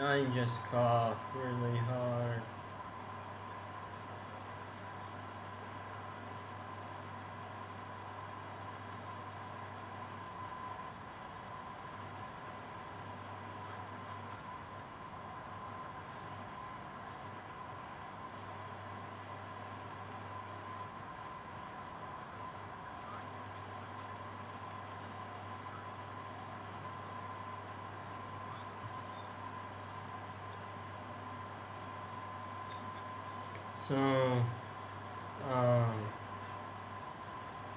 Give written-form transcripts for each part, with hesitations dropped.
I just coughed really hard. So, um,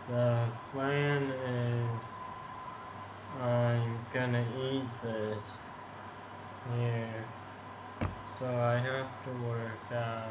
the plan is I'm gonna eat this here, so I have to work out.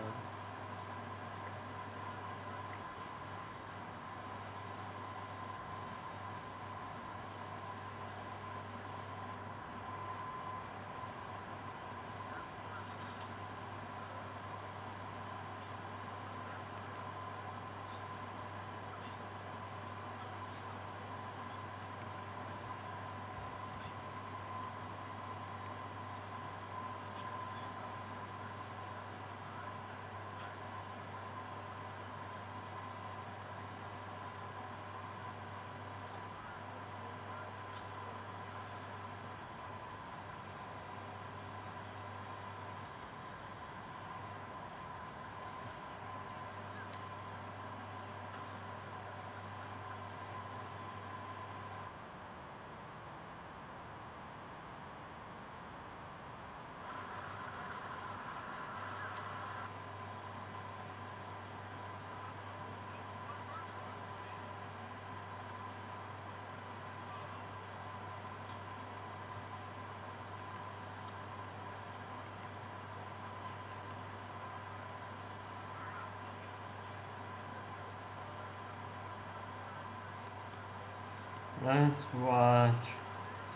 Let's watch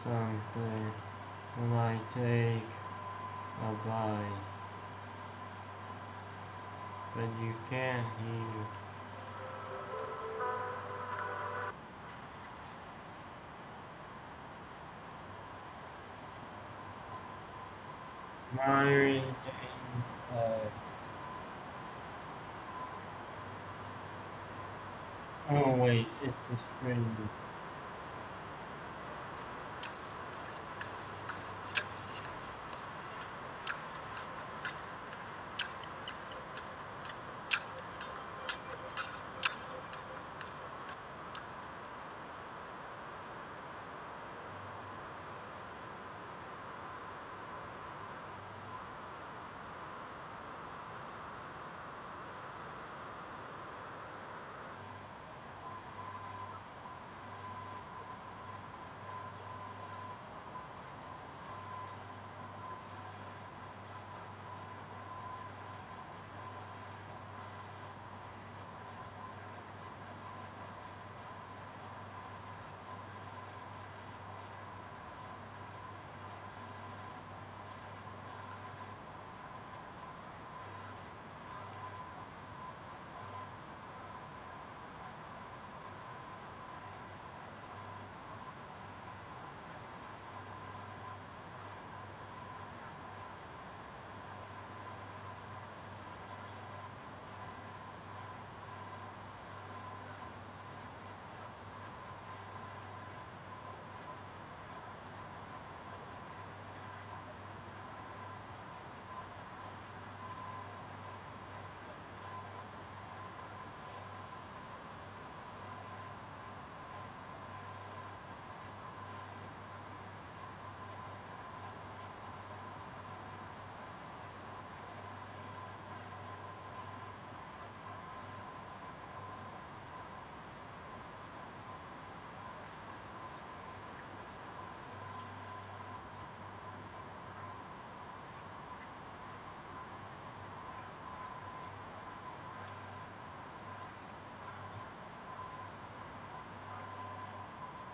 something when I take a bite, but you can't hear. Myron James Oh wait, it's a string.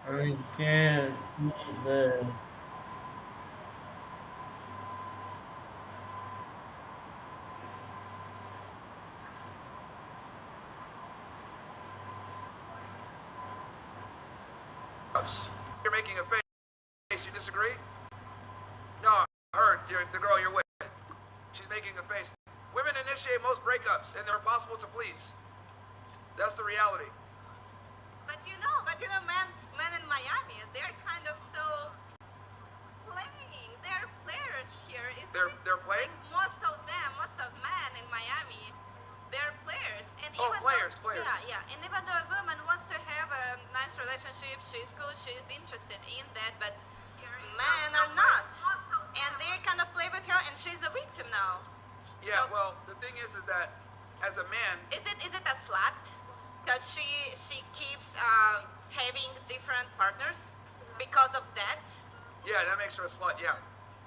I can't eat this. You're making a face. You disagree? No, I heard. the girl you're with. She's making a face. Women initiate most breakups, and they're impossible to please. That's the reality. But you know, men in Miami, they're kind of so playing. They're players here. They're playing? Like most of men in Miami, they're players. And Oh, even players. Yeah. And even though a woman wants to have a nice relationship, she's cool, she's interested in that, but men are not. And they kind of play with her, and she's a victim now. Yeah, So, well, the thing is that as a man, is it a slut? Because she keeps having different partners because of that. yeah, that makes her a slut, yeah.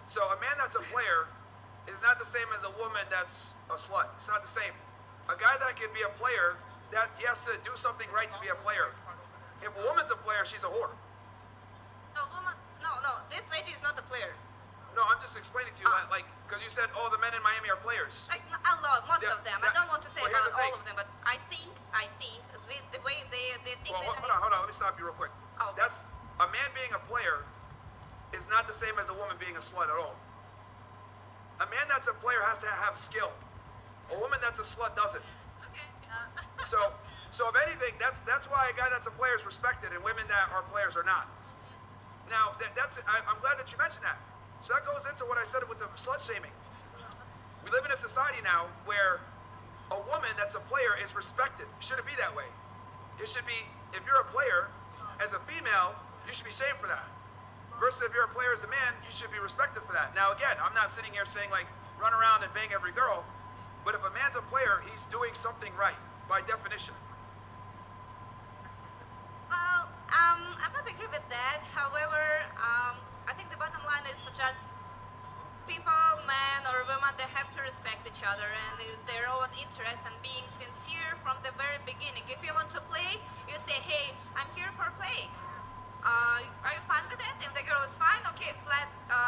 So a man that's a player is not the same as a woman that's a slut. It's not the same. A guy that can be a player, that he has to do something right to be a player. If a woman's a player, she's a whore. No, this lady is not a player. No, I'm just explaining to you, like, because you said, oh, the men in Miami are players. Like, a lot, most Yeah, of them. I don't want to say well, here's about the thing. all of them, but I think the way they think Well, that. hold on, let me stop you real quick. Oh, okay. That's, a man being a player is not the same as a woman being a slut at all. A man that's a player has to have skill. A woman that's a slut doesn't. Okay. So if anything, that's why a guy that's a player is respected, and women that are players are not. Now, I'm glad that you mentioned that. So that goes into what I said with the slut shaming. We live in a society now where a woman that's a player is respected. It shouldn't be that way. It should be, if you're a player, as a female, you should be shamed for that. Versus if you're a player as a man, you should be respected for that. Now again, I'm not sitting here saying like, run around and bang every girl, but if a man's a player, he's doing something right, by definition. Well, I'm not agree with that. However, I think the bottom line is just people, men or women, they have to respect each other and their own interests and being sincere from the very beginning. If you want to play, you say, hey, I'm here for play. Are you fine with it? If the girl is fine, okay,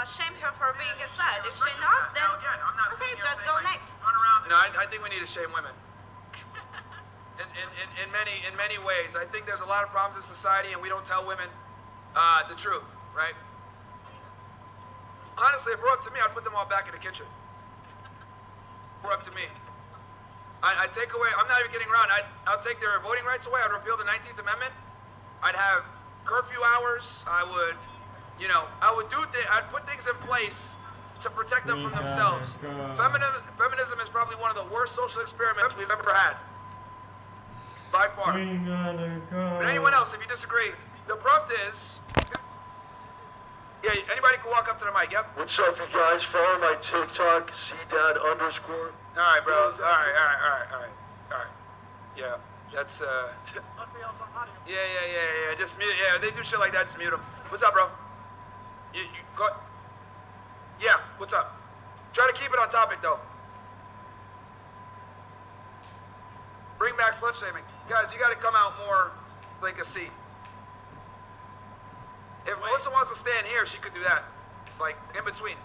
shame her for being a slut. If she's not, then Now, again, I'm not okay, sitting here just saying, go like, next. Run around. No, I think we need to shame women. In many ways, I think there's a lot of problems in society, and we don't tell women the truth, right? Honestly, if it were up to me, I'd put them all back in the kitchen. If it were up to me, I'd take away. I'm not even kidding around. I'll take their voting rights away. I'd repeal the 19th Amendment. I'd have curfew hours. I would I'd put things in place to protect them from themselves. Feminism is probably one of the worst social experiments we've ever had. By far. But anyone else, if you disagree, the prompt is, yeah, anybody can walk up to the mic, yep. What's up, you guys? Follow my TikTok, cdad_. All right, bro. All right. Yeah, that's, yeah. Just mute, yeah, they do shit like that, just mute them. What's up, bro? You go, yeah, what's up? Try to keep it on topic, though. Bring back slut shaming. Guys, you gotta come out more like a C. If Melissa wants to stand here, she could do that. Like, in between.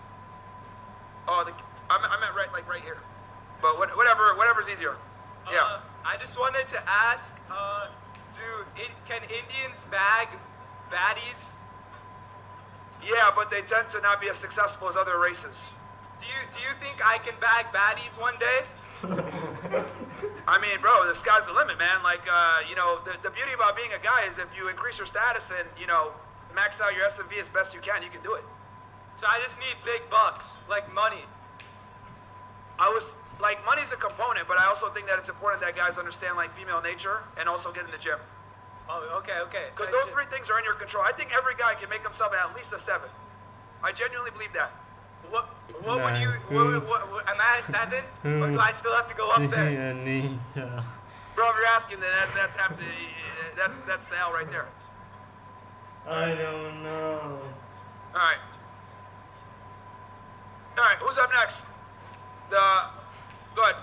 Oh, I meant right here. But whatever's easier. Yeah. I just wanted to ask, can Indians bag baddies? Yeah, but they tend to not be as successful as other races. Do you think I can bag baddies one day? I mean, bro, the sky's the limit, man. Like, the beauty about being a guy is if you increase your status and, max out your SMV as best you can do it. So I just need big bucks, like money. Money's a component, but I also think that it's important that guys understand, like, female nature and also get in the gym. Oh, okay. Because those three things are in your control. I think every guy can make himself at least a 7. I genuinely believe that. What would you, am I a 7? Or do I still have to go up there? Bro, if you're asking, then that's the L right there. I don't know. All right, who's up next? Go ahead.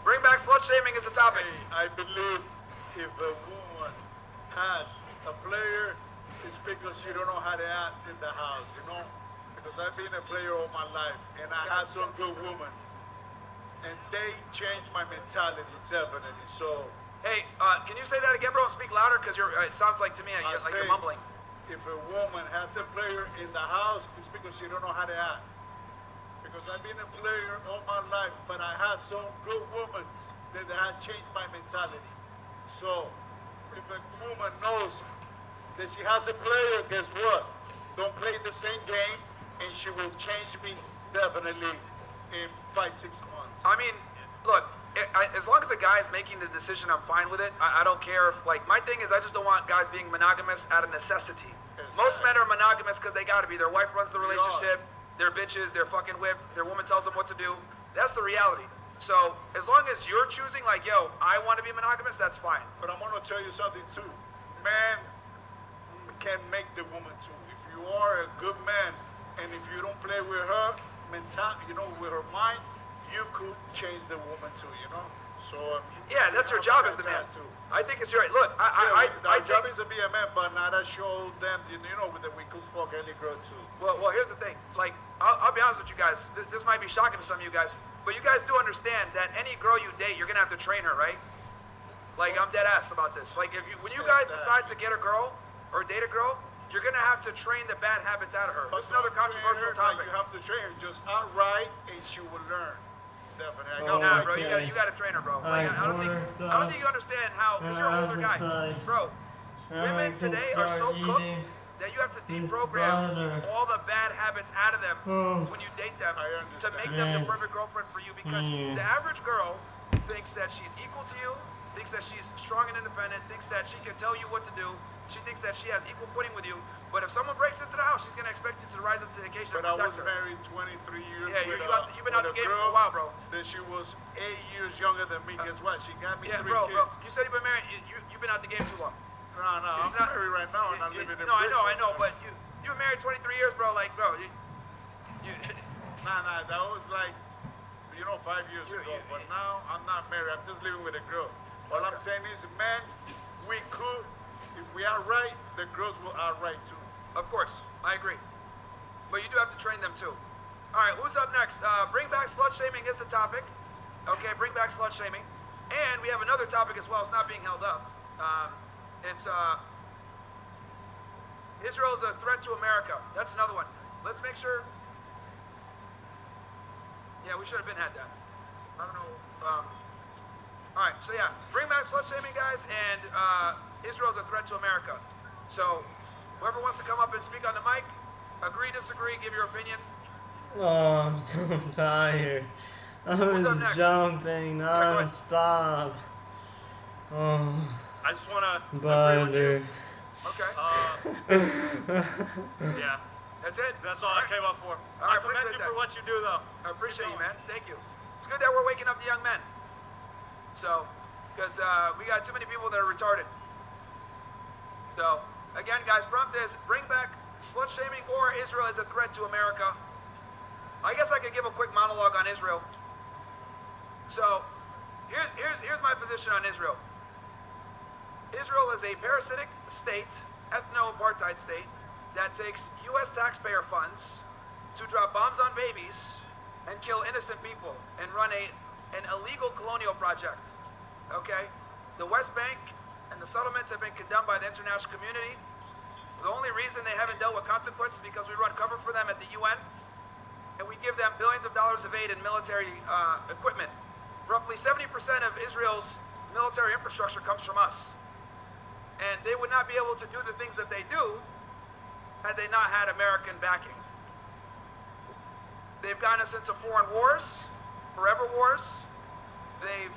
Bring back slut shaming is the topic. I believe if a woman has a player, it's because she don't know how to act in the house, Because I've been a player all my life, and I had some good women, and they changed my mentality, definitely. So, Hey, can you say that again, bro? Speak louder, because it sounds like to me like you're mumbling. if a woman has a player in the house, it's because she don't know how to act. because I've been a player all my life, but I had some good women that had changed my mentality. So if a woman knows that she has a player, guess what? Don't play the same game, and she will change me definitely in 5, 6 months. I mean, look, as long as the guy's making the decision, I'm fine with it. I don't care if, like, my thing is I just don't want guys being monogamous out of necessity. Exactly. Most men are monogamous because they gotta be. Their wife runs the relationship, they're bitches, they're fucking whipped, their woman tells them what to do. That's the reality. So, as long as you're choosing, like, yo, I want to be monogamous, that's fine. But I'm gonna tell you something too. Man can make the woman too. If you are a good man, and if you don't play with her with her mind, you could change the woman too. So Yeah, that's your job as the man. too. I think it's your, look, Our job think, is to be a man, but not to show them, that we could fuck any girl too. well, here's the thing. Like, I'll be honest with you guys. This might be shocking to some of you guys, but you guys do understand that any girl you date, you're gonna have to train her, right? Like, I'm dead ass about this. Like, when you guys decide to get a girl or date a girl, you're gonna have to train the bad habits out of her. This is another controversial topic. You have to train her just outright, and she will learn. Definitely. Nah, bro, Okay. you gotta train her, bro. Like, I don't think you understand how, because you're an older guy, bro. Women today are so cooked that you have to deprogram all the bad habits out of them when you date them I to understand. make them the Yes. perfect girlfriend for you. Because the average girl thinks that she's equal to you, thinks that she's strong and independent, thinks that she can tell you what to do. She thinks that she has equal footing with you. But if someone breaks into the house, she's gonna expect you to rise up to the occasion But and I protect was her. married 23 years Yeah, with you've been out the with a game for a girl while, bro. That she was 8 years younger than me. Guess what? She got me Yeah, 3 bro, kids. you said you've been married. You've been out the game too long. No, I'm not- married right now, and I'm You- living in No, I know, Brooklyn. but you were married 23 years, bro. Like, bro, you Nah, that was like, 5 years You- ago. you- But now I'm not married. I'm just living with a girl. All I'm saying is, man, we could, if we are right, the girls will are right too. Of course, I agree. But you do have to train them too. All right, who's up next? Bring back slut shaming is the topic. Okay, bring back slut shaming. And we have another topic as well. It's not being held up. It's Israel is a threat to America. That's another one. Let's make sure. Yeah, we should have been had that. I don't know. All right, so yeah, bring back slut shaming, guys, and Israel is a threat to America. So whoever wants to come up and speak on the mic, agree, disagree, give your opinion. Oh, I'm so tired. I was up next? jumping go ahead. nonstop. Oh, I just want to agree with butter. you. Okay, Yeah, that's it. that's all I came up for. All right, I commend appreciate you for that. what you do, though. I appreciate you, man. Thank you. It's good that we're waking up the young men. So, because we got too many people that are retarded. So, again, guys, prompt is bring back slut shaming or Israel is a threat to America. I guess I could give a quick monologue on Israel. So, here's my position on Israel. Israel is a parasitic state, ethno-apartheid state, that takes U.S. taxpayer funds to drop bombs on babies and kill innocent people and run an illegal colonial project. Okay? The West Bank and the settlements have been condemned by the international community. The only reason they haven't dealt with consequences is because we run cover for them at the UN, and we give them billions of dollars of aid and military equipment. Roughly 70% of Israel's military infrastructure comes from us. And they would not be able to do the things that they do had they not had American backing. They've gotten us into foreign wars, forever wars. They've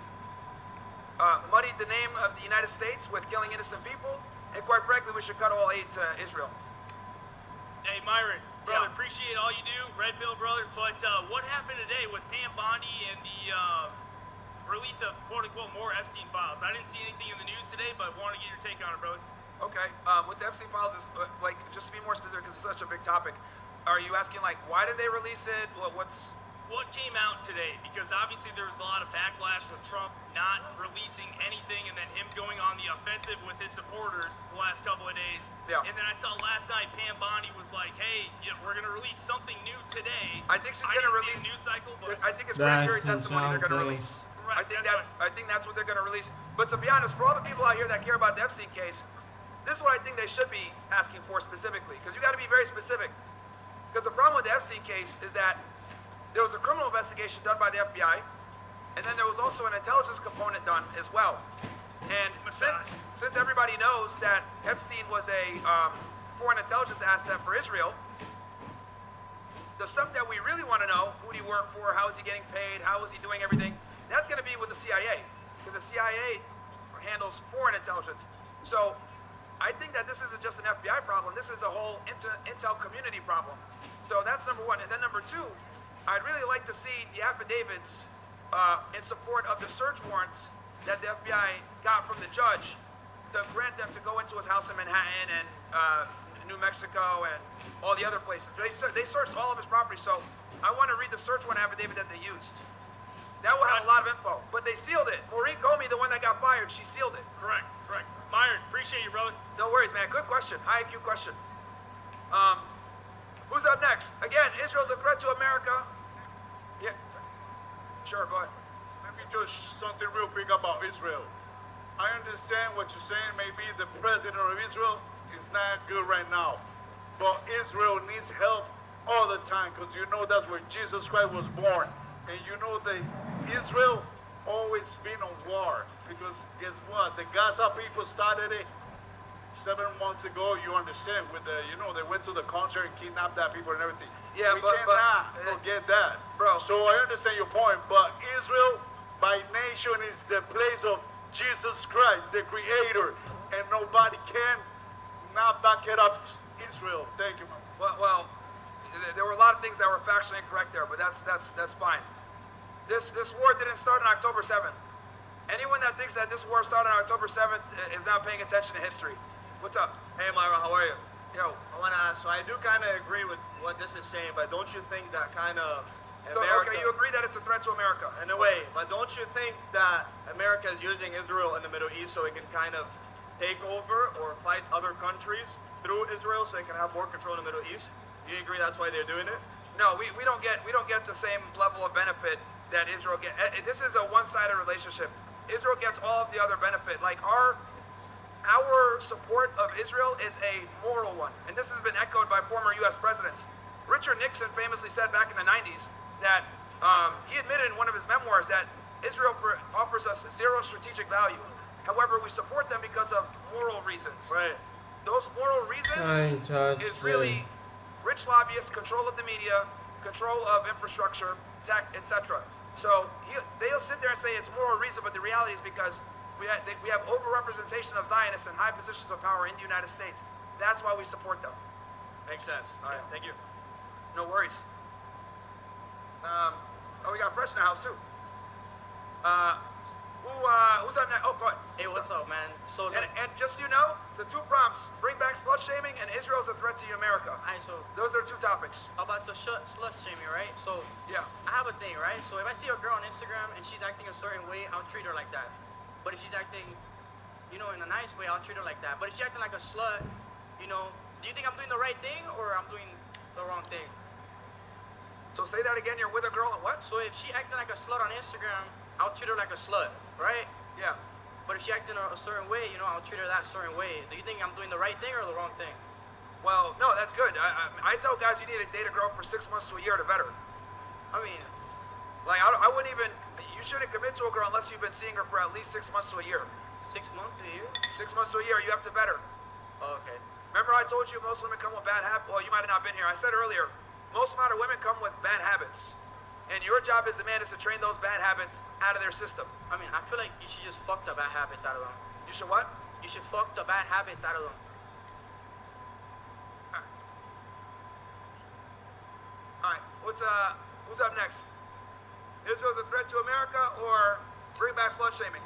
muddied the name of the United States with killing innocent people. And quite frankly, we should cut all aid to Israel. Hey, Myron, brother, Yeah. appreciate all you do, Red Pill brother. But what happened today with Pam Bondi and the release of quote-unquote more Epstein files? I didn't see anything in the news today, but want to get your take on it, brother. Okay, with the Epstein files, is like, just to be more specific, because it's such a big topic. Are you asking, like, why did they release it? What's... What came out today? Because obviously there was a lot of backlash with Trump not releasing anything and then him going on the offensive with his supporters the last couple of days. Yeah. And then I saw last night Pam Bondi was like, hey, we're going to release something new today. I think she's going to didn't release... see a news cycle, but I think it's grand jury That's testimony they're going to something. release. Right, I think that's what they're going to release. But to be honest, for all the people out here that care about the Epstein case, this is what I think they should be asking for specifically, because you got to be very specific. Because the problem with the Epstein case is that there was a criminal investigation done by the FBI, and then there was also an intelligence component done as well. And since everybody knows that Epstein was a foreign intelligence asset for Israel, the stuff that we really want to know, who did he work for, how is he getting paid, how is he doing everything, that's going to be with the CIA, because the CIA handles foreign intelligence. So I think that this isn't just an FBI problem, this is a whole intel community problem. So that's number one. And then number two, I'd really like to see the affidavits in support of the search warrants that the FBI got from the judge to grant them to go into his house in Manhattan and New Mexico and all the other places. They searched all of his property, so I want to read the search warrant affidavit that they used. That will have a lot of info, but they sealed it. Maureen Comey, the one that got fired, she sealed it. Correct. Myron, appreciate you, brother. No worries, man. Good question. High IQ question. Who's up next? Again, Israel's a threat to America. Yeah. Sure, go ahead. Let me just something real quick about Israel. I understand what you're saying. Maybe the president of Israel is not good right now, but Israel needs help all the time because you know that's where Jesus Christ was born. And you know that Israel always been on war because guess what? The Gaza people started it 7 months ago. You understand with the they went to the country and kidnapped that people and everything. Yeah, we but cannot forget that, bro. So I understand your point, but Israel by nation is the place of Jesus Christ, the Creator, and nobody can not back it up. Israel. Thank you, man. Well, there were a lot of things that were factually incorrect there, but that's fine. This war didn't start on October 7th. Anyone that thinks that this war started on October 7th is not paying attention to history. What's up? Hey Myra, how are you? Yo. I want to ask, so I do kind of agree with what this is saying, but don't you think that kind of So, America, okay, you agree that it's a threat to America? in a way, but don't you think that America is using Israel in the Middle East so it can kind of take over or fight other countries through Israel so it can have more control in the Middle East? Do you agree that's why they're doing it? No, we don't get the same level of benefit that Israel get. This is a one-sided relationship. Israel gets all of the other benefit. Like our support of Israel is a moral one, and this has been echoed by former U.S. presidents. Richard Nixon famously said back in the 90s that he admitted in one of his memoirs that Israel offers us zero strategic value. However, we support them because of moral reasons. Right. Those moral reasons is really rich lobbyists, control of the media, control of infrastructure, tech, etc. So they'll sit there and say it's moral reason, but the reality is because we have overrepresentation of Zionists in high positions of power in the United States. That's why we support them. Makes sense. All right, thank you. No worries. We got Fresh in the house too. Who's up next? Oh, go ahead. Hey, what's up, man? So, And just so you know, the two prompts: bring back slut shaming and Israel's a threat to America. so Those are two topics. about the slut shaming, right? So, Yeah. I have a thing, right? So, if I see a girl on Instagram and she's acting a certain way, I'll treat her like that. But if she's acting, in a nice way, I'll treat her like that. But if she's acting like a slut, do you think I'm doing the right thing or I'm doing the wrong thing? So say that again. You're with a girl and what? So, if she acting like a slut on Instagram, I'll treat her like a slut, right? Yeah. But if she acting a certain way, I'll treat her that certain way. Do you think I'm doing the right thing or the wrong thing? Well, no, that's good. I tell guys you need to date a girl for 6 months to a year to vet her. I mean, Like I wouldn't even. You shouldn't commit to a girl unless you've been seeing her for at least 6 months to a year. 6 months to a year? 6 months to a year, you have to vet her. Oh, okay. Remember I told you most women come with bad habits? Well, you might have not been here. I said earlier, most modern women come with bad habits. And your job as the man is to train those bad habits out of their system. I mean, I feel like you should just fuck the bad habits out of them. You should what? You should fuck the bad habits out of them. Alright, who's up next? Israel's a threat to America or bring back slut shaming?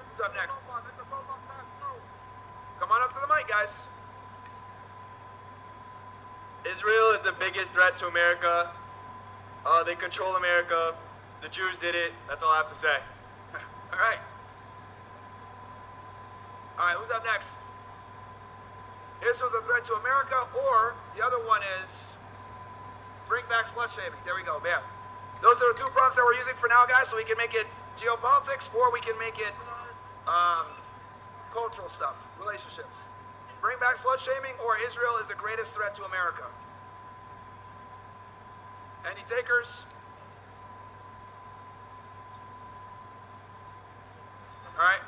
Who's up next? Come on up to the mic, guys. Israel is the biggest threat to America. They control America. The Jews did it. That's all I have to say. Alright. Alright, who's up next? Israel's a threat to America, or the other one is bring back slut shaming. There we go, bam. Those are the two prompts that we're using for now, guys, so we can make it geopolitics, or we can make it cultural stuff, relationships. Bring back slut shaming or Israel is the greatest threat to America. Any takers? All right.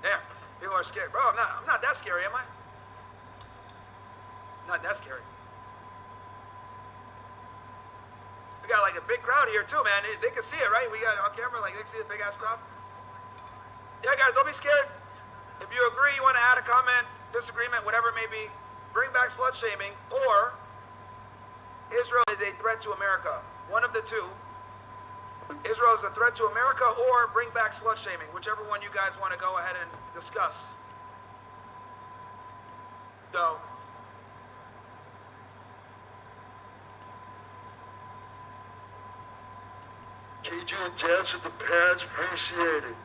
Damn, people are scared. Bro, I'm not that scary, am I? Not that scary. We got like a big crowd here too, man. They can see it, right? We got on camera, like they can see the big ass crowd. Yeah, guys, don't be scared. If you agree, you want to add a comment, disagreement, whatever it may be, bring back slut shaming, or Israel is a threat to America. One of the two. Israel is a threat to America, or bring back slut shaming, whichever one you guys want to go ahead and discuss. So, KJ dance with the pads, appreciate it.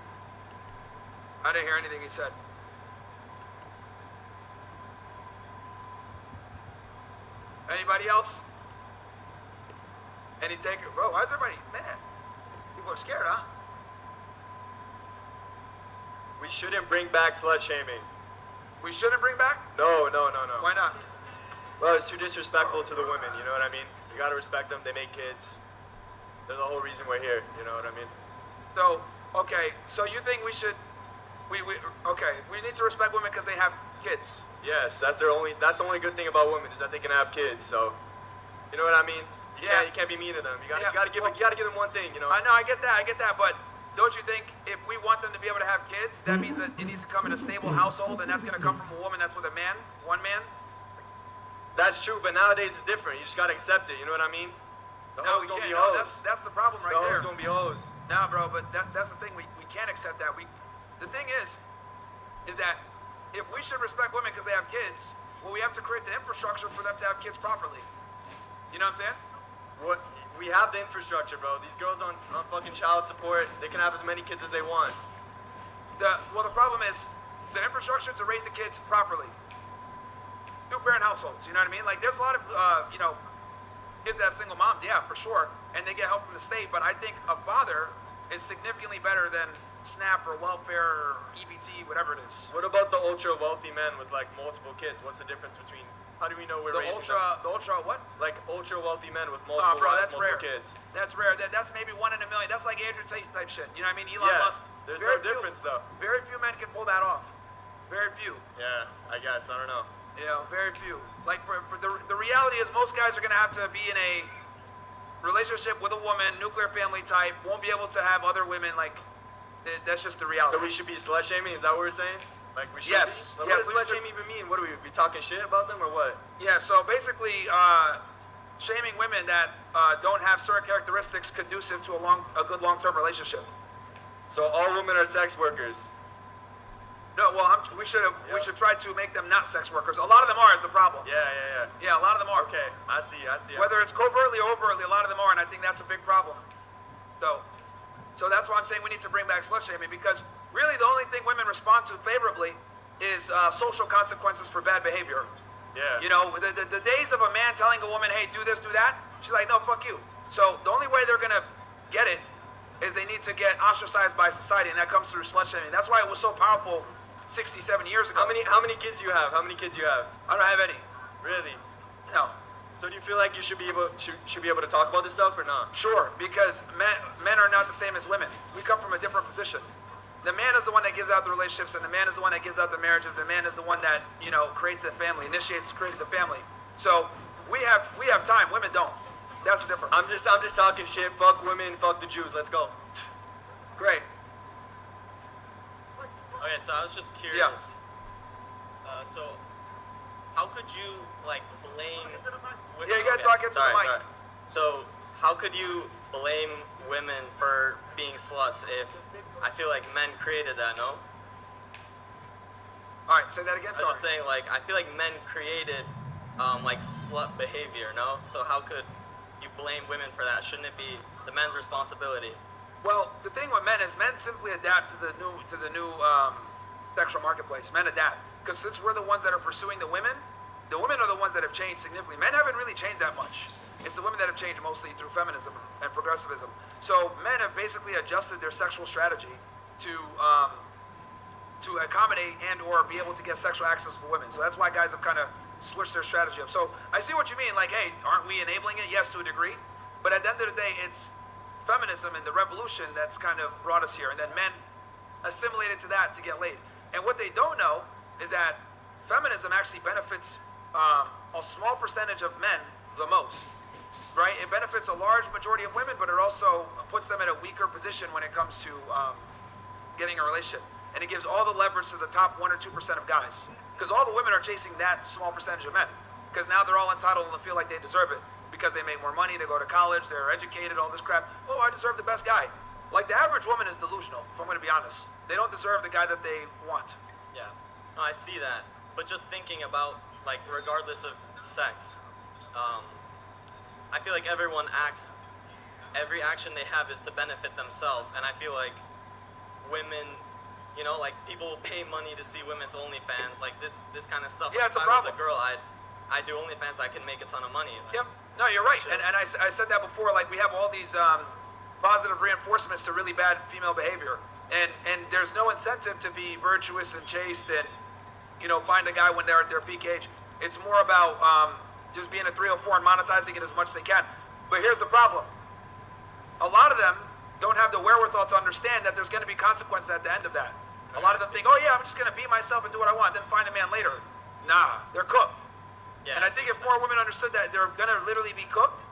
I didn't hear anything he said. Anybody else? Any take? Bro, why is everybody, man? People are scared, huh? We shouldn't bring back slut shaming. We shouldn't bring back? No. Why not? Well, it's too disrespectful to the women, you know what I mean? You gotta respect them, they make kids. There's a whole reason we're here, you know what I mean? So, okay, so you think we should, we need to respect women because they have kids. Yes, that's the only good thing about women is that they can have kids, so, you know what I mean? You can't be mean to them. You gotta give them one thing, you know? I know, I get that, but don't you think if we want them to be able to have kids, that means that it needs to come in a stable household, and that's gonna come from a woman that's with a man, one man? That's true, but nowadays it's different. You just gotta accept it, you know what I mean? The hoes gonna be hoes. That's the problem right The there. hoes gonna be hoes. No, bro, but that's the thing. We can't accept that. The thing is that if we should respect women because they have kids, well, we have to create the infrastructure for them to have kids properly. You know what I'm saying? What? We have the infrastructure, bro. These girls on fucking child support, they can have as many kids as they want. The problem is the infrastructure to raise the kids properly. Two-parent households, you know what I mean? Like, there's a lot of, kids that have single moms, yeah, for sure, and they get help from the state, but I think a father is significantly better than SNAP or welfare or EBT, whatever it is. What about the ultra-wealthy men with, like, multiple kids? What's the difference between, how do we know we're raising them? The ultra what? Like, ultra-wealthy men with multiple wives, multiple kids. That's rare. That's maybe 1 in a million. That's like Andrew Tate type shit. You know what I mean? Elon Musk. There's no difference, though. Very few men can pull that off. Very few. Yeah, I guess. I don't know. You know, very few. Like, for the reality is most guys are going to have to be in a relationship with a woman, nuclear family type, won't be able to have other women, like, that's just the reality. So we should be slut-shaming? Is that what we're saying? Like, we should Yes. be? Yes, What does slut-shaming even mean? What do we be talking shit about them, or what? Yeah, so basically, shaming women that don't have certain characteristics conducive to a good long-term relationship. So all women are sex workers? No, well, we should try to make them not sex workers. A lot of them are is the problem. Yeah. Yeah, a lot of them are. Okay, I see. Whether it's covertly or overtly, a lot of them are, and I think that's a big problem. So that's why I'm saying we need to bring back slut shaming, because really the only thing women respond to favorably is social consequences for bad behavior. Yeah. You know, the days of a man telling a woman, hey, do this, do that, she's like, no, fuck you. So the only way they're gonna get it is they need to get ostracized by society, and that comes through slut shaming. That's why it was so powerful 67 years ago. How many kids do you have? How many kids do you have? I don't have any. Really? No. So do you feel like you should be able to talk about this stuff or not? Sure, because men are not the same as women. We come from a different position. The man is the one that gives out the relationships, and the man is the one that gives out the marriages. The man is the one that, you know, creates the family, initiates creating the family. So we have time. Women don't. That's the difference. I'm just talking shit. Fuck women. Fuck the Jews. Let's go. Great. Okay, so I was just curious. Yeah. So, how could you like blame? Yeah, you gotta talk into the mic. Sorry. So, how could you blame women for being sluts if I feel like men created that? No. All right, say that again. I was just saying, like, I feel like men created like slut behavior. No. So how could you blame women for that? Shouldn't it be the men's responsibility? Well, the thing with men is men simply adapt to the new sexual marketplace. Men adapt because since we're the ones that are pursuing the women are the ones that have changed significantly. Men haven't really changed that much. It's the women that have changed mostly through feminism and progressivism. So men have basically adjusted their sexual strategy to um, to accommodate and or be able to get sexual access for women. So that's why guys have kind of switched their strategy up. So I see what you mean. Like, hey, aren't we enabling it? Yes, to a degree. But at the end of the day, it's feminism and the revolution that's kind of brought us here. And then men assimilated to that to get laid. And what they don't know is that feminism actually benefits a small percentage of men the most, right? It benefits a large majority of women, but it also puts them in a weaker position when it comes to getting a relationship. And it gives all the leverage to the top 1 or 2% of guys. Because all the women are chasing that small percentage of men. Because now they're all entitled and feel like they deserve it. Because they make more money, they go to college, they're educated, all this crap. Oh, I deserve the best guy. Like, the average woman is delusional, if I'm going to be honest. They don't deserve the guy that they want. Yeah, no, I see that. But just thinking about, like, regardless of sex, I feel like every action they have is to benefit themselves. And I feel like women, you know, like, people will pay money to see women's OnlyFans, like this kind of stuff. Yeah, like, it's a if I was problem. a girl, I do OnlyFans, I can make a ton of money. Like, Yep. No, you're right. Sure. And I said that before. Like, we have all these positive reinforcements to really bad female behavior. And there's no incentive to be virtuous and chaste and, you know, find a guy when they're at their peak age. It's more about just being a 304 and monetizing it as much as they can. But here's the problem. A lot of them don't have the wherewithal to understand that there's going to be consequences at the end of that. A lot of them think, oh yeah, I'm just going to be myself and do what I want, then find a man later. Nah, they're cooked. yeah, And I think if more women understood that they're going to literally be cooked,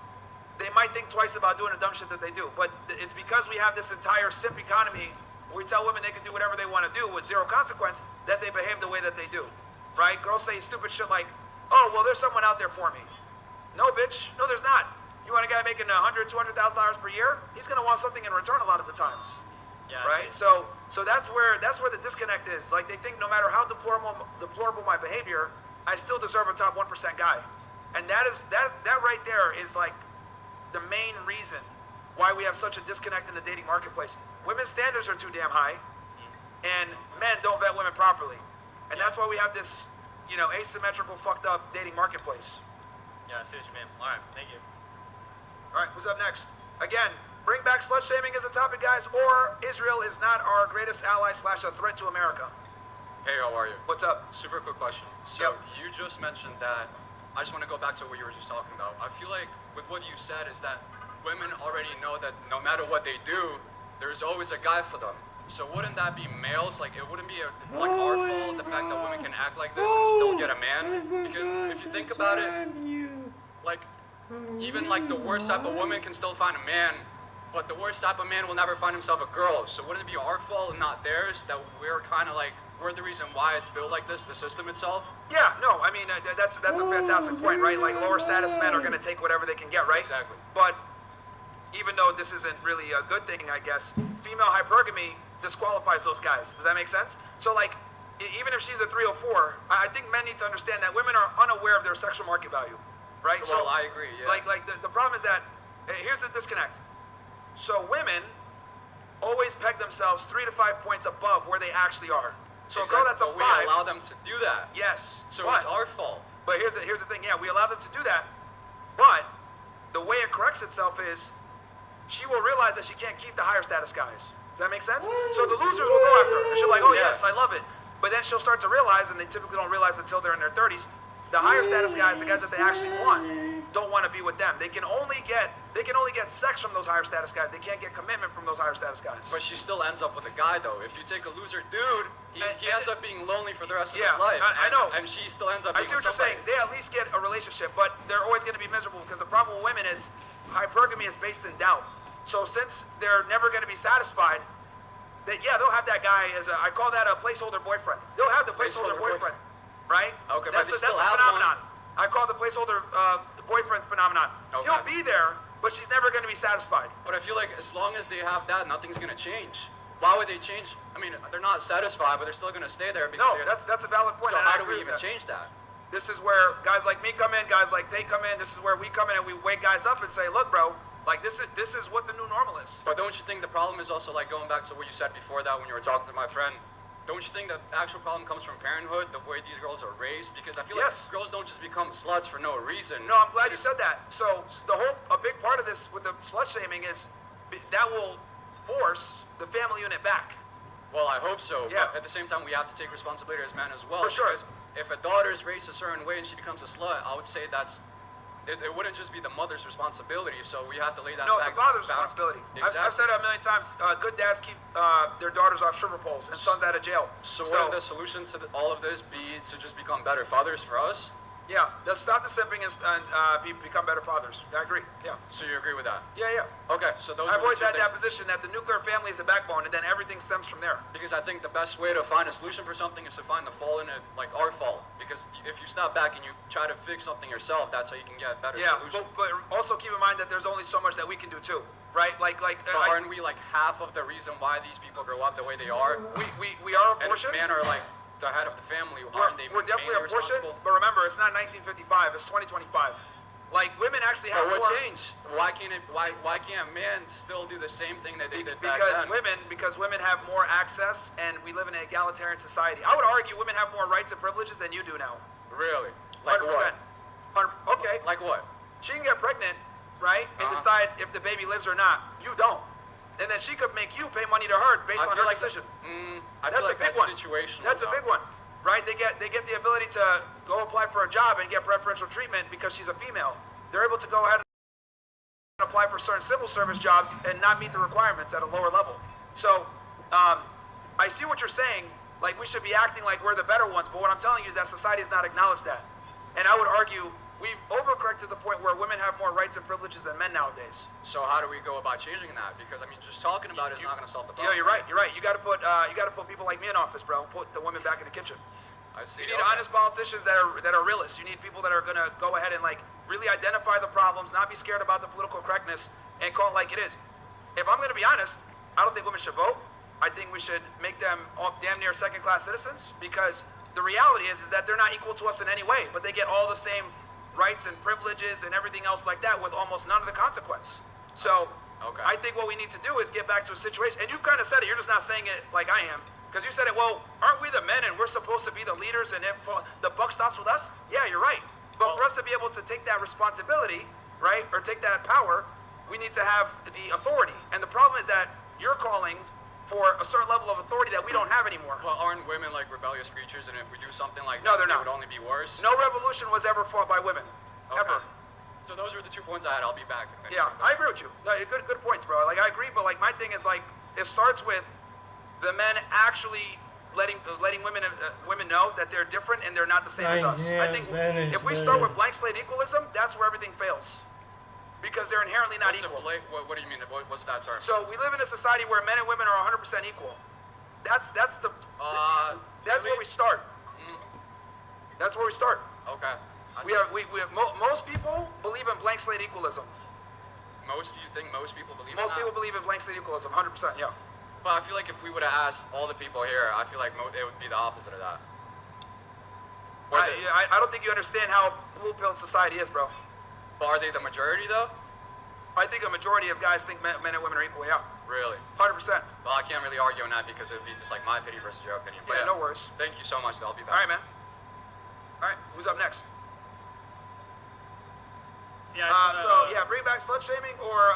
they might think twice about doing the dumb shit that they do. But it's because we have this entire simp economy where we tell women they can do whatever they want to do with zero consequence that they behave the way that they do, right? Girls say stupid shit like, oh, well, there's someone out there for me. No, bitch. No, there's not. You want a guy making $100,000, $200,000 per year? He's going to want something in return a lot of the times, yeah, right? So that's where the disconnect is. Like, they think no matter how deplorable my behavior, I still deserve a top 1% guy. And that right there is like the main reason why we have such a disconnect in the dating marketplace. Women's standards are too damn high, and men don't vet women properly. And that's why we have this, you know, asymmetrical, fucked up dating marketplace. Yeah, I see what you mean. All right, thank you. All right, who's up next? Again, bring back slut shaming as a topic, guys, or Israel is not our greatest ally / a threat to America. Hey, how are you? What's up? Super quick question. So Yep. you just mentioned that, I just want to go back to what you were just talking about. I feel like with what you said is that women already know that no matter what they do, there's always a guy for them. So wouldn't that be males? Like, it wouldn't be like our fault, the fact that women can act like this and still get a man? Because if you think about it, like, even like the worst type of woman can still find a man, but the worst type of man will never find himself a girl. So wouldn't it be our fault and not theirs that we're kind of like, we're the reason why it's built like this, the system itself? Yeah, no, I mean, that's a fantastic point, right? Like, lower status men are going to take whatever they can get, right? Exactly. But even though this isn't really a good thing, I guess, female hypergamy disqualifies those guys. Does that make sense? So, like, even if she's a 304, I think men need to understand that women are unaware of their sexual market value, right? Well, I agree, yeah. Like the problem is that, here's the disconnect. So women always peg themselves 3 to 5 points above where they actually are. So a girl that's a But 5, we allow them to do that. yes. So but, it's our fault. But here's the thing, yeah, we allow them to do that, but the way it corrects itself is she will realize that she can't keep the higher status guys. Does that make sense? So the losers will go after her. And she'll be like, oh Yeah. yes, I love it. But then she'll start to realize, and they typically don't realize until they're in their 30s, the higher status guys, the guys that they actually want, don't want to be with them. They can only get sex from those higher status guys. They can't get commitment from those higher status guys. But she still ends up with a guy, though. If you take a loser dude, he ends up being lonely for the rest of Yeah, his life. I know. And she still ends up I being see what with you're saying. somebody. They at least get a relationship, but they're always going to be miserable because the problem with women is hypergamy is based in doubt. So since they're never going to be satisfied, that they'll have that guy as I call that a placeholder boyfriend. They'll have the placeholder boyfriend, right? Okay, that's but they the still have phenomenon. one. I call it the placeholder boyfriend phenomenon. Okay. He'll be there, but she's never going to be satisfied. But I feel like as long as they have that, nothing's going to change. Why would they change? I mean, they're not satisfied, but they're still going to stay there. Because No, that's a valid point. So and I how do agree we with even that. change that? This is where guys like me come in, guys like Tate come in. This is where we come in and we wake guys up and say, look, bro, like this is what the new normal is. But don't you think the problem is also like going back to what you said before that when you were talking to my friend? Don't you think the actual problem comes from parenthood, the way these girls are raised? Because I feel Yes. like girls don't just become sluts for no reason. No, I'm glad you said that. So a big part of this with the slut shaming is that will force the family unit back. Well, I hope so. Yeah. But at the same time, we have to take responsibility as men as well. For sure. Because if a daughter is raised a certain way and she becomes a slut, I would say it wouldn't just be the mother's responsibility. So we have to lay that. No, it's back the father's down. responsibility. Exactly. I've said it a million times. Good dads keep their daughters off stripper poles and sons out of jail. So wouldn't the solution to all of this be to just become better fathers for us? Yeah, let's stop the simping and become better fathers. I agree. Yeah. So you agree with that? Yeah, yeah. Okay, so those I've are the always two had that things. position that the nuclear family is the backbone, and then everything stems from there. Because I think the best way to find a solution for something is to find the fault in it, like our fault. Because if you step back and you try to fix something yourself, that's how you can get a better Yeah, solution. but also keep in mind that there's only so much that we can do too, right? Like But aren't we like half of the reason why these people grow up the way they are? we are a And if portion. men are like the head of the family, We're, aren't they we're definitely mainly a portion, responsible? but remember, it's not 1955. It's 2025. Like women actually have But what more. changed? Why can't men still do the same thing that they did back Because then? women have more access, and we live in an egalitarian society. I would argue women have more rights and privileges than you do now. Really? Like 100%. what? Okay. Like what? She can get pregnant, right, and decide if the baby lives or not. You don't. And then she could make you pay money to her based on her decision. I feel That's like a big that's one. situational. That's a though. big one, right? They get the ability to go apply for a job and get preferential treatment because she's a female. They're able to go ahead and apply for certain civil service jobs and not meet the requirements at a lower level. So I see what you're saying. Like we should be acting like we're the better ones, but what I'm telling you is that society has not acknowledged that. And I would argue we've overcorrected to the point where women have more rights and privileges than men nowadays. So how do we go about changing that? Because I mean, just talking about it is not going to solve the Yeah, problem. you're right. You're right. You got to put people like me in office, bro. Put the women back in the kitchen. I see. You need Okay. honest politicians that are realists. You need people that are gonna go ahead and like really identify the problems, not be scared about the political correctness, and call it like it is. If I'm gonna be honest, I don't think women should vote. I think we should make them all damn near second-class citizens because the reality is that they're not equal to us in any way, but they get all the same rights and privileges and everything else like that with almost none of the consequence. So Okay. I think what we need to do is get back to a situation, and you kind of said it, you're just not saying it like I am, because you said it, well, aren't we the men and we're supposed to be the leaders and if the buck stops with us? Yeah, you're right. But for us to be able to take that responsibility, right, or take that power, we need to have the authority. And the problem is that you're calling for a certain level of authority that we don't have anymore. But aren't women like rebellious creatures? And if we do something like No, that, they're it not. would only be worse. No revolution was ever fought by women, Okay. ever. So those were the 2 points I had. I'll be back. if Yeah, anything. I agree with you. No, good points, bro. Like I agree, but like my thing is like it starts with the men actually letting women know that they're different and they're not the same as us. I think if we start with blank slate equalism, that's where everything fails, because they're inherently not What's a equal. what do you mean? What's that term? So we live in a society where men and women are 100% equal. That's that's Really? where we start. That's where we start. Okay. I We see. are most people believe in blank slate equalism. You think most people believe Most in people that? believe in blank slate equalism, 100%. Yeah. But I feel like if we would have asked all the people here, I feel like it would be the opposite of that. Or they- I don't think you understand how blue-pilled society is, bro. But are they the majority though? I think a majority of guys think men and women are equal, yeah. Really? 100%. Well, I can't really argue on that because it would be just like my opinion versus your opinion. But Yeah, no worries. Thank you so much. Though. I'll be back. All right, man. All right, who's up next? Yeah. Bring back slut shaming or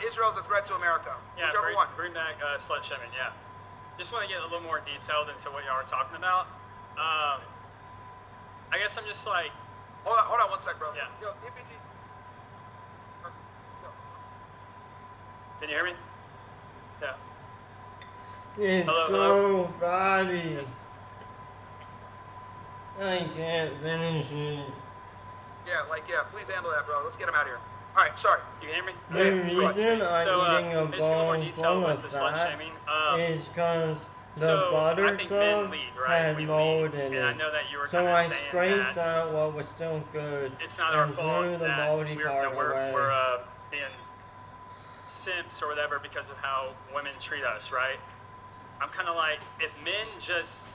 Israel's a threat to America. Yeah, Whichever one. bring back slut shaming, yeah. Just want to get a little more detailed into what y'all are talking about. I guess I'm just like, Hold on 1 sec, bro. Yeah. Yo, EPG. can you hear me? Yeah. It's Hello, so funny. I can't finish it. Yeah, please handle that, bro. Let's get him out of here. All right, sorry. You can hear me? The Okay, so- reason so, I'm eating a just get more bowl detail full with of the slut that shaming. is because the So, butter I think men tub lead, right? had We mold lead, in and I it. know that you were So kind of I saying scraped that out what was still good it's not our and fault threw the that moldy part away. we're being simps or whatever because of how women treat us, right? I'm kind of like, if men just,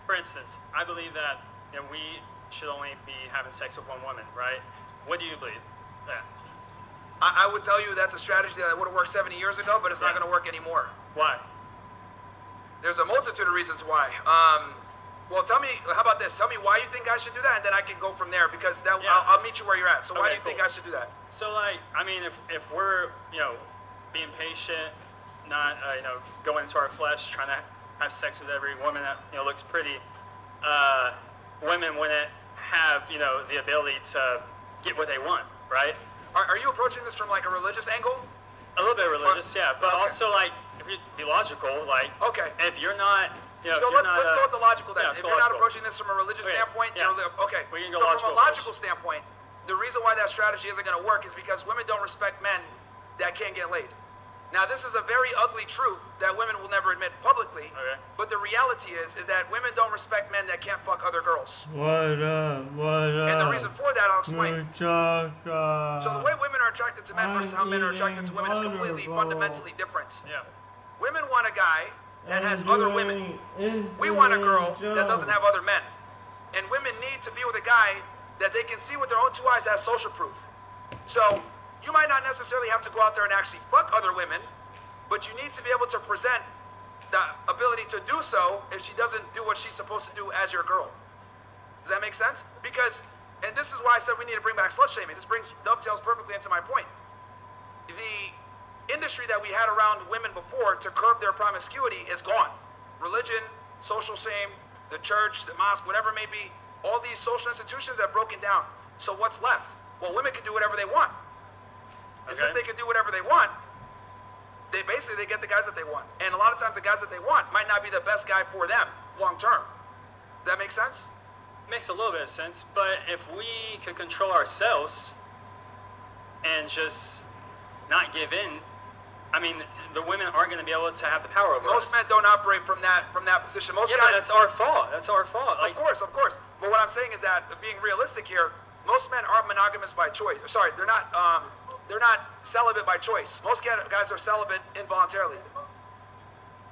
for instance, I believe that we should only be having sex with one woman, right? What do you believe? Yeah. I would tell you that's a strategy that would have worked 70 years ago, but it's not Yeah. going to work anymore. Why? There's a multitude of reasons why. Well, tell me, how about this? Tell me why you think I should do that, and then I can go from there, because Yeah. I'll meet you where you're at. So why Okay, do you think cool. I should do that? So like, I mean, if we're being patient, not going into our flesh, trying to have sex with every woman that looks pretty. Women wouldn't have the ability to get what they want, right? Are you approaching this from like a religious angle? A little bit religious, yeah, but okay. also like if you be logical, like Okay. if you're not, So let's go with the logical then. yeah, If let's go you're not logical. approaching this from a religious Okay, standpoint, yeah. okay. We can go so logical from a logical first. standpoint, the reason why that strategy isn't going to work is because women don't respect men that can't get laid. Now, this is a very ugly truth that women will never admit publicly, Okay. but the reality is that women don't respect men that can't fuck other girls. What up? What up? And the reason for that, I'll explain. Muchacha. So the way women are attracted to men versus how men are attracted to women is eating completely butterball. fundamentally different. Yeah. Women want a guy that has And other doing women. We want a girl infinite that doesn't have other men. And women need to be with a guy that they can see with their own two eyes as social proof. So you might not necessarily have to go out there and actually fuck other women, but you need to be able to present the ability to do so if she doesn't do what she's supposed to do as your girl. Does that make sense? Because, and this is why I said we need to bring back slut shaming. This dovetails perfectly into my point. The industry that we had around women before to curb their promiscuity is gone. Religion, social shame, the church, the mosque, whatever it may be, all these social institutions have broken down. So what's left? Well, women can do whatever they want. And since they can do whatever they want, they get the guys that they want. And a lot of times the guys that they want might not be the best guy for them long term. Does that make sense? Makes a little bit of sense, but if we could control ourselves and just not give in, I mean, the women aren't going to be able to have the power over Most us. men don't operate from that position. Most Yeah, guys. but that's our fault. That's our fault. Like, Of course. But what I'm saying is that being realistic here, most men aren't monogamous by choice. Sorry, they're not celibate by choice. Most guys are celibate involuntarily.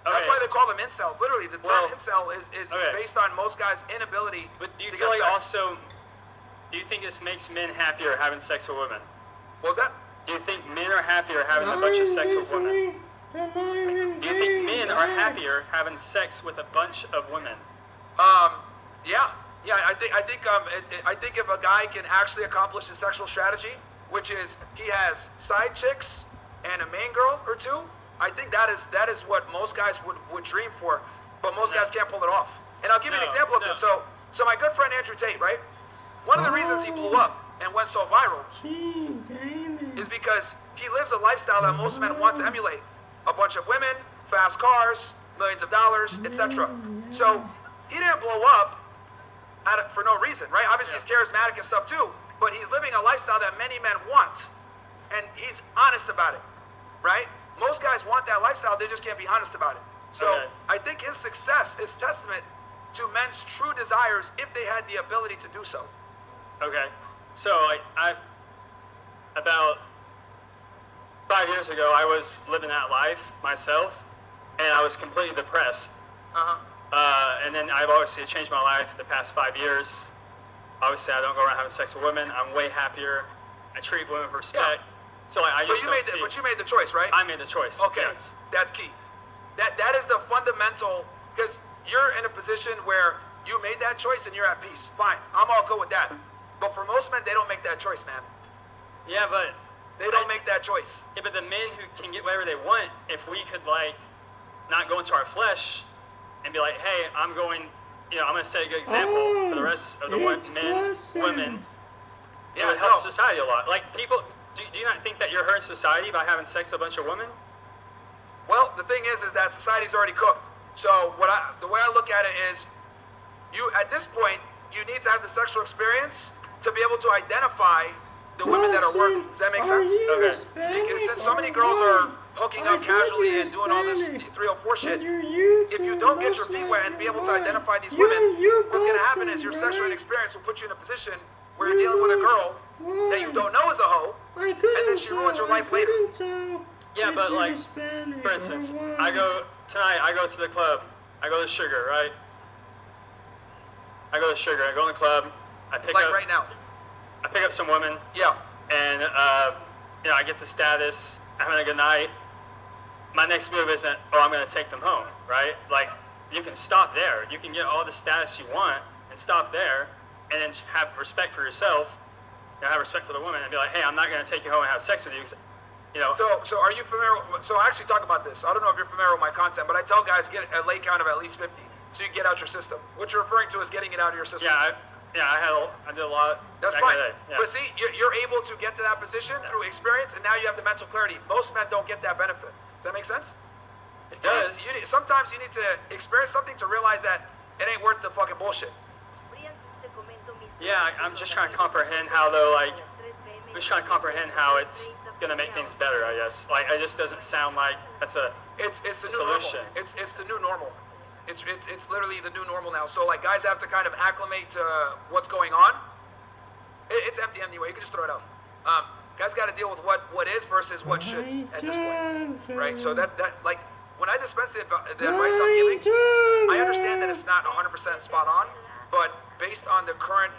That's Okay. why they call them incels. Literally, the term Well, incel is okay. based on most guys' inability but do you to feel get like sex. also, do you think this makes men happier having sex with women? What was that? Do you think men are happier having a bunch of sex with women? Do you think men are happier having sex with a bunch of women? Yeah. I think if a guy can actually accomplish his sexual strategy, which is he has side chicks and a main girl or two, I think that is what most guys would dream for, but most guys can't pull it off. And I'll give you an example of this. So my good friend Andrew Tate, right? One of the reasons he blew up and went so viral is because he lives a lifestyle that most men want to emulate. A bunch of women, fast cars, millions of dollars, etc. So he didn't blow up for no reason, right? Obviously he's charismatic and stuff too, but he's living a lifestyle that many men want. And he's honest about it, right? Most guys want that lifestyle, they just can't be honest about it. So Okay. I think his success is testament to men's true desires if they had the ability to do so. Okay. So, like, about 5 years ago, I was living that life myself, and I was completely depressed. And then I've obviously changed my life the past 5 years. Obviously, I don't go around having sex with women. I'm way happier. I treat women with respect. So I But just don't see. you made the choice, right? I made the choice. Okay, Yes. that's key. That is the fundamental, because you're in a position where you made that choice and you're at peace. Fine, I'm all good with that. But for most men, they don't make that choice, man. Yeah, but They don't make that choice. yeah, but the men who can get whatever they want, if we could like not go into our flesh and be like, hey, I'm going, I'm going to set a good example for the rest of the men, women. It would help society a lot. Like people, do you not think that you're hurting society by having sex with a bunch of women? Well, the thing is that society's already cooked. So the way I look at it is, at this point, you need to have the sexual experience to be able to identify the women that are worthy. Does that make sense? Okay. Because since so many girls are hooking up casually and doing all this 304 shit, if you don't get your feet wet and be able to identify these women, what's going to happen is your sexual experience will put you in a position where you're dealing with a girl that you don't know is a hoe, and then she ruins your life later. Yeah, but like, for instance, I go to the club, I go to Sugar, right? I go to Sugar, I go in the club, I pick Like up right now. I pick up some women, Yeah. and I get the status, I'm having a good night. My next move isn't, I'm going to take them home, right? Like, you can stop there. You can get all the status you want and stop there, and then have respect for yourself, have respect for the woman, and be like, hey, I'm not going to take you home and have sex with you. 'Cause you know. So are you familiar? So I actually talk about this. I don't know if you're familiar with my content, but I tell guys get a lay count of at least 50, so you can get out your system. What you're referring to is getting it out of your system. I did a lot. That's back fine. in the day, yeah. But see, you're able to get to that position through experience, and now you have the mental clarity. Most men don't get that benefit. Does that make sense? It does. Sometimes you need to experience something to realize that it ain't worth the fucking bullshit. Yeah, I'm just trying to comprehend how though, like, I'm just trying to comprehend how it's gonna make things better. I guess, like, it just doesn't sound like that's a It's the new solution. normal. It's the new normal. It's literally the new normal now. So like guys have to kind of acclimate to what's going on. It's empty anyway. You can just throw it out. Guys got to deal with what is versus what should at this point, right? So that like when I dispense the advice I'm giving, I understand that it's not 100% spot on, but based on the current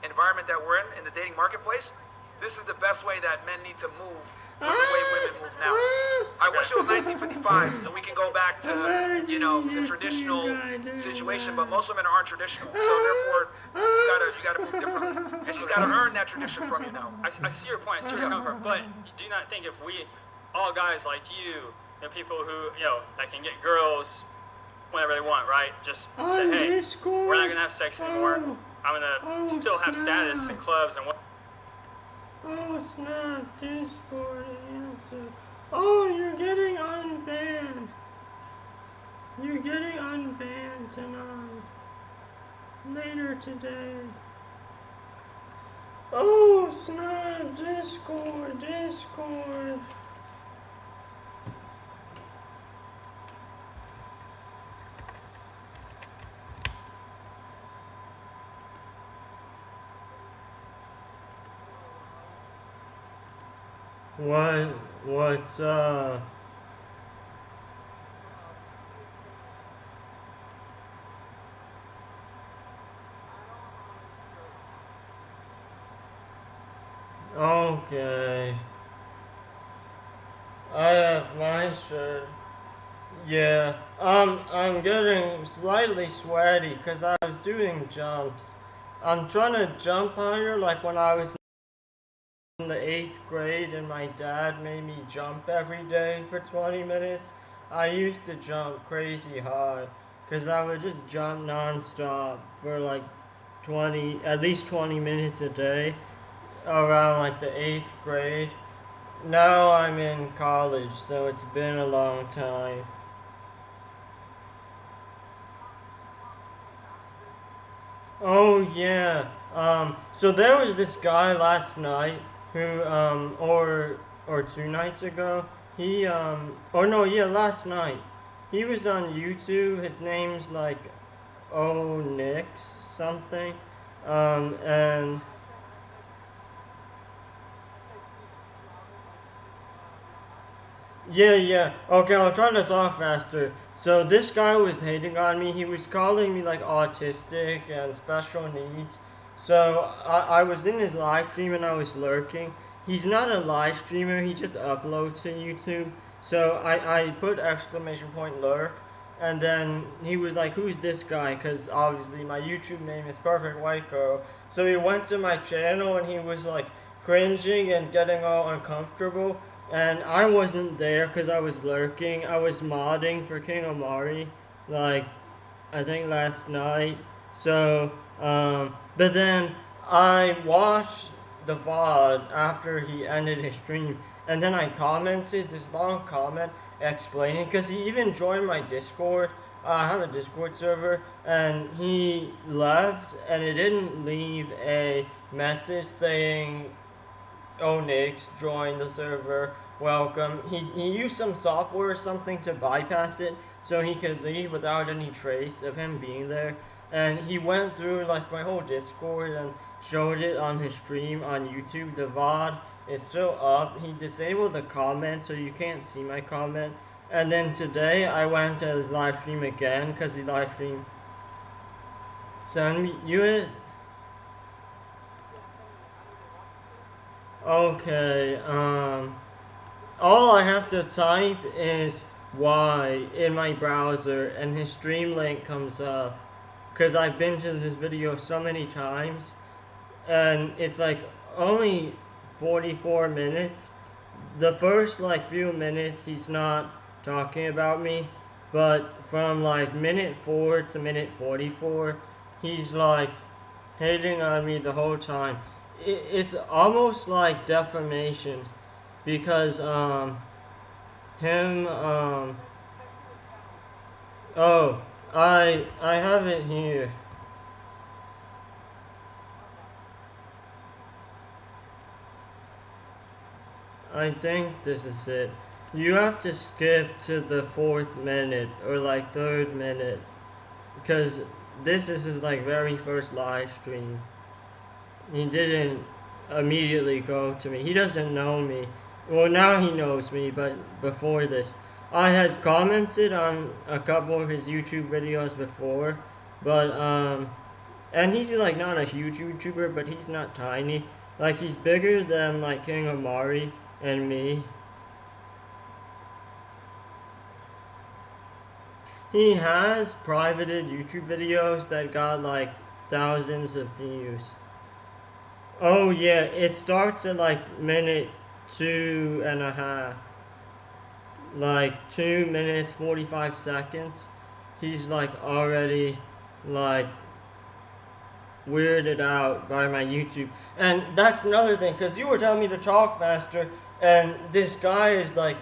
environment that we're in the dating marketplace, this is the best way that men need to move with the way women move now. I wish it was 1955 and we can go back to, you know, the traditional situation, but most women aren't traditional. So therefore, you gotta move differently. And she's gotta earn that tradition from you now. I see your point. I see where you're coming from. But do you not think if we, all guys like you know, people who, you know, that can get girls whenever they want, right? Just say, hey, we're not gonna have sex anymore. I'm gonna still have status in clubs and what. Oh snap, Discord answer. Oh, you're getting unbanned. You're getting unbanned tonight. Later today. Oh snap, Discord. What's okay. I have my shirt. Yeah, I'm getting slightly sweaty because I was doing jumps. I'm trying to jump higher like when I was in the 8th grade and my dad made me jump every day for 20 minutes. I used to jump crazy hard because I would just jump nonstop for like at least 20 minutes a day around like the 8th grade. Now I'm in college, so it's been a long time. Oh yeah. So there was this guy last night who, or 2 nights ago. Last night. He was on YouTube. His name's like Nix something. And yeah. Okay, I'll try to talk faster. So this guy was hating on me. He was calling me like autistic and special needs. So I was in his live stream and I was lurking. He's not a live streamer. He just uploads to YouTube. So I put exclamation point lurk. And then he was like, who's this guy? Because obviously my YouTube name is Perfect White Girl. So he went to my channel and he was like cringing and getting all uncomfortable. And I wasn't there because I was lurking. I was modding for King Omari, like, I think last night. So, but then I watched the VOD after he ended his stream. And then I commented this long comment explaining, because he even joined my Discord. I have a Discord server, and he left, and it didn't leave a message saying, Nix joined the server, welcome. He used some software or something to bypass it so he could leave without any trace of him being there. And he went through like my whole Discord and showed it on his stream on YouTube. The VOD is still up. He disabled the comment so you can't see my comment. And then today I went to his live stream again because he live streamed. Send me you it? Okay, all I have to type is Y in my browser and his stream link comes up. Because I've been to this video so many times and it's like only 44 minutes, the first like few minutes he's not talking about me, but from like minute 4 to minute 44, he's like hating on me the whole time. It's almost like defamation because him oh, I have it here. I think this is it. You have to skip to the 4th minute or like 3rd minute because this is his like very first live stream. He didn't immediately go to me. He doesn't know me. Well, now he knows me, but before this, I had commented on a couple of his YouTube videos before, but and he's like not a huge YouTuber, but he's not tiny. Like he's bigger than like King Amari and me. He has privated YouTube videos that got like thousands of views. Oh yeah, it starts at like minute 2.5. Like 2 minutes 45 seconds. He's like already like weirded out by my YouTube. And that's another thing, because you were telling me to talk faster, and this guy is like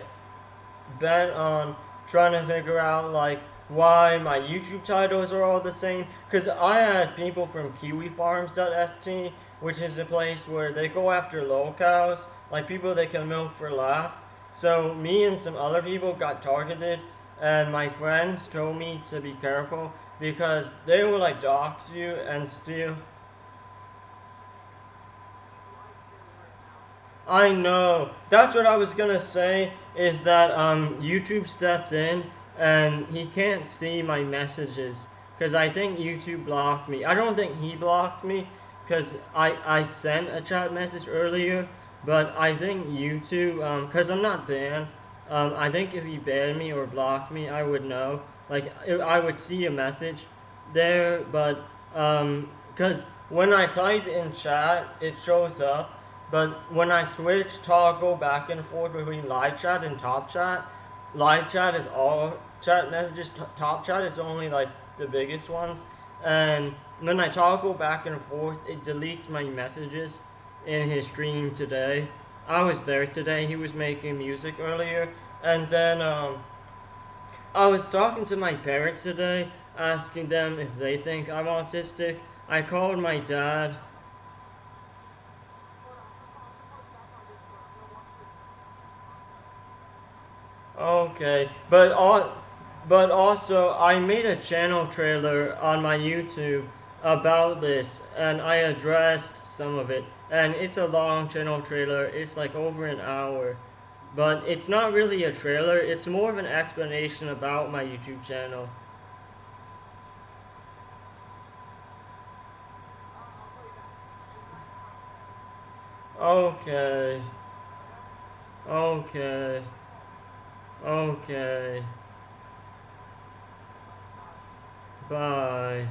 bent on trying to figure out like why my YouTube titles are all the same. Because I had people from KiwiFarms.st, which is a place where they go after lolcows, like people they can milk for laughs. So me and some other people got targeted, and my friends told me to be careful because they will like dox you and steal. I know. That's what I was gonna say, is that YouTube stepped in and he can't see my messages because I think YouTube blocked me. I don't think he blocked me because I sent a chat message earlier, but I think YouTube, because I'm not banned, I think if he banned me or blocked me, I would know. Like, I would see a message there, but because when I type in chat, it shows up. But when I switch toggle back and forth between live chat and top chat, live chat is all chat messages, top chat is only like the biggest ones. And when I toggle back and forth, it deletes my messages in his stream today. I was there today, he was making music earlier. And then I was talking to my parents today, asking them if they think I'm autistic. I called my dad. Okay, but also I made a channel trailer on my YouTube about this, and I addressed some of it. And it's a long channel trailer. It's like over an hour, but it's not really a trailer. It's more of an explanation about my YouTube channel. Okay. Okay. Okay. Bye.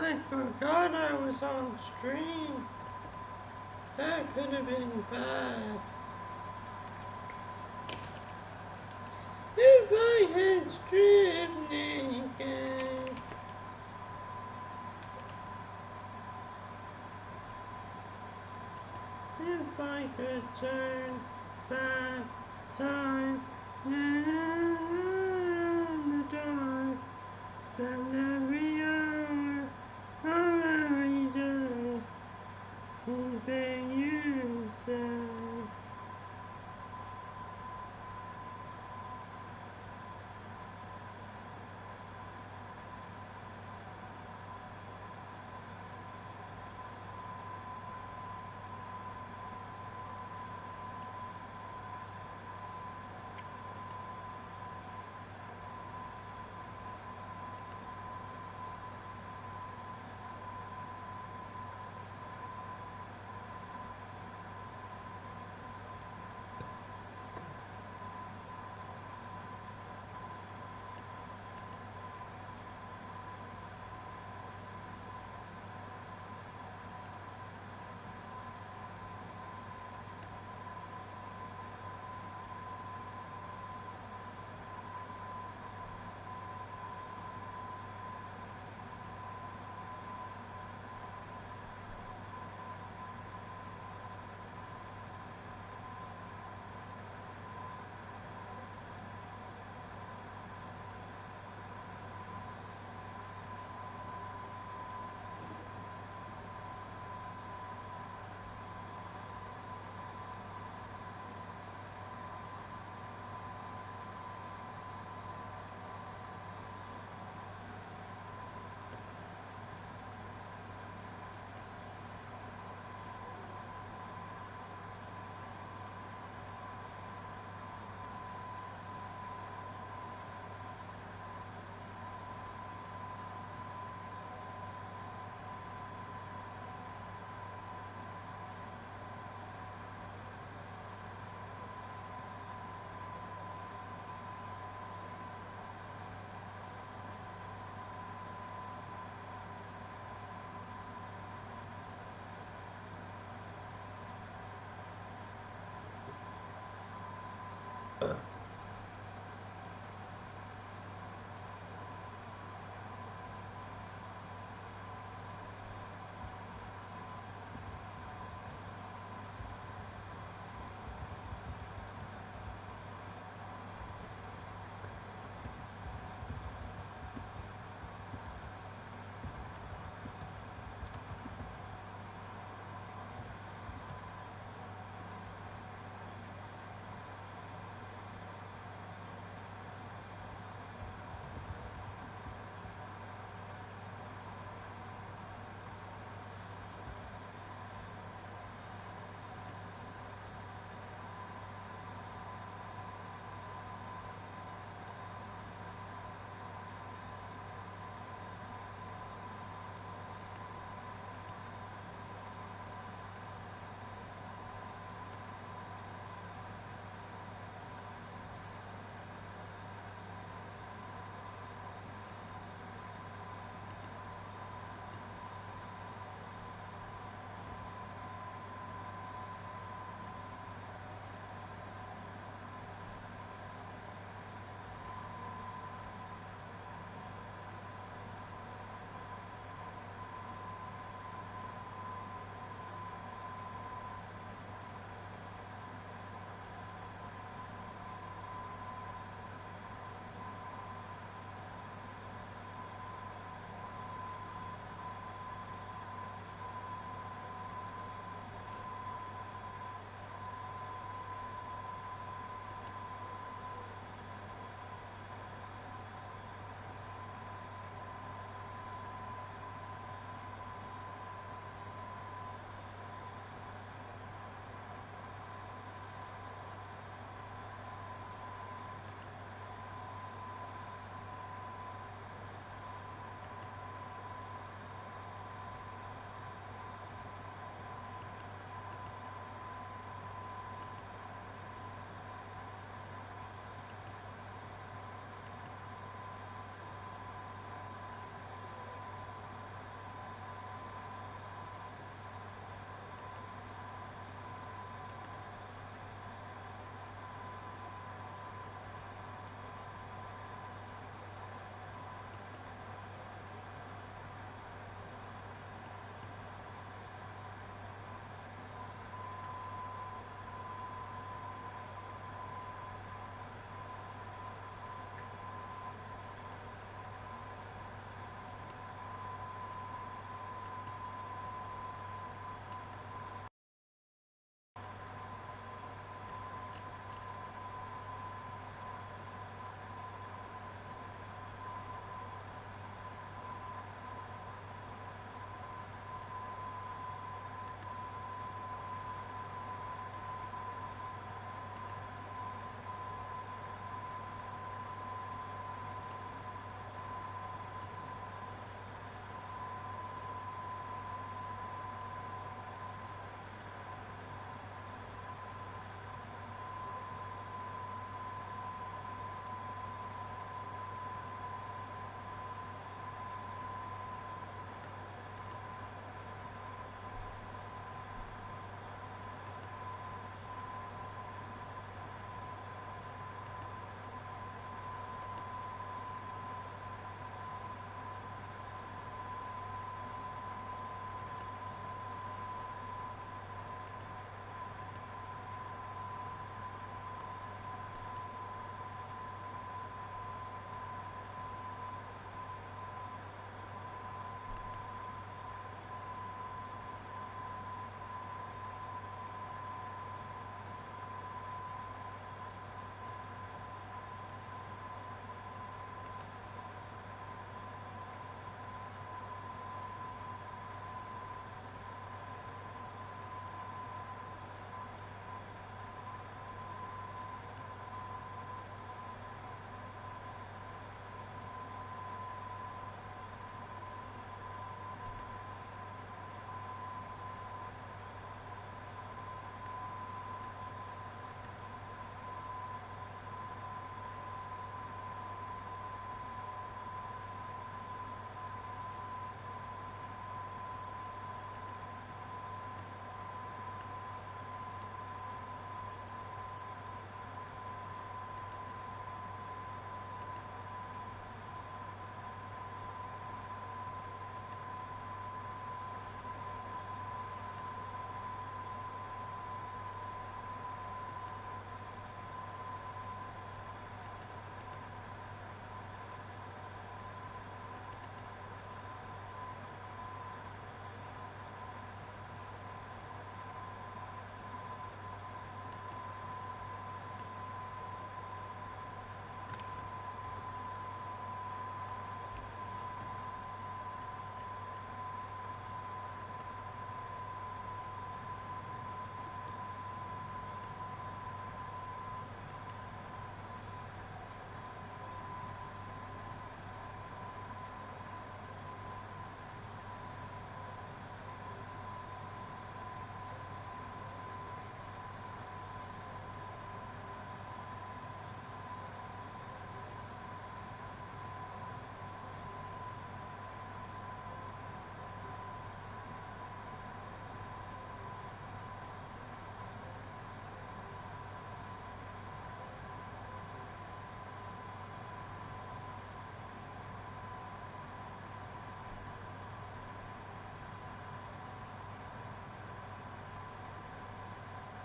I forgot I was on stream. That could have been bad. If I had stripped naked. If I could turn back time in the dark, spend every hour of every day keeping you safe.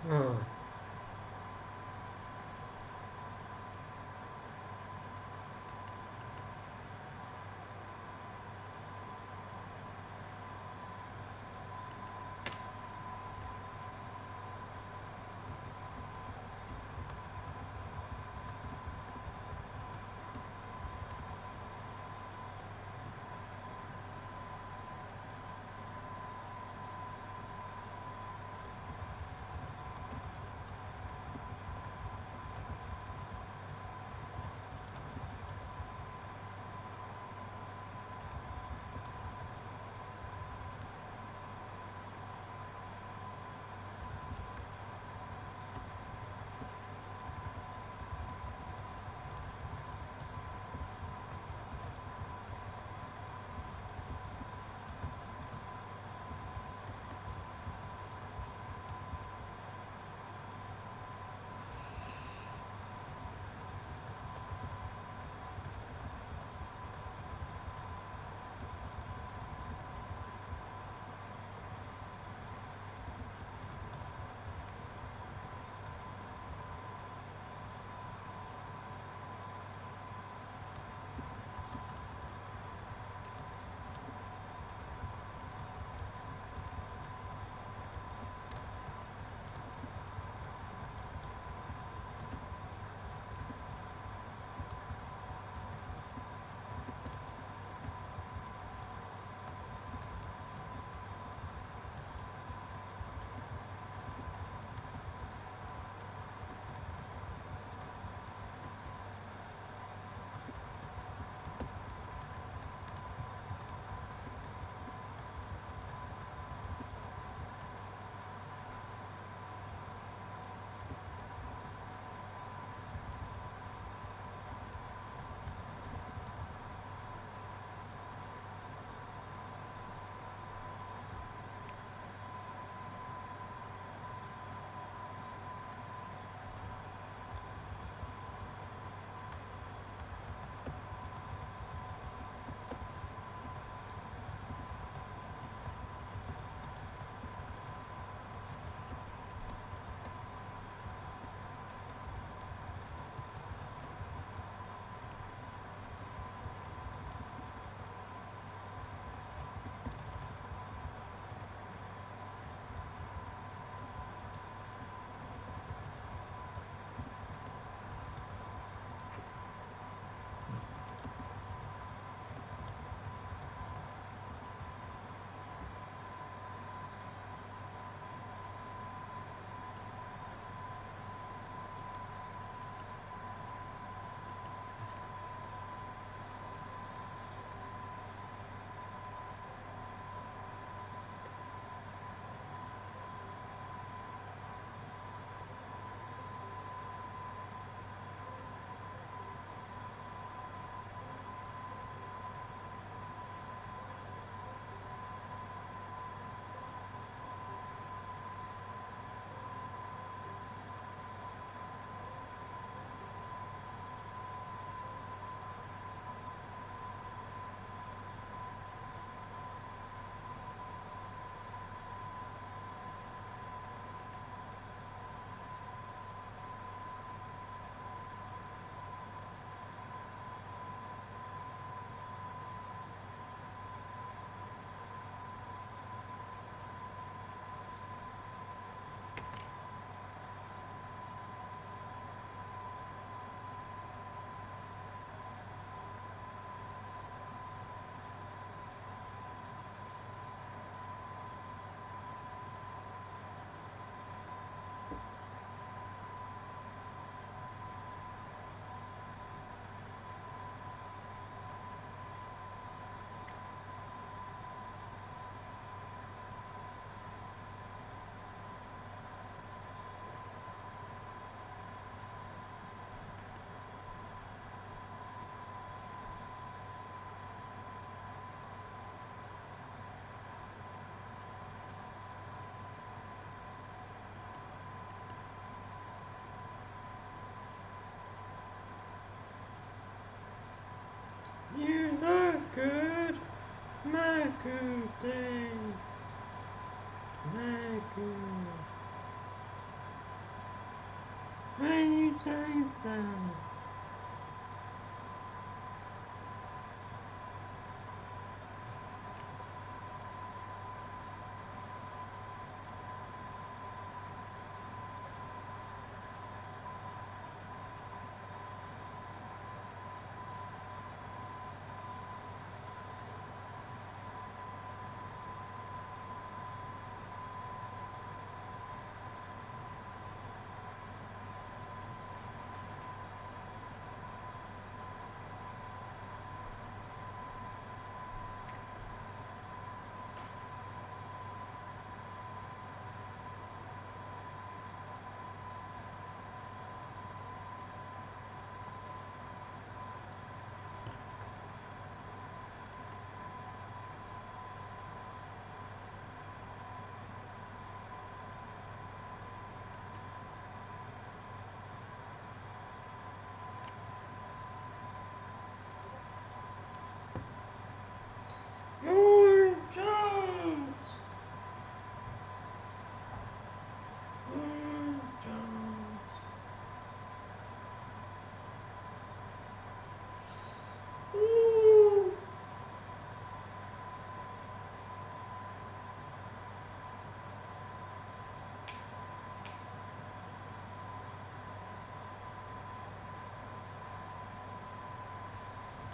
Huh. You look good, Maku, thanks. Maku.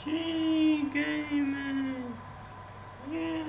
G gaming. Yeah.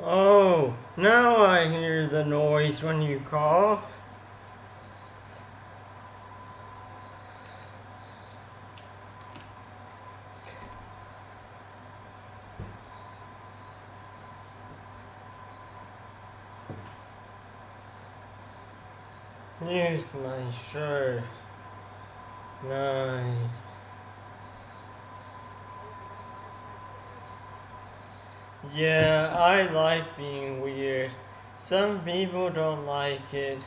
Oh, now I hear the noise when you call. Here's my shirt. Nice. Yeah, I like being weird. Some people don't like it.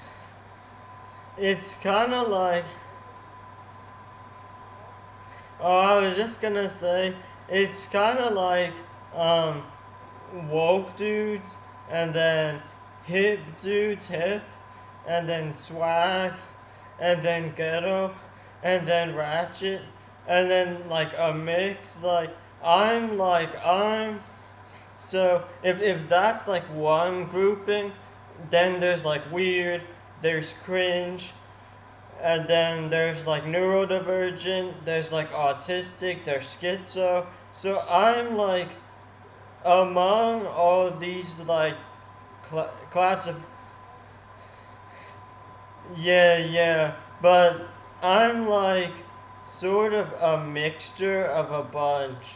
It's kind of like. Oh, I was just gonna say, it's kind of like, um, woke dudes, and then hip dudes, hip, and then swag, and then ghetto, and then ratchet, and then like a mix. I'm. So if that's like one grouping, then there's like weird, there's cringe, and then there's like neurodivergent, there's like autistic, there's schizo. So I'm like among all these like class of. Yeah, yeah, but I'm like sort of a mixture of a bunch.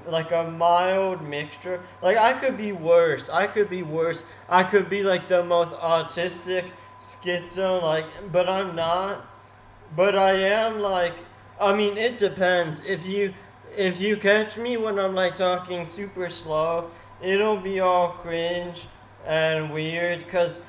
Like a mild mixture. Like I could be worse. I could be worse. I could be like the most autistic schizo, like, but I'm not. But I am like, I mean, it depends. If you catch me when I'm like talking super slow, it'll be all cringe and weird cuz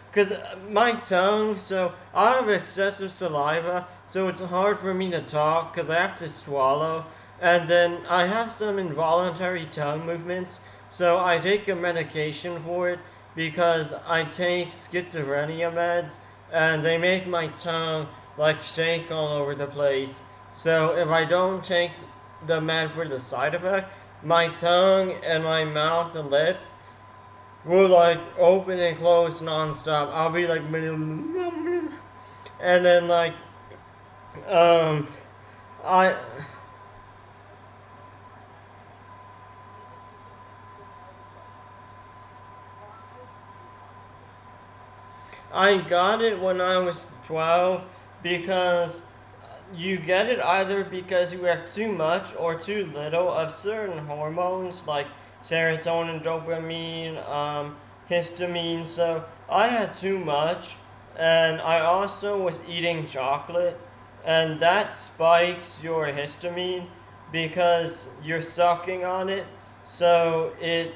my tongue, so I have excessive saliva, so it's hard for me to talk cuz I have to swallow, and then I have some involuntary tongue movements, so I take a medication for it because I take schizophrenia meds and they make my tongue like shake all over the place. So if I don't take the med for the side effect, my tongue and my mouth and lips will like open and close nonstop. I'll be like, and then like, um, I. I got it when I was 12 because you get it either because you have too much or too little of certain hormones like serotonin, dopamine, histamine. So I had too much, and I also was eating chocolate, and that spikes your histamine because you're sucking on it. So it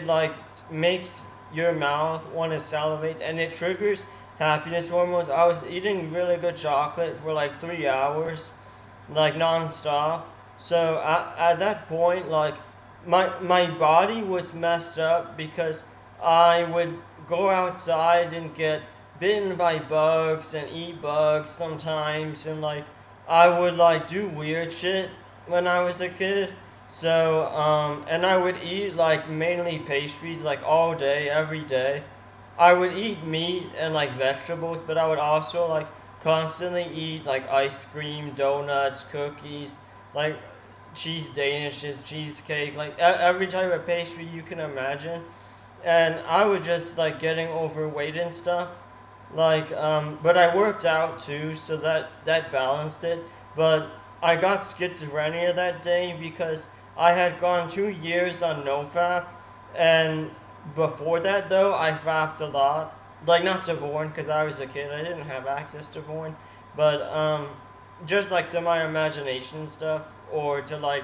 like makes your mouth want to salivate, and it triggers happiness hormones. I was eating really good chocolate for like 3 hours, like nonstop, So at that point, like my body was messed up because I would go outside and get bitten by bugs and eat bugs sometimes, and like I would like do weird shit when I was a kid. So and I would eat like mainly pastries like all day, every day. I would eat meat and like vegetables, but I would also like constantly eat like ice cream, donuts, cookies, like cheese danishes, cheesecake, like every type of pastry you can imagine. And I was just like getting overweight and stuff. Like, but I worked out too, so that balanced it. But I got schizophrenia that day because I had gone 2 years on NoFap, and before that though, I fapped a lot. Like not to porn, because I was a kid, I didn't have access to porn, but just like to my imagination stuff, or to like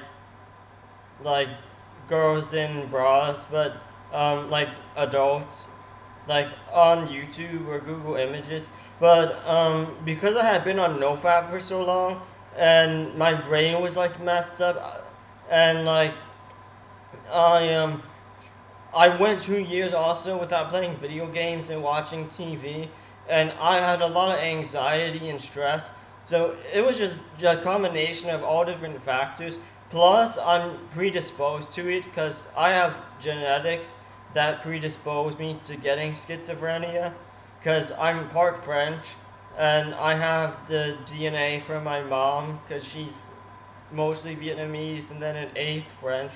girls in bras, but like adults, like on YouTube or Google Images. But because I had been on NoFap for so long, and my brain was like messed up, and like I I went 2 years also without playing video games and watching TV, and I had a lot of anxiety and stress. So it was just a combination of all different factors. Plus, I'm predisposed to it because I have genetics that predispose me to getting schizophrenia. Because I'm part French, and I have the DNA from my mom because she's mostly Vietnamese and then an eighth French.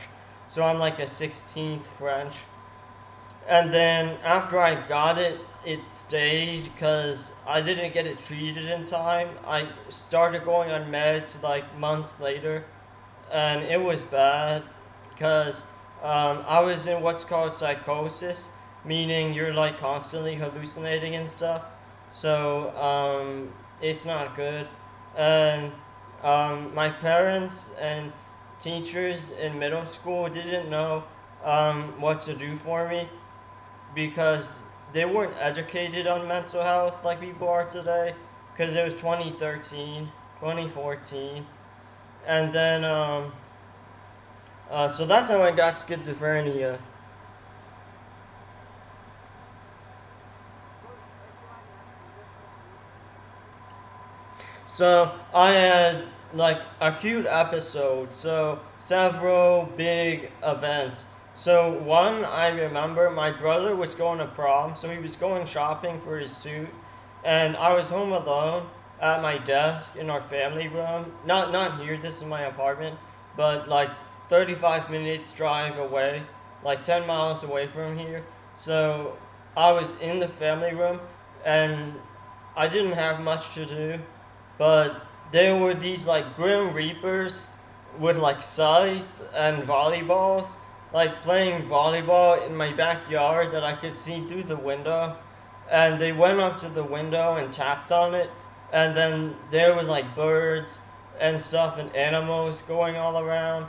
So I'm like a 16th French. And then after I got it, it stayed because I didn't get it treated in time. I started going on meds like months later, and it was bad because I was in what's called psychosis, meaning you're like constantly hallucinating and stuff. So it's not good. And my parents and teachers in middle school didn't know what to do for me because they weren't educated on mental health like people are today because it was 2013, 2014. And then so that's how I got schizophrenia. So I had like acute episodes, so several big events. So one I remember my brother was going to prom, so he was going shopping for his suit, and I was home alone at my desk in our family room. Not here, this is my apartment, but like 35 minutes drive away, like 10 miles away from here. So I was in the family room and I didn't have much to do, but there were these like grim reapers with like scythes and volleyballs, like playing volleyball in my backyard that I could see through the window. And they went up to the window and tapped on it, and then there was like birds and stuff and animals going all around.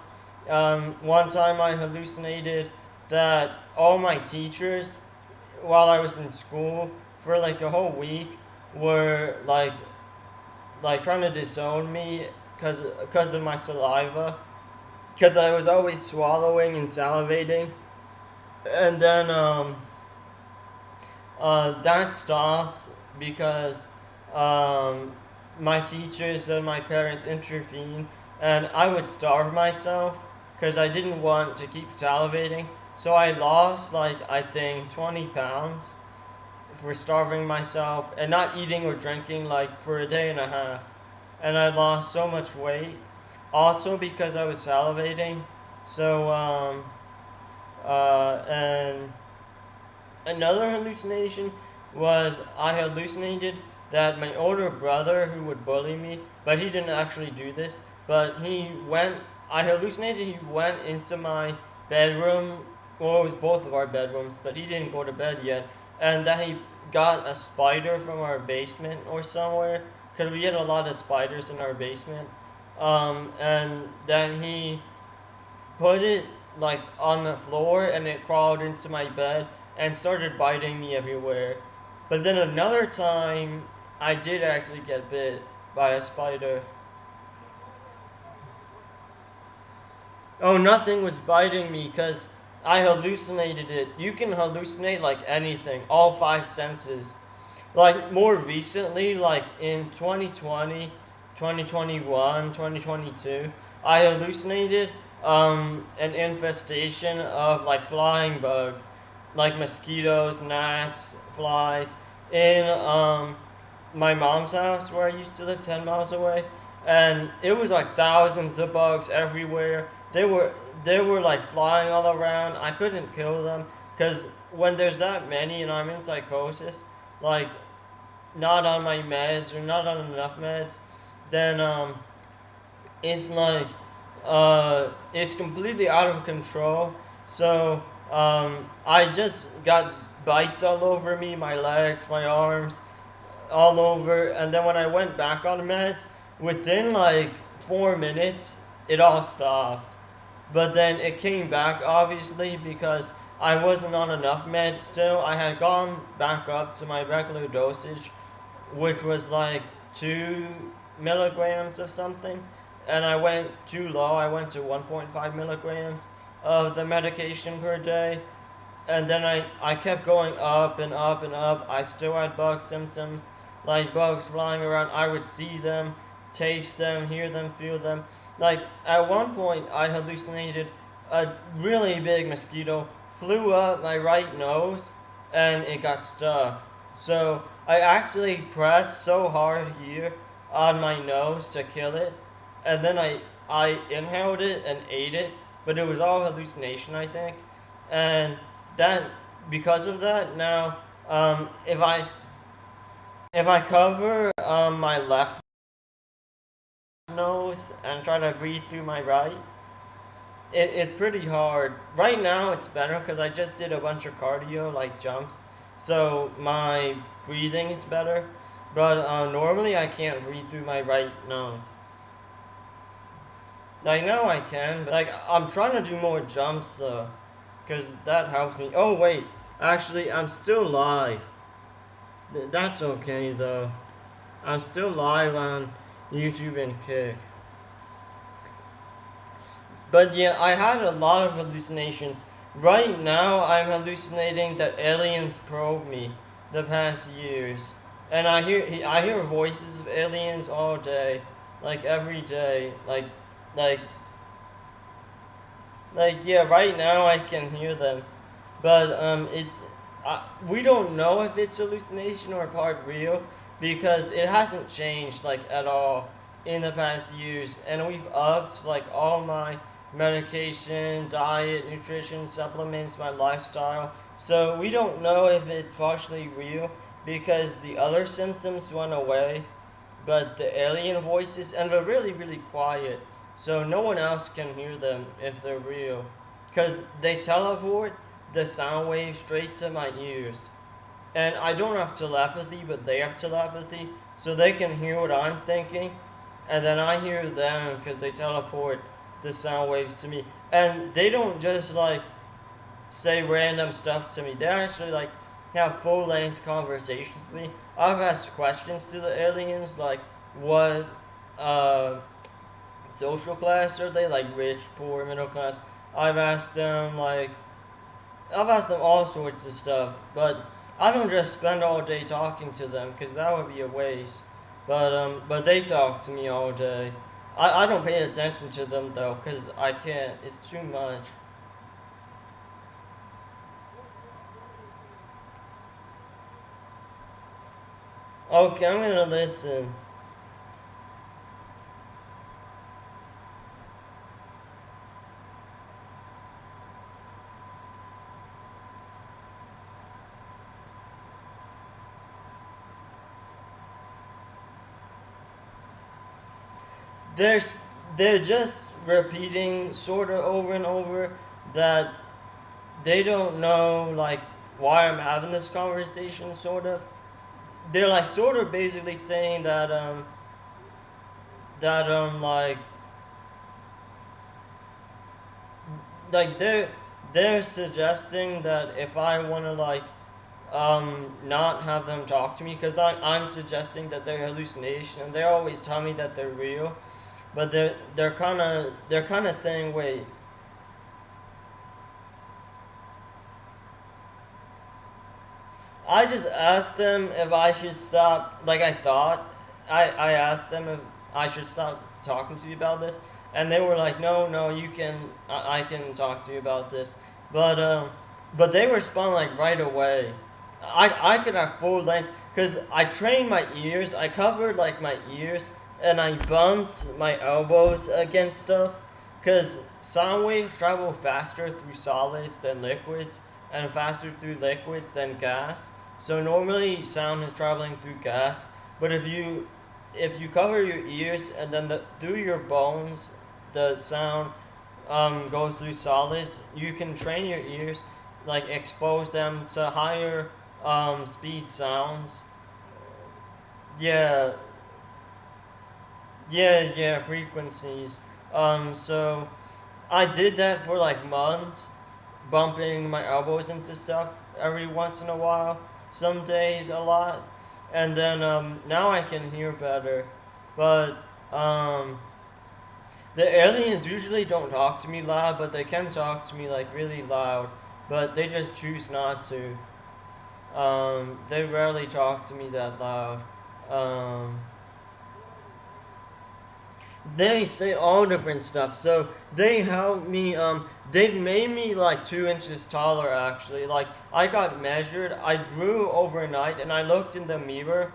One time I hallucinated that all my teachers, while I was in school for like a whole week, were like trying to disown me because of my saliva, because I was always swallowing and salivating, and then that stopped because um, my teachers and my parents intervened, and I would starve myself because I didn't want to keep salivating. So I lost like I think 20 pounds for starving myself and not eating or drinking like for a day and a half. And I lost so much weight. Also because I was salivating. So, and another hallucination was I hallucinated that my older brother who would bully me, but he didn't actually do this, but I hallucinated he went into my bedroom, well, it was both of our bedrooms, but he didn't go to bed yet, and that he got a spider from our basement or somewhere, because we had a lot of spiders in our basement, and then he put it like on the floor and it crawled into my bed and started biting me everywhere. But then another time, I did actually get bit by a spider. Oh, nothing was biting me because I hallucinated it. You can hallucinate like anything, all five senses. Like more recently, like in 2020, 2021, 2022, I hallucinated an infestation of like flying bugs, like mosquitoes, gnats, flies, in my mom's house where I used to live 10 miles away, and it was like thousands of bugs everywhere. They were like flying all around. I couldn't kill them because when there's that many and I'm in psychosis, like not on my meds or not on enough meds, then it's like it's completely out of control. So I just got bites all over me, my legs, my arms, all over. And then when I went back on meds, within like 4 minutes, it all stopped. But then it came back obviously because I wasn't on enough meds still. I had gone back up to my regular dosage, which was like 2 milligrams of something, and I went too low. I went to 1.5 milligrams of the medication per day, and then I kept going up and up and up. I still had bug symptoms, like bugs flying around. I would see them, taste them, hear them, feel them. Like at one point, I hallucinated a really big mosquito flew up my right nose and it got stuck. So I actually pressed so hard here on my nose to kill it, and then I inhaled it and ate it, but it was all hallucination, I think, and that because of that now, if I cover my left nose and try to breathe through my right, it's pretty hard. Right now it's better because I just did a bunch of cardio like jumps, so my breathing is better. But normally I can't breathe through my right nose. Like now I can, but like I'm trying to do more jumps though, because that helps me. Oh wait, actually I'm still live. That's okay though. I'm still live on YouTube and Kick. But yeah, I had a lot of hallucinations. Right now, I'm hallucinating that aliens probe me the past years, and I hear voices of aliens all day, like every day, like yeah. Right now, I can hear them, but we don't know if it's hallucination or part real because it hasn't changed like at all in the past years, and we've upped like all my medication, diet, nutrition, supplements, my lifestyle. So we don't know if it's partially real because the other symptoms went away, but the alien voices, and they're really, really quiet, so no one else can hear them if they're real. Because they teleport the sound waves straight to my ears. And I don't have telepathy, but they have telepathy, so they can hear what I'm thinking, and then I hear them because they teleport the sound waves to me. And they don't just like say random stuff to me. They actually like have full length conversations with me. I've asked questions to the aliens like what uh, social class are they? Like rich, poor, middle class. I've asked them like I've asked them all sorts of stuff, but I don't just spend all day talking to them because that would be a waste. But they talk to me all day. I don't pay attention to them though because I can't. It's too much. Okay, I'm gonna listen. They're they're just repeating sort of over and over that they don't know like why I'm having this conversation. Sort of, they're like sort of basically saying that like they're suggesting that if I want to like not have them talk to me because I'm suggesting that they're hallucination and they always tell me that they're real, but they're kind of saying wait, I just asked them if I should stop. Like I thought, I asked them if I should stop talking to you about this, and they were like, "No, no, you can. I can talk to you about this." But but they respond like right away. I could have full length because I trained my ears. I covered like my ears, and I bumped my elbows against stuff. Because sound waves travel faster through solids than liquids, and faster through liquids than gas. So normally sound is traveling through gas, but if you cover your ears and then through your bones, the sound goes through solids. You can train your ears, like expose them to higher speed sounds. Yeah, yeah, frequencies. So I did that for like months, bumping my elbows into stuff every once in a while. Some days a lot, and then now I can hear better. But um, the aliens usually don't talk to me loud, but they can talk to me like really loud. But they just choose not to. They rarely talk to me that loud. Um, they say all different stuff. So they help me. They've made me like 2 inches taller. Actually, like I got measured. I grew overnight, and I looked in the mirror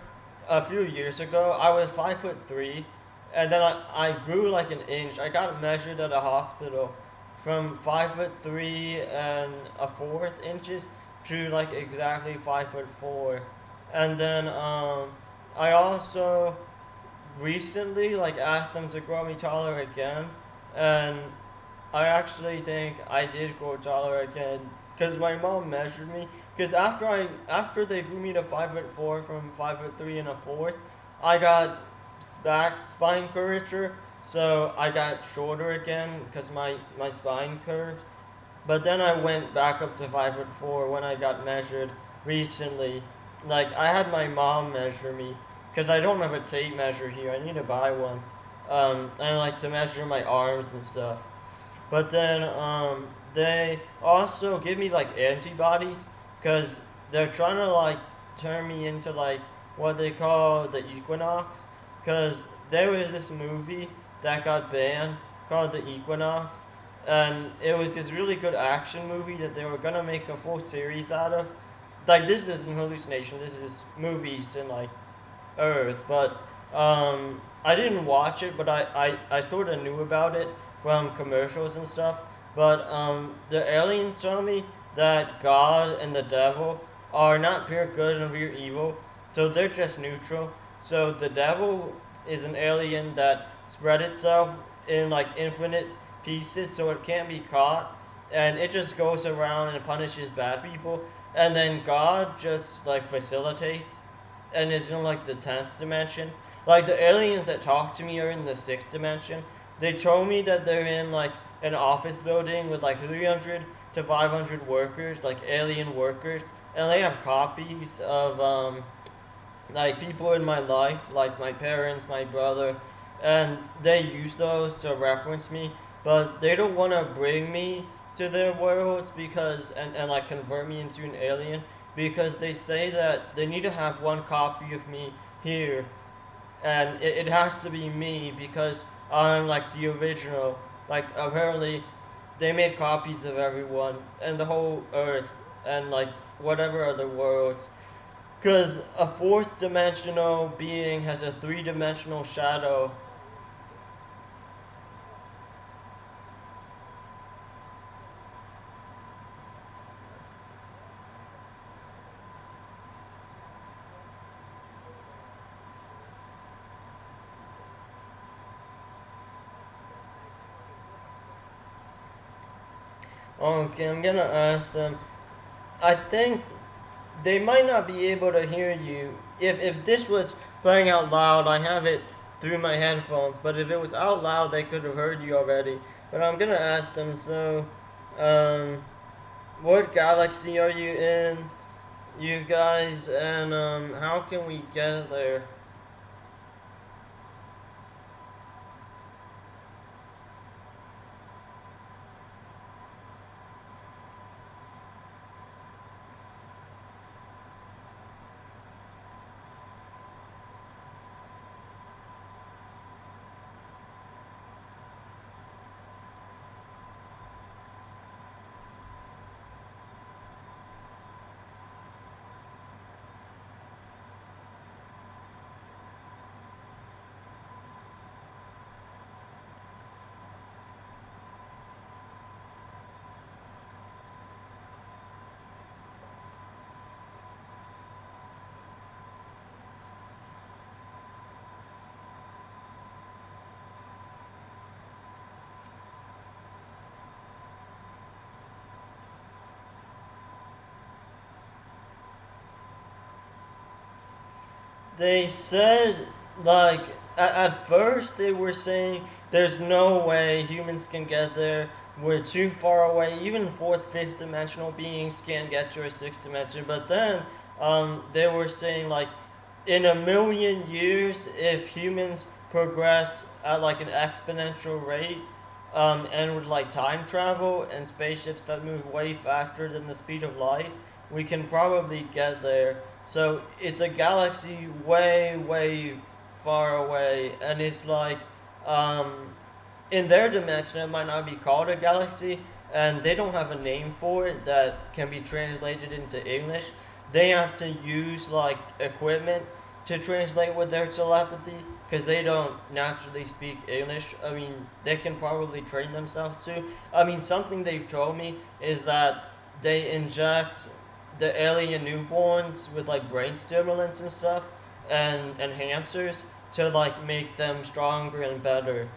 a few years ago. I was 5'3", and then I grew like an inch. I got measured at a hospital from 5'3" and a fourth inches to like exactly 5'4", and then I also recently like asked them to grow me taller again, and I actually think I did grow taller again because my mom measured me. Because after they grew me to 5'4" from 5'3" and a fourth, I got back spine curvature, so I got shorter again because my spine curved. But then I went back up to 5'4" when I got measured recently. Like I had my mom measure me because I don't have a tape measure here. I need to buy one. I like to measure my arms and stuff. But then they also give me like antibodies because they're trying to like turn me into like what they call the equinox. Because there was this movie that got banned called the Equinox, and it was this really good action movie that they were gonna make a full series out of. Like this isn't hallucination. This is movies in like Earth, but I didn't watch it, but I sort of knew about it from commercials and stuff. But the aliens tell me that God and the devil are not pure good and pure evil, so they're just neutral. So the devil is an alien that spread itself in like infinite pieces, so it can't be caught, and it just goes around and punishes bad people. And then God just like facilitates and is in like the 10th dimension. Like the aliens that talk to me are in the 6th dimension. They told me that they're in like an office building with like 300 to 500 workers, like alien workers, and they have copies of like people in my life, like my parents, my brother, and they use those to reference me, but they don't want to bring me to their worlds because and like convert me into an alien because they say that they need to have one copy of me here, and it has to be me because I'm like the original. Like apparently they made copies of everyone and the whole earth and like whatever other worlds, because a fourth dimensional being has a three-dimensional shadow. Okay, I'm gonna ask them. I think they might not be able to hear you. If this was playing out loud, I have it through my headphones, but if it was out loud, they could have heard you already. But I'm gonna ask them, so, um, what galaxy are you in, you guys, and, how can we get there? they said, like, at first they were saying there's no way humans can get there. We're too far away. Even fourth, fifth dimensional beings can't get to a sixth dimension. But then they were saying, like, in a million years, if humans progress at like an exponential rate, and with like time travel and spaceships that move way faster than the speed of light, we can probably get there. So it's a galaxy way, way far away, and it's like, um, in their dimension, it might not be called a galaxy, and they don't have a name for it that can be translated into English. They have to use like equipment to translate with their telepathy because they don't naturally speak English. I mean, they can probably train themselves to. I mean, something they've told me is that they inject the alien newborns with like brain stimulants and stuff and enhancers to like make them stronger and better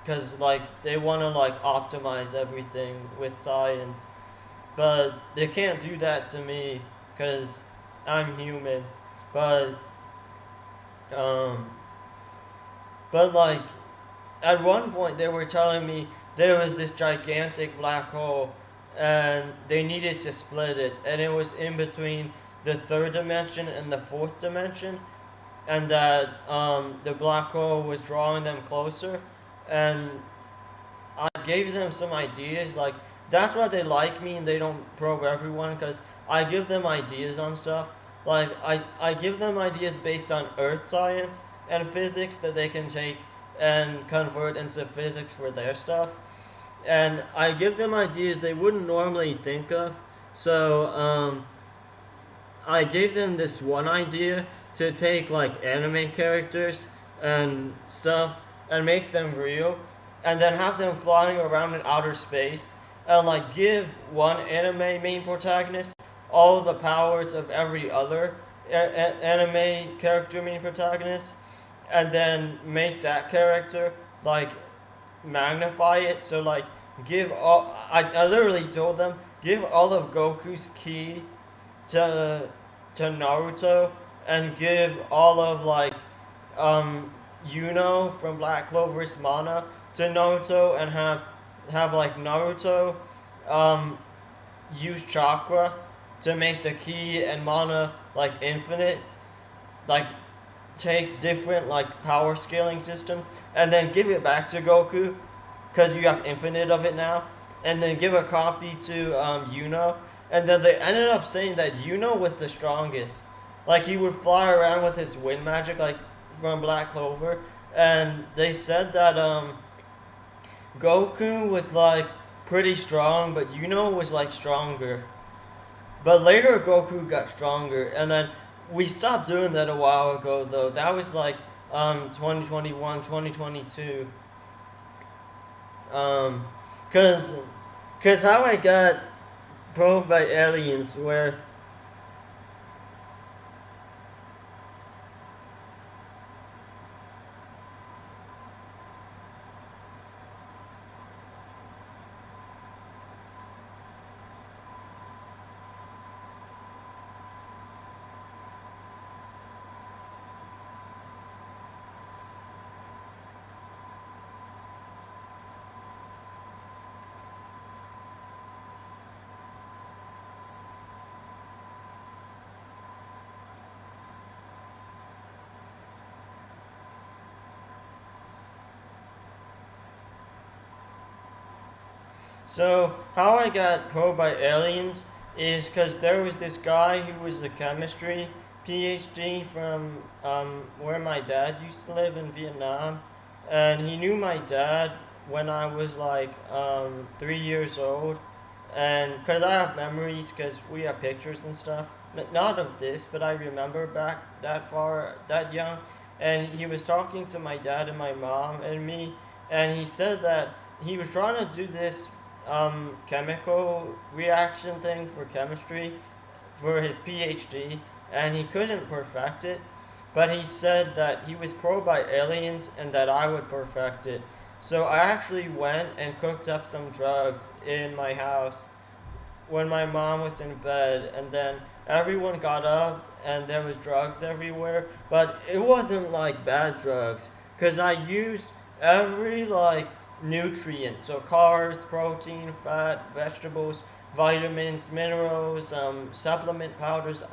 because like they want to like optimize everything with science, but they can't do that to me because I'm human. But um, but like at one point they were telling me there was this gigantic black hole and they needed to split it, and it was in between the third dimension and the fourth dimension, and that the black hole was drawing them closer, and I gave them some ideas. Like, that's why they like me and they don't probe everyone, because I give them ideas on stuff. Like, I give them ideas based on earth science and physics that they can take and convert into physics for their stuff. And I give them ideas they wouldn't normally think of. So, I gave them this one idea to take like anime characters and stuff and make them real, and then have them flying around in outer space, and like give one anime main protagonist all the powers of every other anime character main protagonist, and then make that character like magnify it. So like give all I literally told them give all of Goku's ki to Naruto, and give all of like um Yuno from Black Clover's mana to Naruto, and have like Naruto um use chakra to make the ki and mana like infinite, like take different like power scaling systems and then give it back to Goku because you have infinite of it now, and then give a copy to Yuno, and then they ended up saying that Yuno was the strongest. Like he would fly around with his wind magic, like from Black Clover, and they said that Goku was like pretty strong, but Yuno was like stronger. But later Goku got stronger, and then we stopped doing that a while ago though. That was like 2021, 2022. Cause, cause how I got probed by aliens where So, how I got probed by aliens is because there was this guy who was a chemistry PhD from where my dad used to live in Vietnam, and he knew my dad when I was like 3 years old, and because I have memories, because we have pictures and stuff, not of this, but I remember back that far, that young, and he was talking to my dad and my mom and me, and he said that he was trying to do this chemical reaction thing for chemistry for his PhD, and he couldn't perfect it. But he said that he was probed by aliens and that I would perfect it. So I actually went and cooked up some drugs in my house when my mom was in bed, and then everyone got up and there was drugs everywhere, but it wasn't like bad drugs, cause I used every like nutrient, so carbs, protein, fat, vegetables, vitamins, minerals, supplement powders.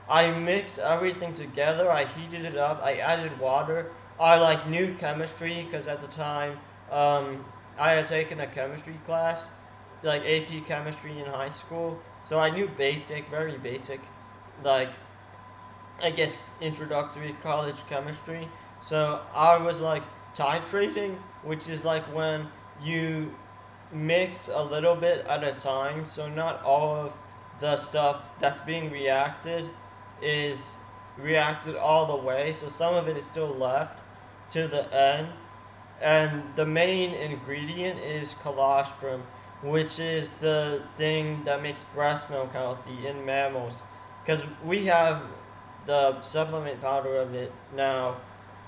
I mixed everything together. I heated it up. I added water. I like knew chemistry because at the time I had taken a chemistry class, like AP chemistry in high school. So I knew basic, very basic, like I guess introductory college chemistry. So I was like titrating, which is like when you mix a little bit at a time, so not all of the stuff that's being reacted is reacted all the way, so some of it is still left to the end. And the main ingredient is colostrum, which is the thing that makes breast milk healthy in mammals. Because we have the supplement powder of it now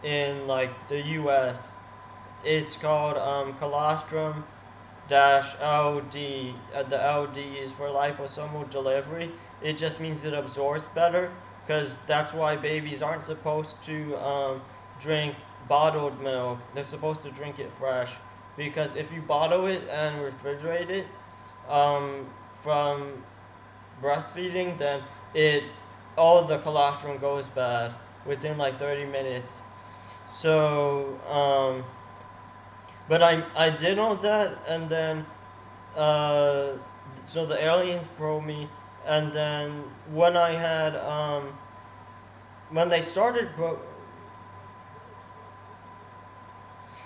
in like the US. It's called colostrum dash LD. The LD is for liposomal delivery. It just means it absorbs better, because that's why babies aren't supposed to drink bottled milk. They're supposed to drink it fresh, because if you bottle it and refrigerate it from breastfeeding, then it all of the colostrum goes bad within like 30 minutes. So but I did all that, and then uh, so the aliens probe me, and then when I had when they started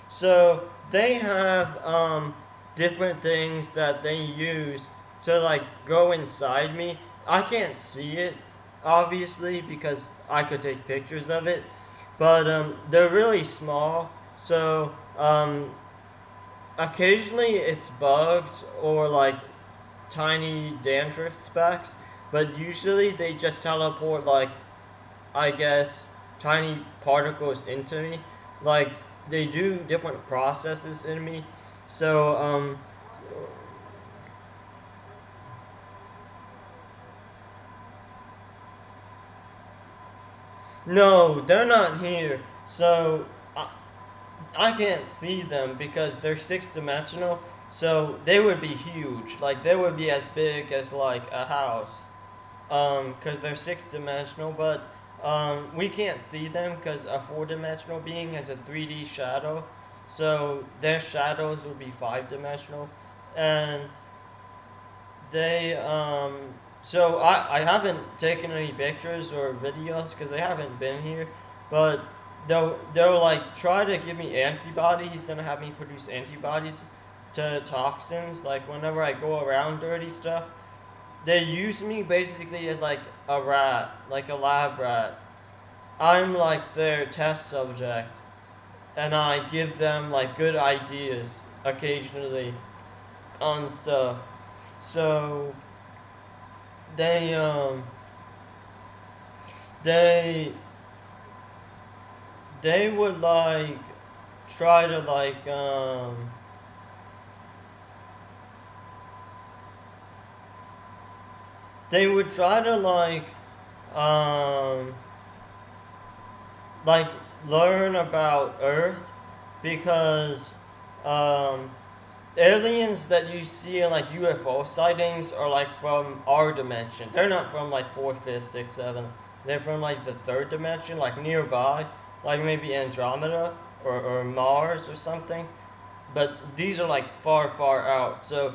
so they have different things that they use to like go inside me. I can't see it obviously because I could take pictures of it, but they're really small. So occasionally it's bugs or like tiny dandruff specks, but usually they just teleport like I guess tiny particles into me. Like they do different processes in me. So no, they're not here. So I can't see them because they're 6 dimensional. So they would be huge. Like they would be as big as like a house. Because they're 6 dimensional, but we can't see them because a 4 dimensional being has a 3D shadow. So their shadows would be 5 dimensional. And they, so I haven't taken any pictures or videos because they haven't been here, but they'll like try to give me antibodies and have me produce antibodies to toxins. Like whenever I go around dirty stuff, they use me basically as like a rat, like a lab rat. I'm like their test subject, and I give them like good ideas occasionally on stuff. So they they they would like try to like they would try to um like learn about Earth because um aliens that you see in like UFO sightings are like from our dimension. They're not from like fourth, fifth, sixth, seventh. They're from like the third dimension, like nearby, like maybe Andromeda or Mars or something. But these are like far, far out. So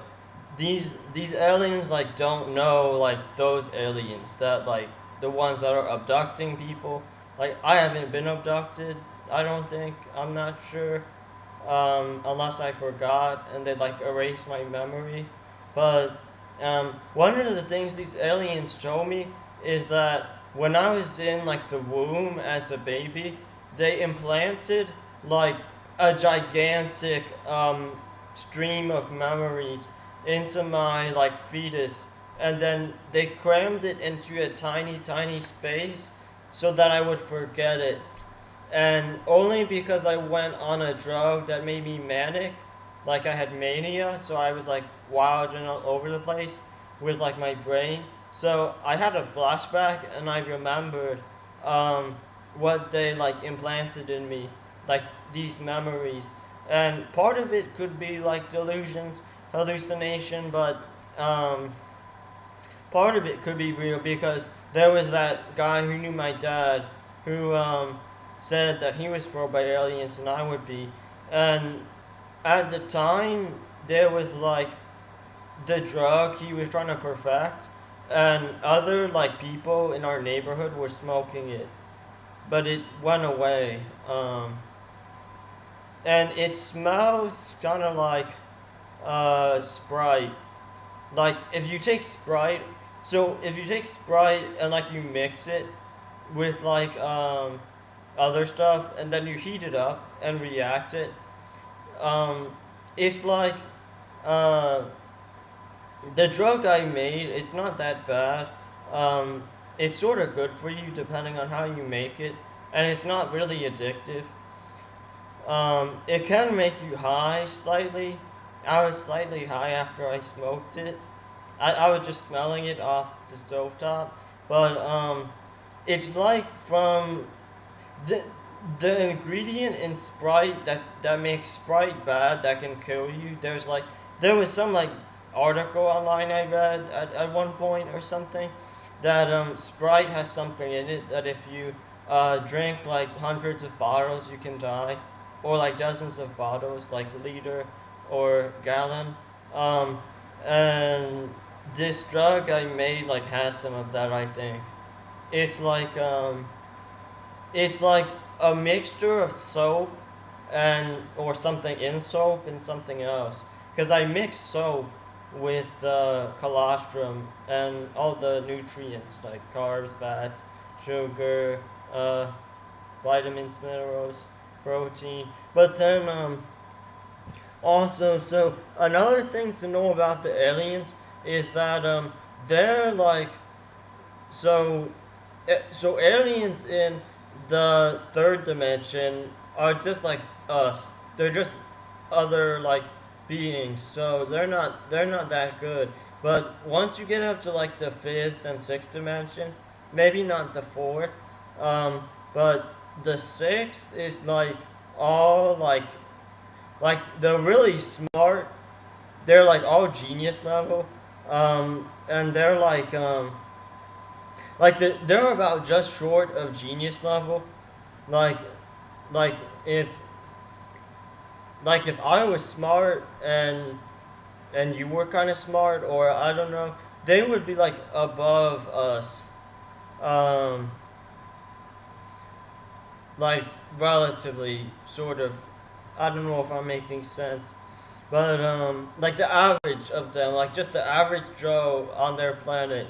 these aliens like don't know like those aliens that like the ones that are abducting people. Like I haven't been abducted. I don't think. I'm not sure. Unless I forgot and they like erase my memory. But one of the things these aliens show me is that when I was in like the womb as a baby, they implanted like a gigantic stream of memories into my like fetus, and then they crammed it into a tiny, tiny space so that I would forget it, and only because I went on a drug that made me manic, like I had mania, so I was like wild and all over the place with like my brain. So I had a flashback, and I remembered um, what they like implanted in me, like these memories. And part of it could be like delusions, hallucination, but um, part of it could be real because there was that guy who knew my dad who said that he was pro by aliens and I would be. And at the time, there was like the drug he was trying to perfect, and other like people in our neighborhood were smoking it, but it went away. And it smells kind of like Sprite. Like if you take Sprite, so if you take Sprite and like you mix it with like other stuff, and then you heat it up and react it, um, it's like uh, the drug I made. It's not that bad. Um, it's sort of good for you depending on how you make it, and it's not really addictive. It can make you high slightly. I was slightly high after I smoked it. I was just smelling it off the stovetop, but it's like from the the ingredient in Sprite that makes Sprite bad that can kill you. There was some like article online I read at one point or something that Sprite has something in it that if you drink like hundreds of bottles you can die, or like dozens of bottles like liter or gallon. Um, and this drug I made like has some of that, I think. It's like it's like a mixture of soap and or something in soap and something else. Because I mix soap with colostrum and all the nutrients like carbs, fats, sugar, uh, vitamins, minerals, protein. But then also, so another thing to know about the aliens is that they're like so so aliens in the third dimension are just like us. They're just other like beings. So they're not that good. But once you get up to like the fifth and sixth dimension, maybe not the fourth, but the sixth is like all like they're really smart. They're like all genius level, and they're like they're about just short of genius level. Like like if if I was smart and you were kind of smart, or I don't know, they would be like above us. Um, like relatively, sort of. I don't know if I'm making sense, but like the average of them, like just the average Joe on their planet,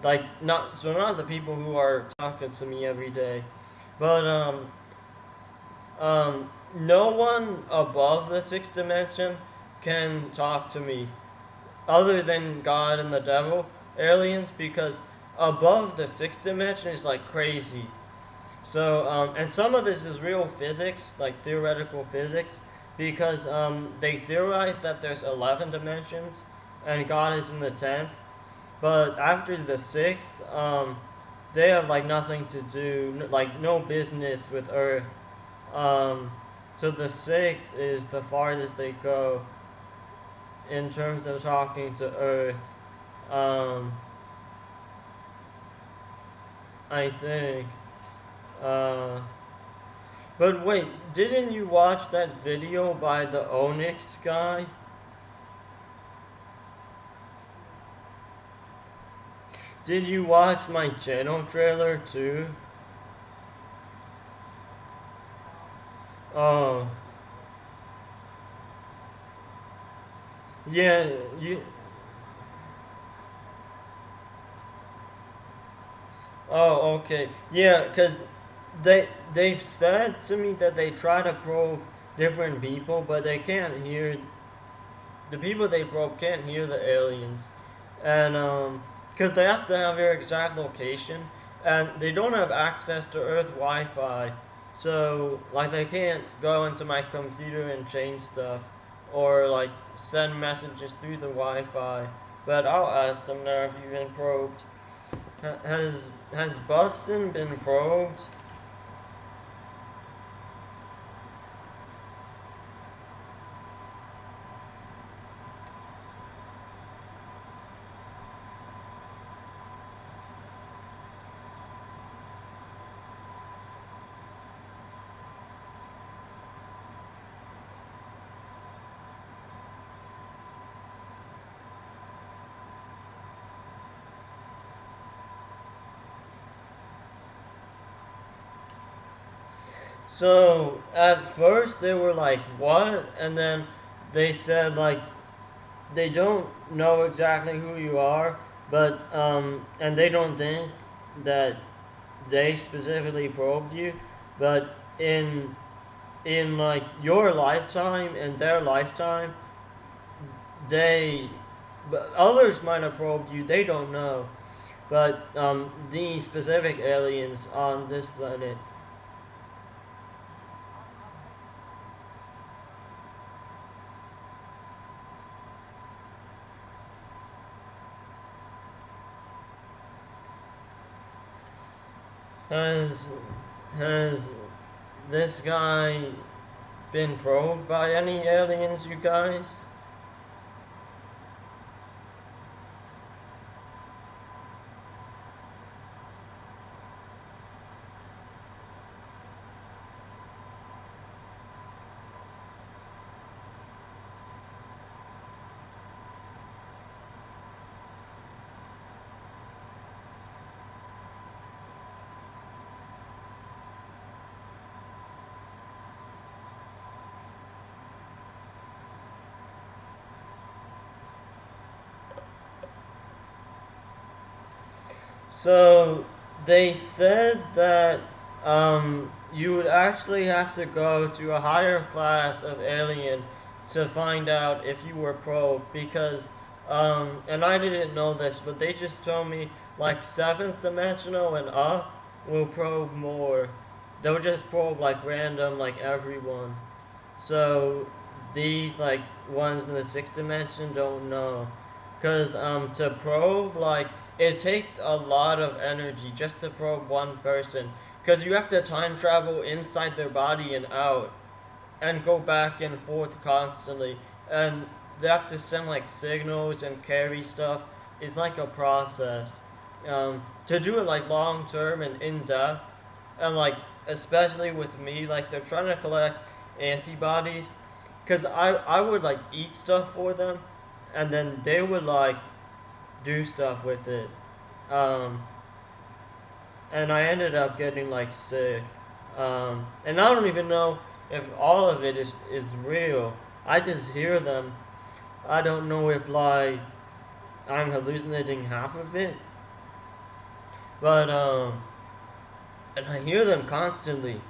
like not the people who are talking to me every day, but no one above the sixth dimension can talk to me other than God and the devil, aliens, because above the sixth dimension is like crazy. So, and some of this is real physics, like theoretical physics, because they theorize that there's 11 dimensions and God is in the 10th. But after the sixth, they have like nothing to do, like no business with Earth. Um, so the sixth is the farthest they go in terms of talking to Earth. Um, I think. Uh, but wait, didn't you watch that video by the Onyx guy? Did you watch my channel trailer too? Oh. Yeah, you. Oh, okay. Yeah, cause they've said to me that they try to probe different people, but they can't hear the people they probe can't hear the aliens, and cause they have to have their exact location, and they don't have access to Earth Wi-Fi, so like they can't go into my computer and change stuff, or like send messages through the Wi-Fi, but I'll ask them now if you've been probed. Has Boston been probed? So at first they were like, "What?" And then they said like they don't know exactly who you are, but and they don't think that they specifically probed you, but in like your lifetime and their lifetime, they but others might have probed you. They don't know, but the specific aliens on this planet. Has has this guy been probed by any aliens, you guys? So they said that you would actually have to go to a higher class of alien to find out if you were probed because and I didn't know this, but they just told me like seventh dimensional and up will probe more. They'll just probe like random like everyone. So these like ones in the sixth dimension don't know. Cause to probe like it takes a lot of energy just to probe one person. Cause you have to time travel inside their body and out and go back and forth constantly. And they have to send like signals and carry stuff. It's like a process. To do it like long term and in depth, and like especially with me, like they're trying to collect antibodies, cause I would like eat stuff for them, and then they would like do stuff with it. Um, and I ended up getting like sick. And I don't even know if all of it is real. I just hear them. I don't know if like I'm hallucinating half of it, but and I hear them constantly.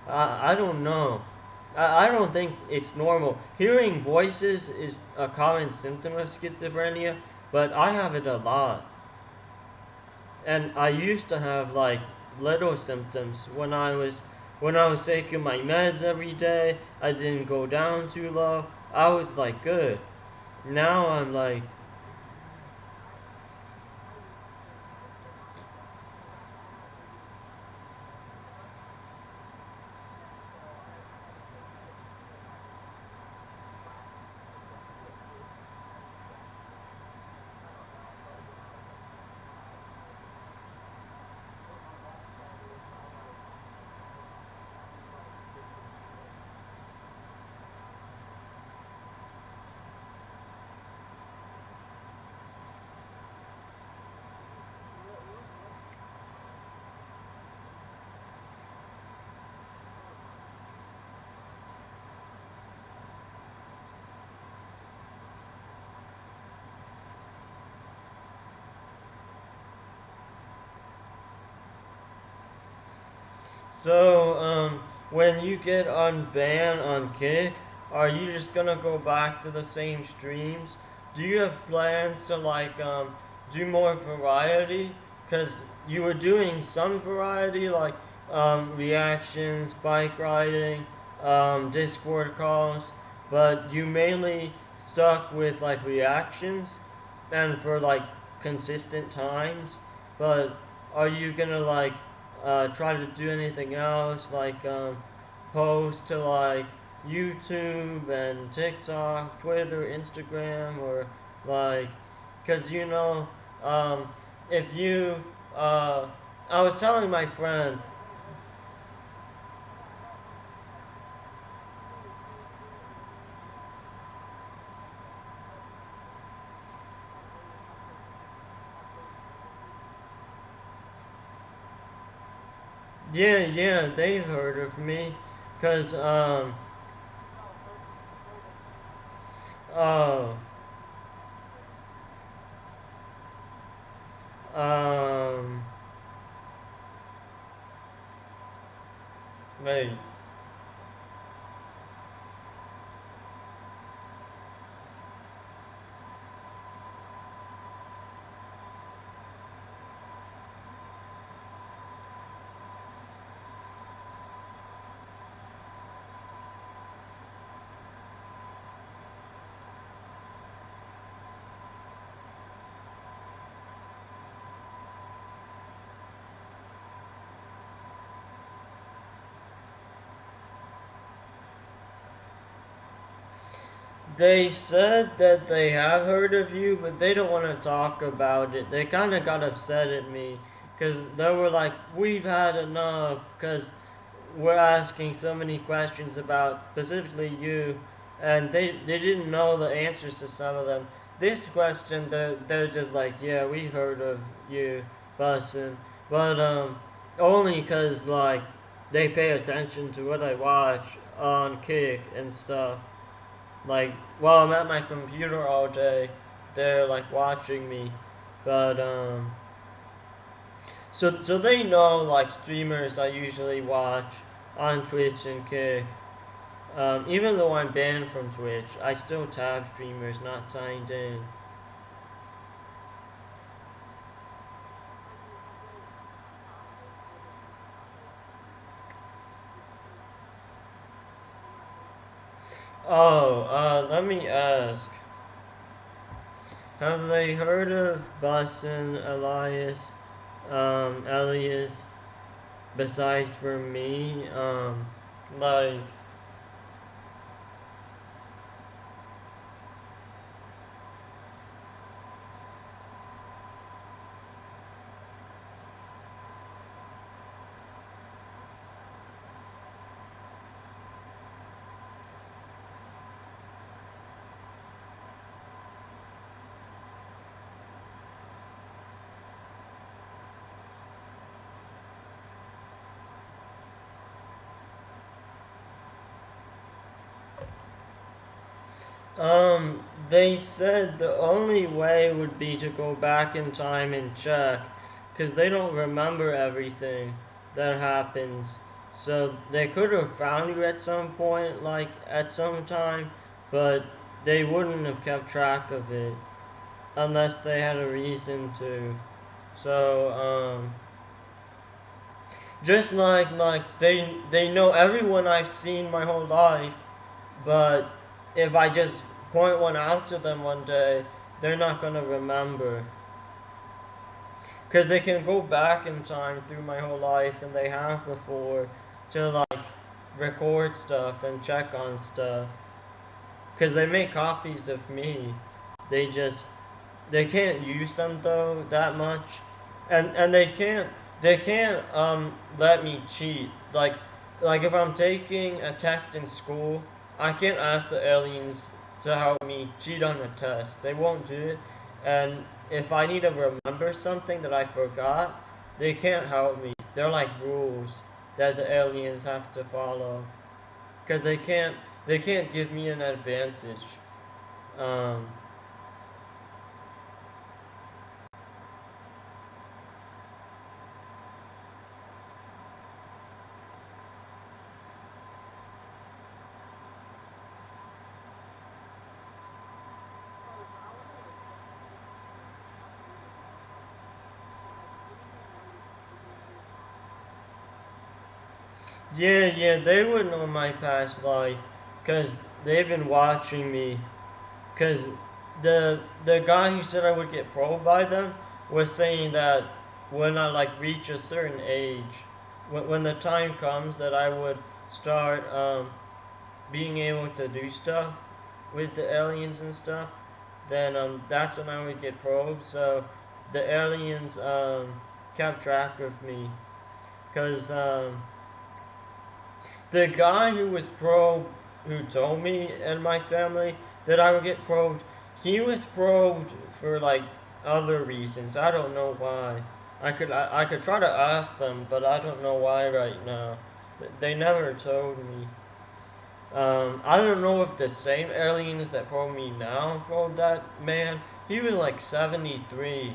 I don't know. I don't think it's normal. Hearing voices is a common symptom of schizophrenia, but I have it a lot. And I used to have like little symptoms when I was taking my meds every day. I didn't go down too low. I was like good. Now I'm like so. When you get unbanned on Kick, are you just gonna go back to the same streams? Do you have plans to like do more variety? Cause you were doing some variety like reactions, bike riding, Discord calls, but you mainly stuck with like reactions. and for like consistent times. But are you gonna like try to do anything else like post to like YouTube and TikTok, Twitter, Instagram, or like, cause um, if you I was telling my friend. Yeah, yeah, they heard of me, cause oh, um, wait. They said that they have heard of you, but they don't want to talk about it. They kind of got upset at me because they were like, "We've had enough," because we're asking so many questions about specifically you, and they didn't know the answers to some of them. This question, they're just like, "Yeah, we've heard of you, bussin'," but only because like they pay attention to what I watch on Kick and stuff. Like while I'm at my computer all day, they're like watching me. But so they know like streamers I usually watch on Twitch and Kick. Even though I'm banned from Twitch, I still tab streamers not signed in. Oh, let me ask. Have they heard of Bussin, Elias, Elias, besides for me? Like, they said the only way would be to go back in time and check, because they don't remember everything that happens. So they could have found you at some point, like at some time, but they wouldn't have kept track of it unless they had a reason to. So, just like they know everyone I've seen my whole life, but if I just point one out to them one day, they're not gonna remember. Cause they can go back in time through my whole life, and they have before, to like record stuff and check on stuff. Cause they make copies of me. They just they can't use them though that much, and they can't let me cheat. Like if I'm taking a test in school, I can't ask the aliens to help me cheat on a test. They won't do it. And if I need to remember something that I forgot, they can't help me. They're like rules that the aliens have to follow, because they can't give me an advantage. Um, Yeah, yeah, they would know my past life because they've been watching me. Because the guy who said I would get probed by them was saying that when I like reach a certain age, when the time comes that I would start being able to do stuff with the aliens and stuff, then that's when I would get probed. So the aliens kept track of me because the guy who was probed, who told me and my family that I would get probed, he was probed for like other reasons. I don't know why. I could try to ask them, but I don't know why right now. They never told me. I don't know if the same aliens that probed me now probed that man. He was like 73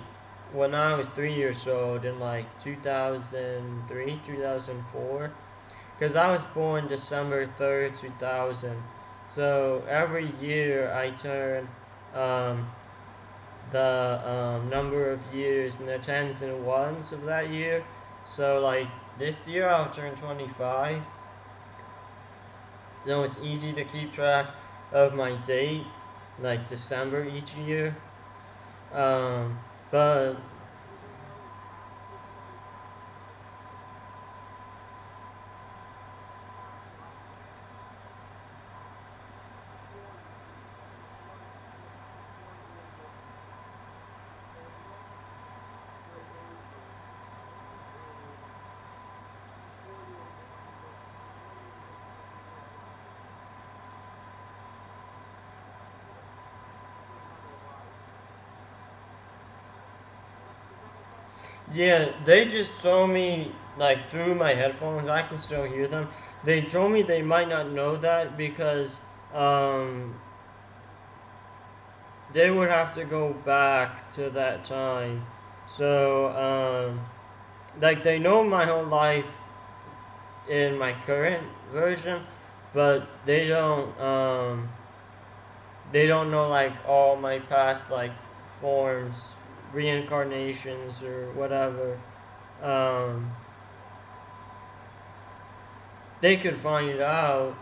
when I was 3 years old in like 2003, 2004. Because I was born December 3rd, 2000. So every year I turn um, the number of years in the tens and ones of that year. So like this year I'll turn 25. So it's easy to keep track of my date, like December each year. But yeah, they just told me like through my headphones. I can still hear them. They told me they might not know that because um, they would have to go back to that time. So like they know my whole life in my current version, but they don't know like all my past like forms, reincarnations or whatever. Um, they could find it out,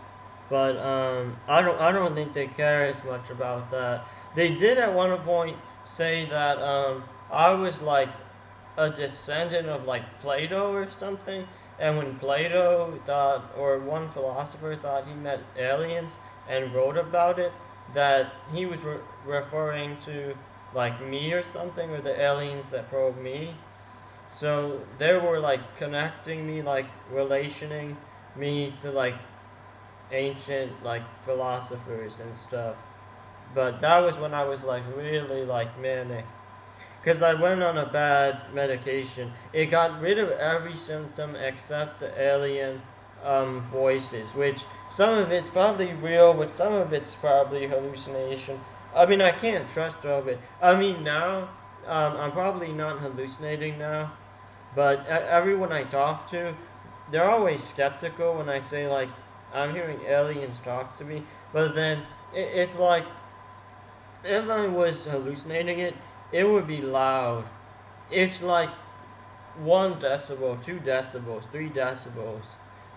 but I don't think they care as much about that. They did at one point say that I was like a descendant of like Plato or something, and when Plato thought, or one philosopher thought he met aliens and wrote about it, that he was referring to like me or something, or the aliens that probed me. So they were like connecting me, like relationing me to like ancient like philosophers and stuff. But that was when I was like really like manic. Because I went on a bad medication. It got rid of every symptom except the alien voices, which some of it's probably real, but some of it's probably hallucination. I mean, I can't trust all of it. I mean, now, I'm probably not hallucinating now, but everyone I talk to, they're always skeptical when I say, like, I'm hearing aliens talk to me. But then, it's like, if I was hallucinating it, it would be loud. It's like 1 decibel, 2 decibels, 3 decibels.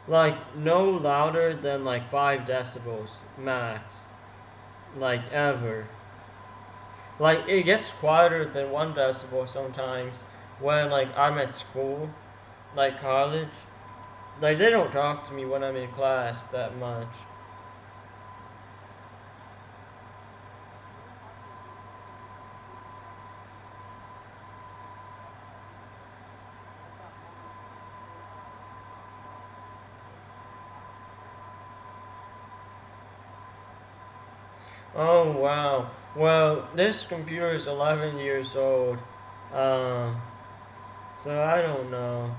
Like no louder than like 5 decibels max. Like ever. Like it gets quieter than 1 decibel sometimes when like I'm at school, like college. Like they don't talk to me when I'm in class that much. Oh wow. Well, this computer is 11 years old. Um, so I don't know.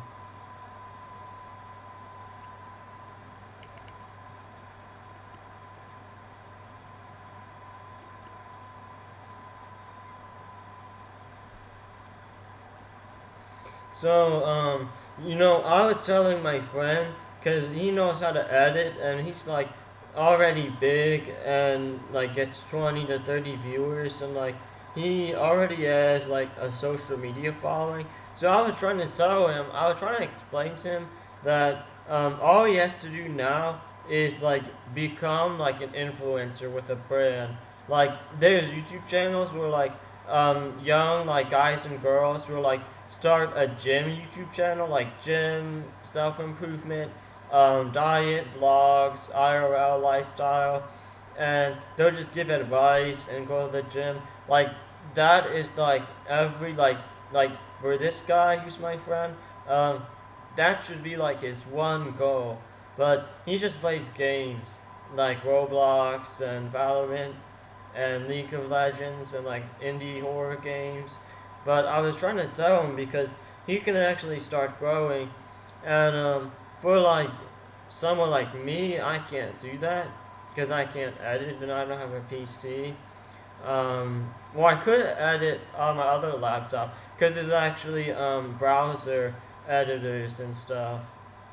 So, I was telling my friend, because he knows how to edit, and he's like already big and like gets 20 to 30 viewers, and like he already has like a social media following. So I was trying to tell him, I was trying to explain to him that all he has to do now is like become like an influencer with a brand. like there's YouTube channels where like young like guys and girls will like start a gym YouTube channel, like gym self improvement, diet vlogs, IRL lifestyle, and they'll just give advice and go to the gym. Like that is like every like for this guy who's my friend, that should be like his one goal. But he just plays games like Roblox and Valorant and League of Legends and like indie horror games. But I was trying to tell him because he can actually start growing, and for like someone like me, I can't do that because I can't edit and I don't have a PC. Well, I could edit on my other laptop because there's actually browser editors and stuff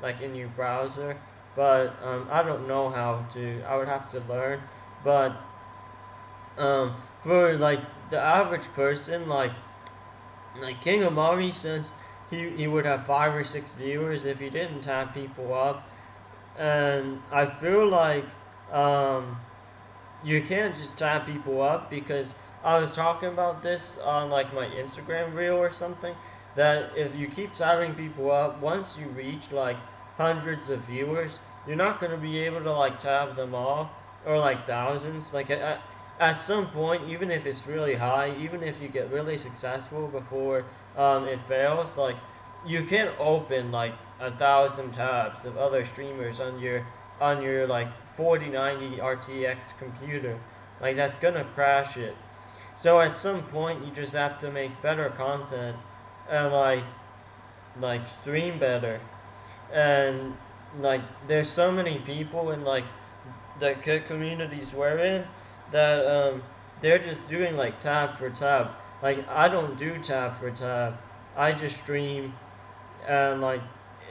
like in your browser. But I don't know how to. I would have to learn. But for like the average person, like King Amari, since he would have 5 or 6 viewers if he didn't tap people up, and I feel like um, you can't just tap people up because I was talking about this on like my Instagram reel or something, that if you keep tapping people up, once you reach like hundreds of viewers, you're not going to be able to like tab them all or like thousands. Like at some point, even if it's really high, even if you get really successful before it fails, like you can't open like 1,000 tabs of other streamers on your like 4090 RTX computer. Like that's gonna crash it. So at some point, you just have to make better content and like stream better. And like there's so many people in like the communities we're in that they're just doing like tab for tab. Like I don't do tab for tab. I just stream and like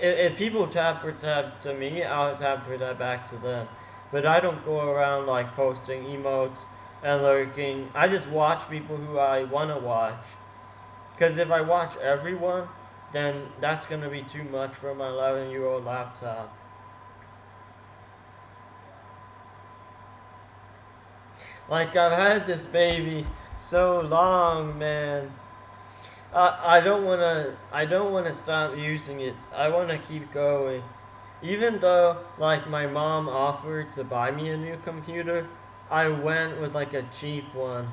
if people tab for tab to me, I'll tab for tab back to them. But I don't go around like posting emotes and lurking. I just watch people who I wanna watch. Because if I watch everyone, then that's gonna be too much for my 11-year-old laptop. Like I've had this baby so long, man. I don't wanna stop using it. I wanna keep going. Even though like my mom offered to buy me a new computer, I went with like a cheap one.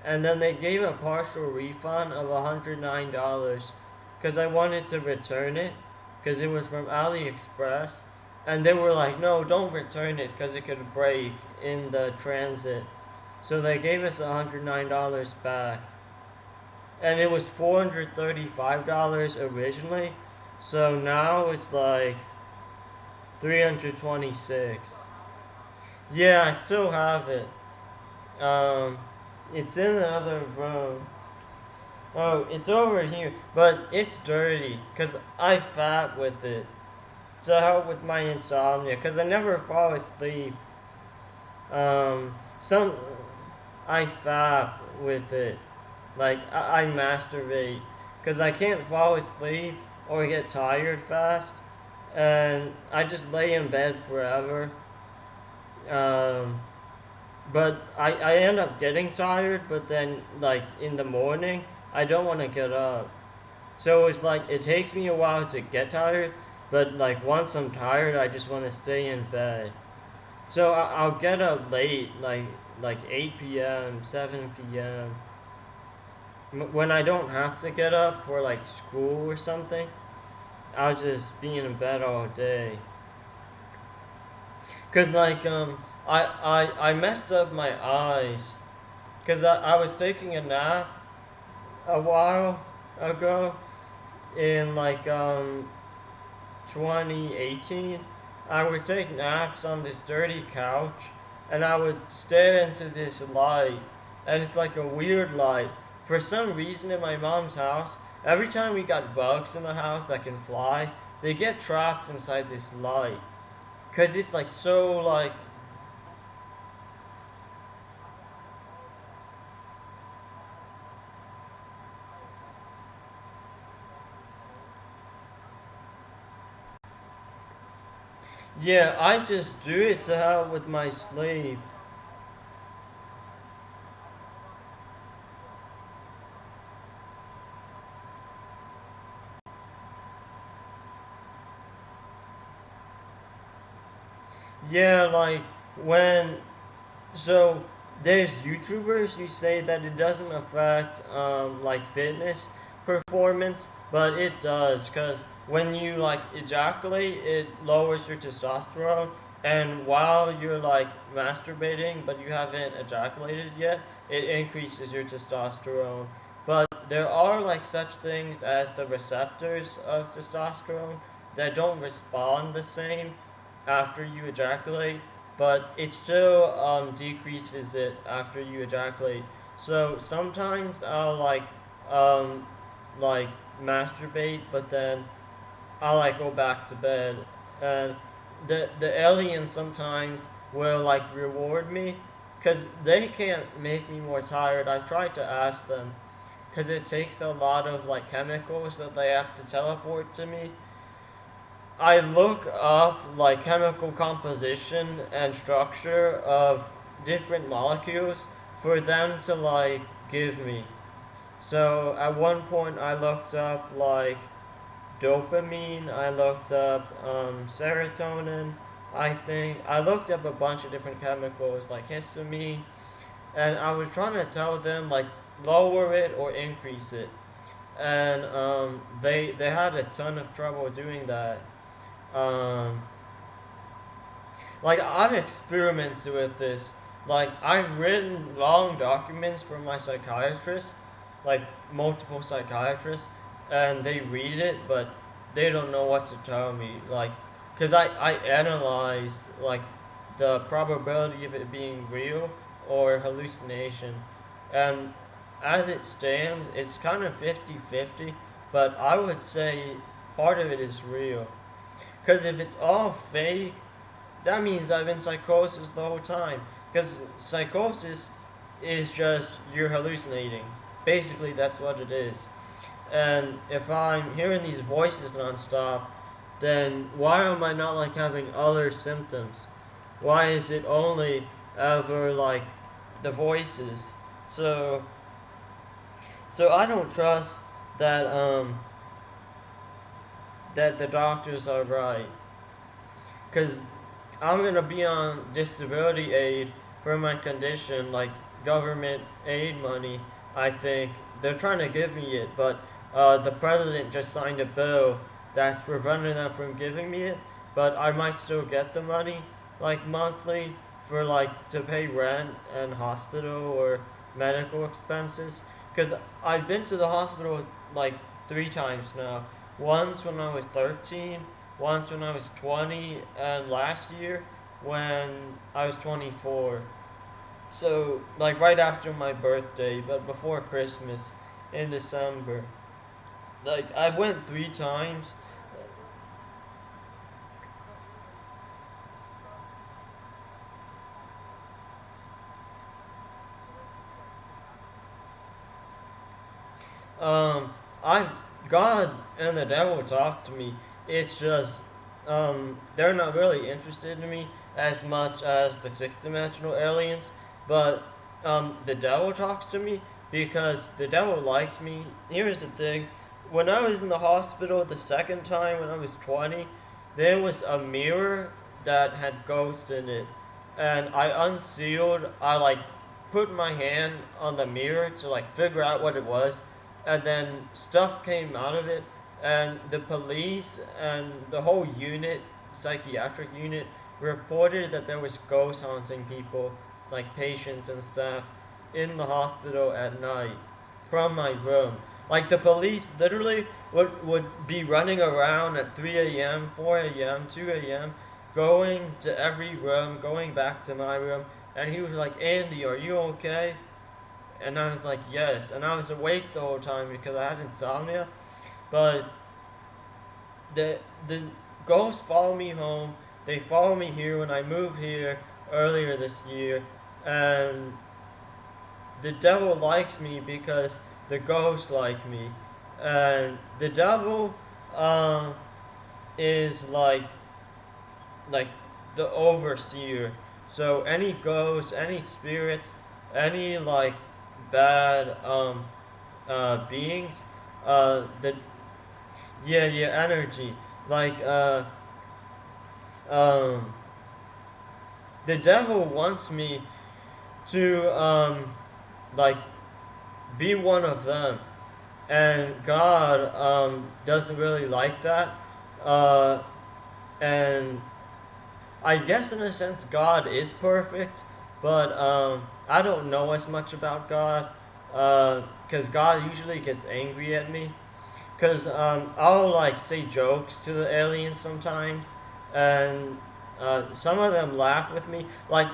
And then they gave a partial refund of $109 because I wanted to return it because it was from AliExpress. And they were like, no, don't return it because it could break in the transit. So they gave us $109 back. And it was $435 originally. So now it's like 326. Yeah, I still have it. Um, it's in the other room. Oh, it's over here, but it's dirty because I fap with it to help with my insomnia because I never fall asleep. Some I fap with it, like I masturbate because I can't fall asleep or get tired fast, and I just lay in bed forever. Um, but I end up getting tired, but then like in the morning I don't want to get up. So it's like it takes me a while to get tired, but like once I'm tired, I just want to stay in bed. So I'll get up late, like 8 p.m., 7 p.m. When I don't have to get up for like school or something, I'll just be in bed all day. Cause like I messed up my eyes, cause I was taking a nap a while ago in like 2018. I would take naps on this dirty couch, and I would stare into this light, and it's like a weird light. For some reason, in my mom's house, every time we got bugs in the house that can fly, they get trapped inside this light. Cause it's like so like yeah, I just do it to help with my sleep. Yeah, like when so there's YouTubers who say that it doesn't affect like fitness performance, but it does because when you like ejaculate, it lowers your testosterone, and while you're like masturbating but you haven't ejaculated yet, it increases your testosterone. But there are like such things as the receptors of testosterone that don't respond the same after you ejaculate, but it still decreases it after you ejaculate. So sometimes I'll um, like masturbate, but then I'll like go back to bed, and the aliens sometimes will like reward me, cause they can't make me more tired. I've tried to ask them, cause it takes a lot of like chemicals that they have to teleport to me. I look up like chemical composition and structure of different molecules for them to like give me. So at one point I looked up like dopamine, I looked up serotonin, I think. I looked up a bunch of different chemicals like histamine, and I was trying to tell them like lower it or increase it. And they had a ton of trouble doing that. Um, like I've experimented with this. Like I've written long documents for my psychiatrist, like multiple psychiatrists, and they read it, but they don't know what to tell me. Like, cause I analyzed like the probability of it being real or hallucination, and as it stands, it's kind of 50-50, but I would say part of it is real. Because if it's all fake, that means I've been psychosis the whole time. Because psychosis is just you're hallucinating. Basically, that's what it is. And if I'm hearing these voices nonstop, then why am I not like having other symptoms? Why is it only ever like the voices? So, so I don't trust that that the doctors are right. Cause I'm gonna be on disability aid for my condition, like government aid money. I think they're trying to give me it, but the president just signed a bill that's preventing them from giving me it. But I might still get the money, like monthly, for like to pay rent and hospital or medical expenses. Cause I've been to the hospital like 3 times now. Once when I was 13, once when I was 20, and last year when I was 24. So, like right after my birthday, but before Christmas in December. Like, I went 3 times. Um, I God and the devil talk to me. It's just they're not really interested in me as much as the sixth dimensional aliens, but the devil talks to me because the devil likes me. Here's the thing: when I was in the hospital the second time when I was 20, there was a mirror that had ghosts in it, and I unsealed. I like put my hand on the mirror to like figure out what it was, and then stuff came out of it, and the police and the whole unit, psychiatric unit, reported that there was ghosts haunting people, like patients and staff, in the hospital at night from my room. Like the police literally would be running around at 3 a.m., 4 a.m., 2 a.m., going to every room, going back to my room, and he was like, Andy, are you okay? And I was like, yes. And I was awake the whole time because I had insomnia. But the ghosts follow me home. They follow me here when I moved here earlier this year. And the devil likes me because the ghosts like me. And the devil uh, is like the overseer. So any ghosts, any spirits, any like bad beings, the yeah, energy, like um the devil wants me to like be one of them, and God doesn't really like that. Uh, and I guess in a sense God is perfect, but I don't know as much about God because God usually gets angry at me. Because I'll like say jokes to the aliens sometimes, and some of them laugh with me. Like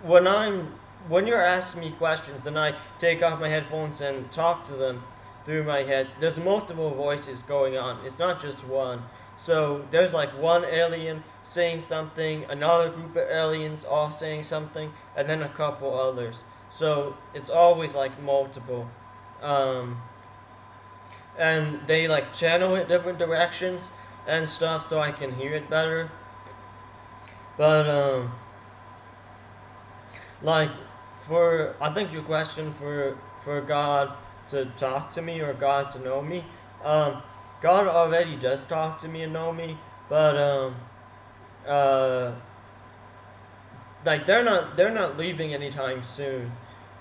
when I'm when you're asking me questions, and I take off my headphones and talk to them through my head. There's multiple voices going on. It's not just one. So there's like one alien saying something, another group of aliens all saying something, and then a couple others. So it's always like multiple. Um, and they like channel it different directions and stuff so I can hear it better. But like for I think your question for God to talk to me or God to know me, um, God already does talk to me and know me, but uh, like they're not leaving anytime soon,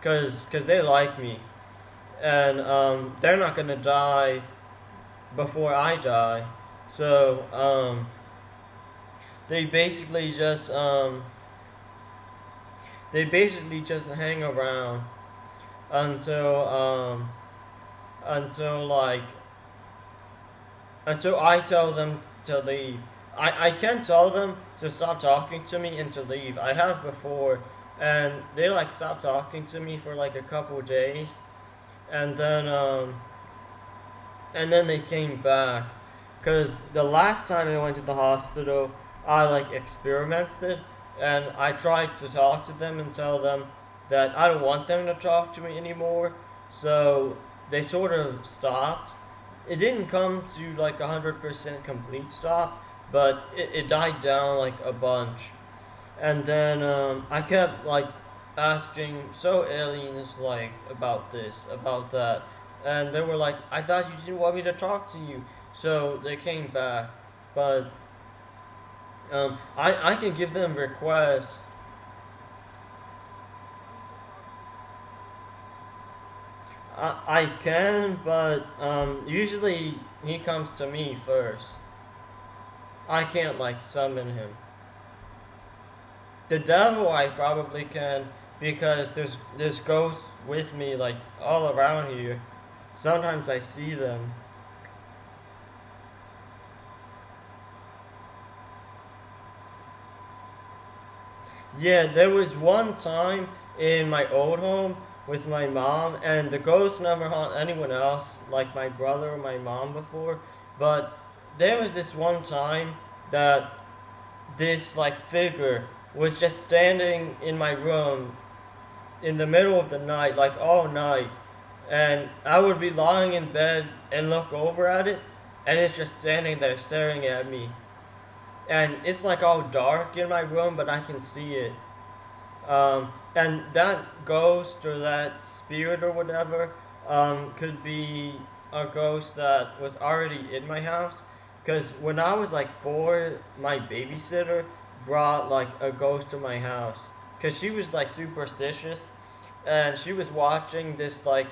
cause they like me, and they're not gonna die before I die. So they basically just hang around until until like until I tell them to leave. I can tell them to stop talking to me and to leave. I have before, and they like stopped talking to me for like a couple days, and then they came back. Cause the last time I went to the hospital, I like experimented, and I tried to talk to them and tell them that I don't want them to talk to me anymore. So they sort of stopped. It didn't come to like 100% complete stop, but it died down like a bunch. And then I kept like asking, so aliens like about this, about that, and they were like, I thought you didn't want me to talk to you, so they came back. But I can give them requests. I can, but usually he comes to me first. I can't like summon him. The devil I probably can because there's ghosts with me like all around here. Sometimes I see them. Yeah, there was one time in my old home with my mom, and the ghost never haunt anyone else, like my brother or my mom before. But there was this one time that this like figure was just standing in my room in the middle of the night, like all night, and I would be lying in bed and look over at it, and it's just standing there staring at me. And it's like all dark in my room, but I can see it. And that ghost or that spirit or whatever could be a ghost that was already in my house. Because when I was like 4, my babysitter brought like a ghost to my house. Because she was like superstitious, and she was watching this like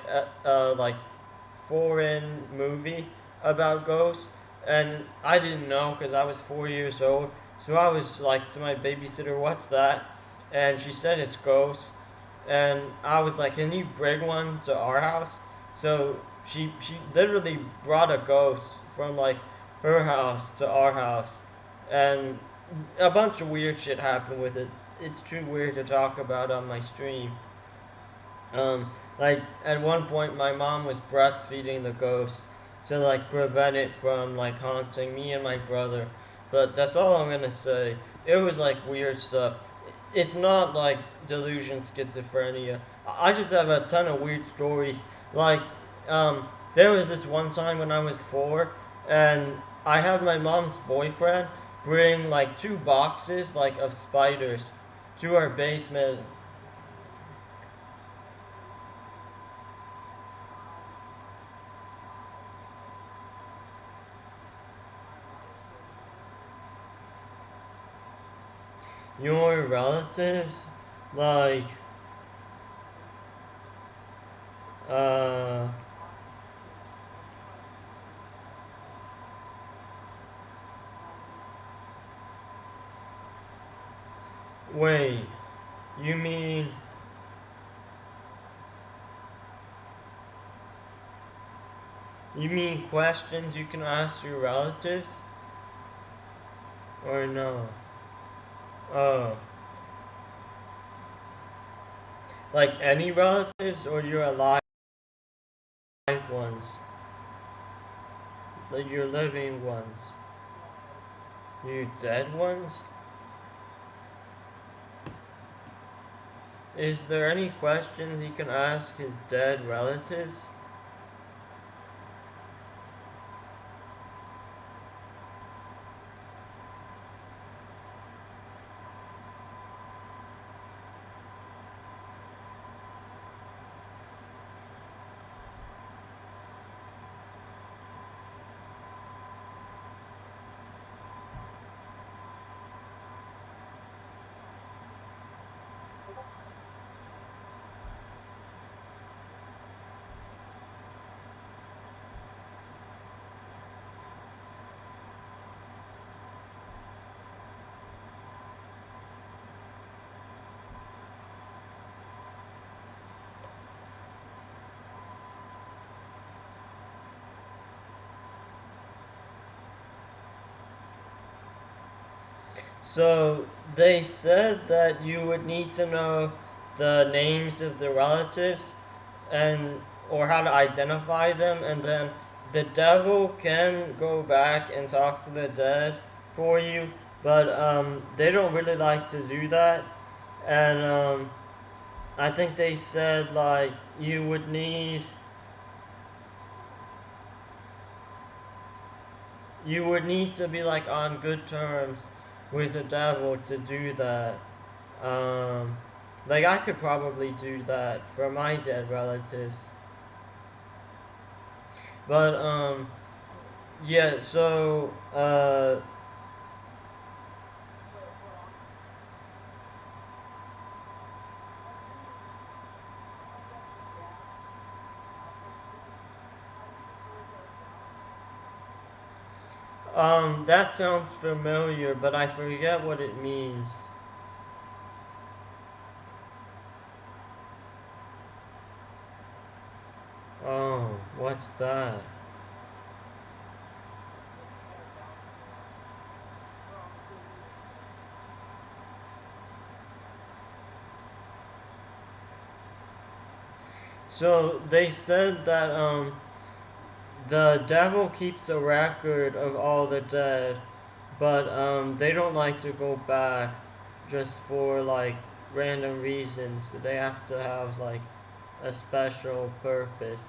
foreign movie about ghosts, and I didn't know because I was 4 years old. So I was like to my babysitter, "What's that?" And she said it's ghosts, and I was like, "Can you bring one to our house?" So she literally brought a ghost from like her house to our house, and a bunch of weird shit happened with it. It's too weird to talk about on my stream. Like at one point, my mom was breastfeeding the ghost to like prevent it from like haunting me and my brother. But that's all I'm gonna say. It was like weird stuff. It's not like delusion schizophrenia. I just have a ton of weird stories. Like, there was this one time when I was 4, and I had my mom's boyfriend bring like 2 boxes like of spiders to our basement. your relatives, like, uh, wait, you mean, questions you can ask your relatives? Or no? Oh. Like any relatives or your alive ones? Like your living ones? Your dead ones? Is there any questions he can ask his dead relatives? So they said that you would need to know the names of the relatives and or how to identify them, and then the devil can go back and talk to the dead for you, but they don't really like to do that. And I think they said like you would need to be like on good terms with the devil to do that. Um, like I could probably do that for my dead relatives. But yeah, so that sounds familiar, but I forget what it means. Oh, what's that? So they said that the devil keeps a record of all the dead, but they don't like to go back just for like random reasons. They have to have like a special purpose.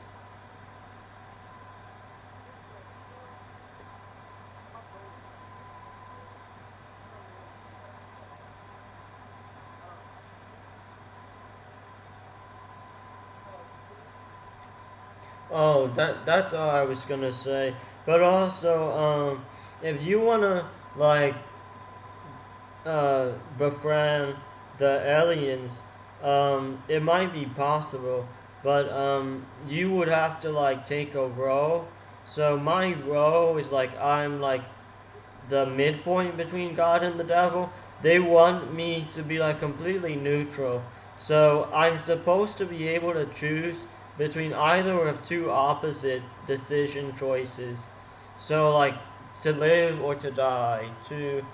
Oh, that's all I was gonna say. But also, if you wanna like befriend the aliens, it might be possible, but you would have to like take a role. So my role is like I'm like the midpoint between God and the devil. They want me to be like completely neutral. So I'm supposed to be able to choose between either of two opposite decision choices. So like to live or to die, to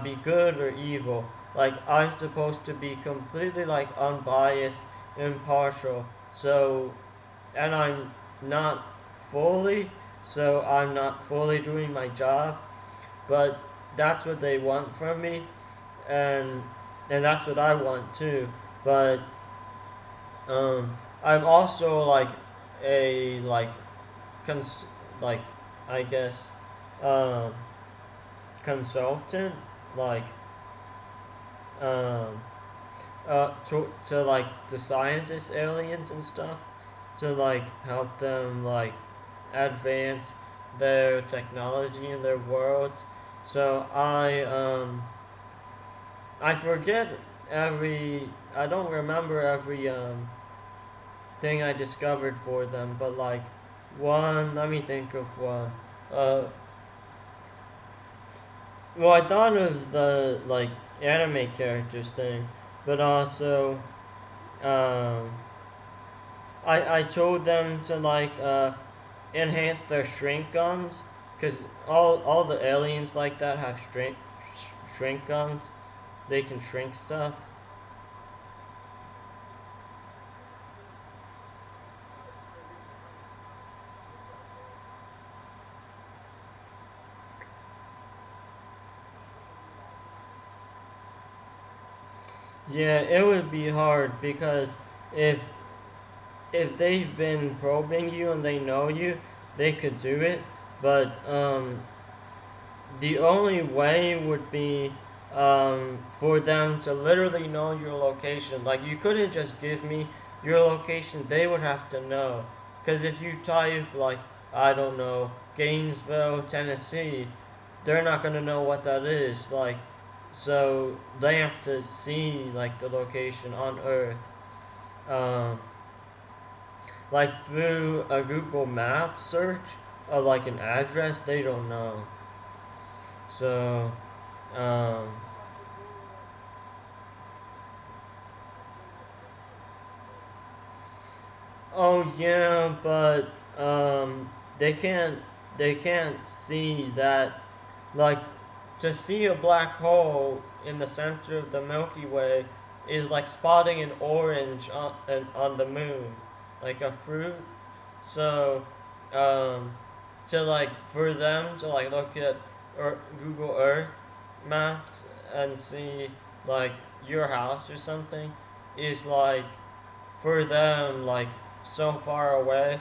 be good or evil. Like I'm supposed to be completely like unbiased, impartial. So, and I'm not fully. So I'm not fully doing my job, but that's what they want from me, and that's what I want too. But I'm also like a cons like I guess um, consultant, like um, to like the scientists, aliens and stuff, to like help them like advance their technology in their worlds. So I forget every. I don't remember every thing I discovered for them, but like one. Let me think of one. Uh, well, I thought of the like anime characters thing, but also um, I told them to like enhance their shrink guns, because all the aliens like that have shrink guns. They can shrink stuff. Yeah, it would be hard because if if they've been probing you and they know you, they could do it. But the only way would be for them to literally know your location. Like, you couldn't just give me your location, they would have to know. Because if you type, like, I don't know, Gainesville, Tennessee, they're not going to know what that is. Like, so they have to see, like, the location on Earth. Um, like, through a Google map search of, like, an address, they don't know. So, um, oh yeah, but they can't see that, like, to see a black hole in the center of the Milky Way is like spotting an orange on the moon, like a fruit. So, um, to like for them to like look at Google Earth maps and see like your house or something is like for them like so far away.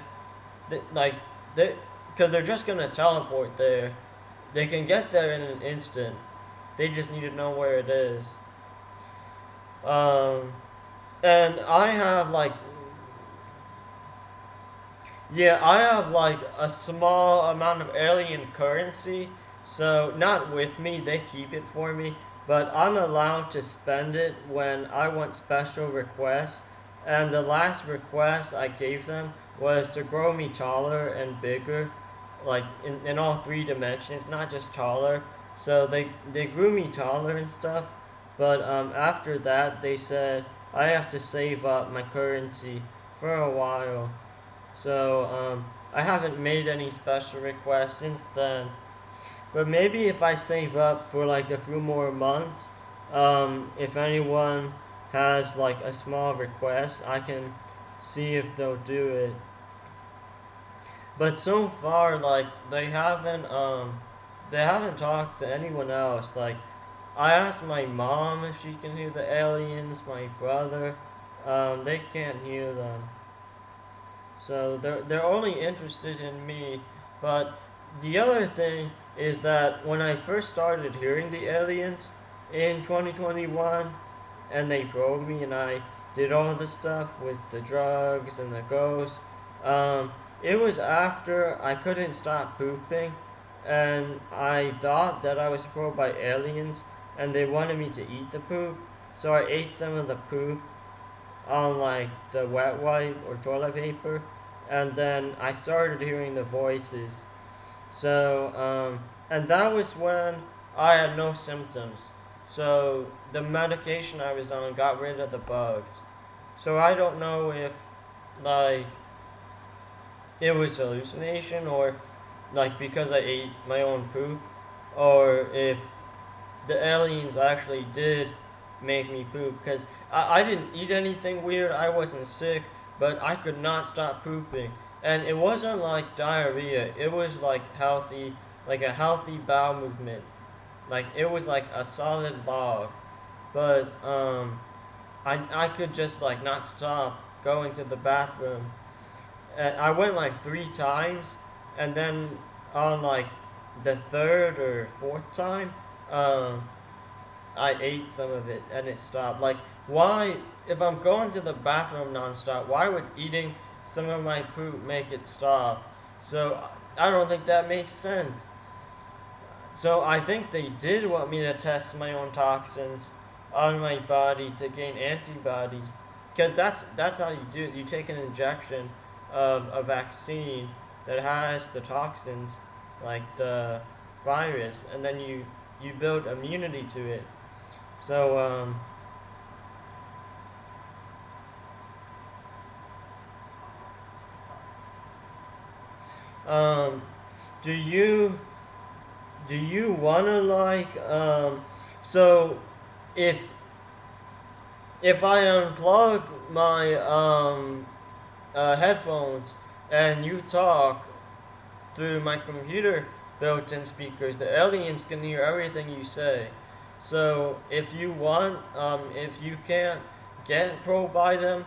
Like they because they're just gonna teleport there. They can get there in an instant. They just need to know where it is. Um, and I have like Yeah, I have like a small amount of alien currency, so not with me, they keep it for me, but I'm allowed to spend it when I want special requests. And the last request I gave them was to grow me taller and bigger, like in all three dimensions, not just taller. So they grew me taller and stuff, but after that they said I have to save up my currency for a while. So I haven't made any special requests since then. But maybe if I save up for like a few more months, if anyone has like a small request, I can see if they'll do it. But so far, like they haven't talked to anyone else. Like, I asked my mom if she can hear the aliens. My brother, they can't hear them. So they're only interested in me. But the other thing is that when I first started hearing the aliens in 2021, and they probed me, and I did all the stuff with the drugs and the ghosts, it was after I couldn't stop pooping, and I thought that I was probed by aliens, and they wanted me to eat the poop. So I ate some of the poop on like the wet wipe or toilet paper, and then I started hearing the voices. So, and that was when I had no symptoms. So the medication I was on got rid of the bugs. So I don't know if like it was hallucination or like because I ate my own poop, or if the aliens actually did make me poop, because I didn't eat anything weird. I wasn't sick, but I could not stop pooping. And it wasn't like diarrhea. It was like healthy, like a healthy bowel movement. Like it was like a solid log. But I could just like not stop going to the bathroom. And I went like 3 times, and then on like the third or fourth time, I ate some of it and it stopped. Like, why, if I'm going to the bathroom nonstop, why would eating some of my poop make it stop? So, I don't think that makes sense. So, I think they did want me to test my own toxins, on my body to gain antibodies, because that's how you do it. You take an injection of a vaccine that has the toxins, like the virus, and then you build immunity to it. So um, do you wanna like so if I unplug my headphones and you talk through my computer built-in speakers, the aliens can hear everything you say. So if you want, if you can't get probed by them,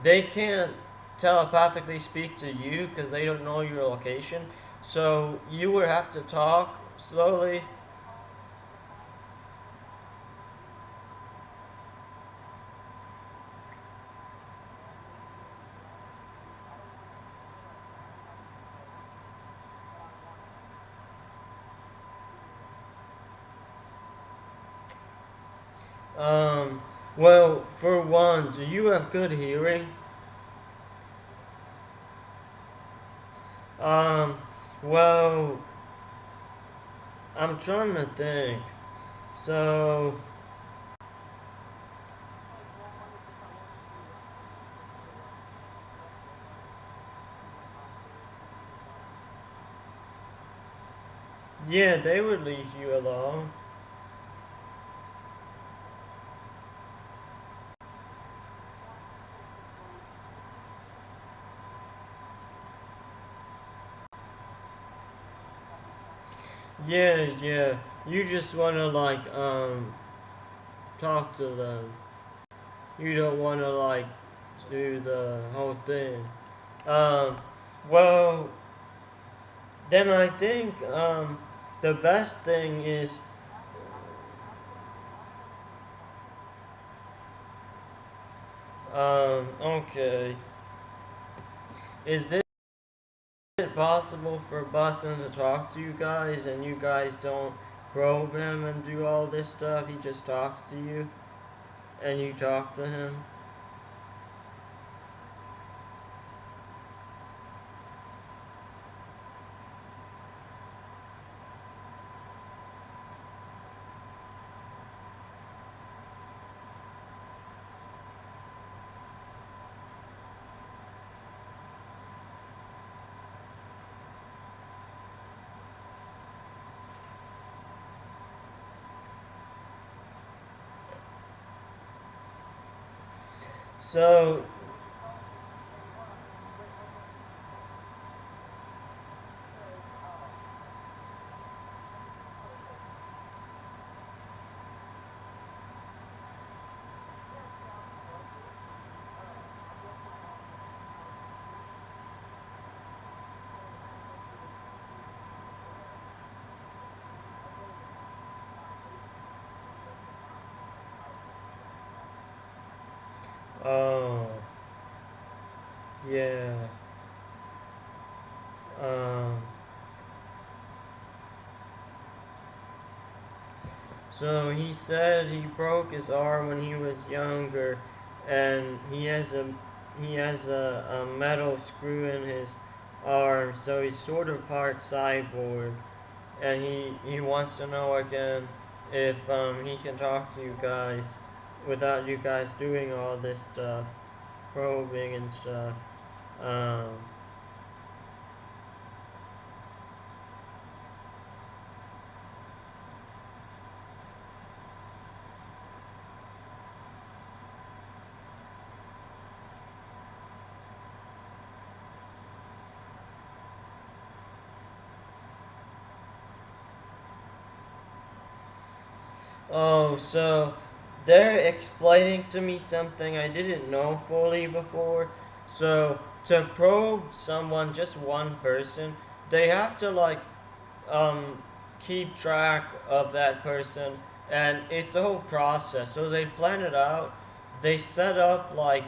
they can't telepathically speak to you because they don't know your location. So you would have to talk slowly. Well, for one, do you have good hearing? Um, well, I'm trying to think. So, yeah, they would leave you alone. Yeah, yeah. You just wanna like talk to them. You don't wanna like do the whole thing. Um, well, then I think the best thing is okay. Is it possible for Bustin to talk to you guys and you guys don't probe him and do all this stuff? He just talks to you and you talk to him? So, oh, yeah. Um, so he said he broke his arm when he was younger, and he has a metal screw in his arm, so he's sort of part cyborg, and he wants to know again if he can talk to you guys without you guys doing all this stuff, probing and stuff. Um, Oh, so they're explaining to me something I didn't know fully before. So to probe someone, just one person, they have to like um keep track of that person, and it's a whole process. So they plan it out. They set up like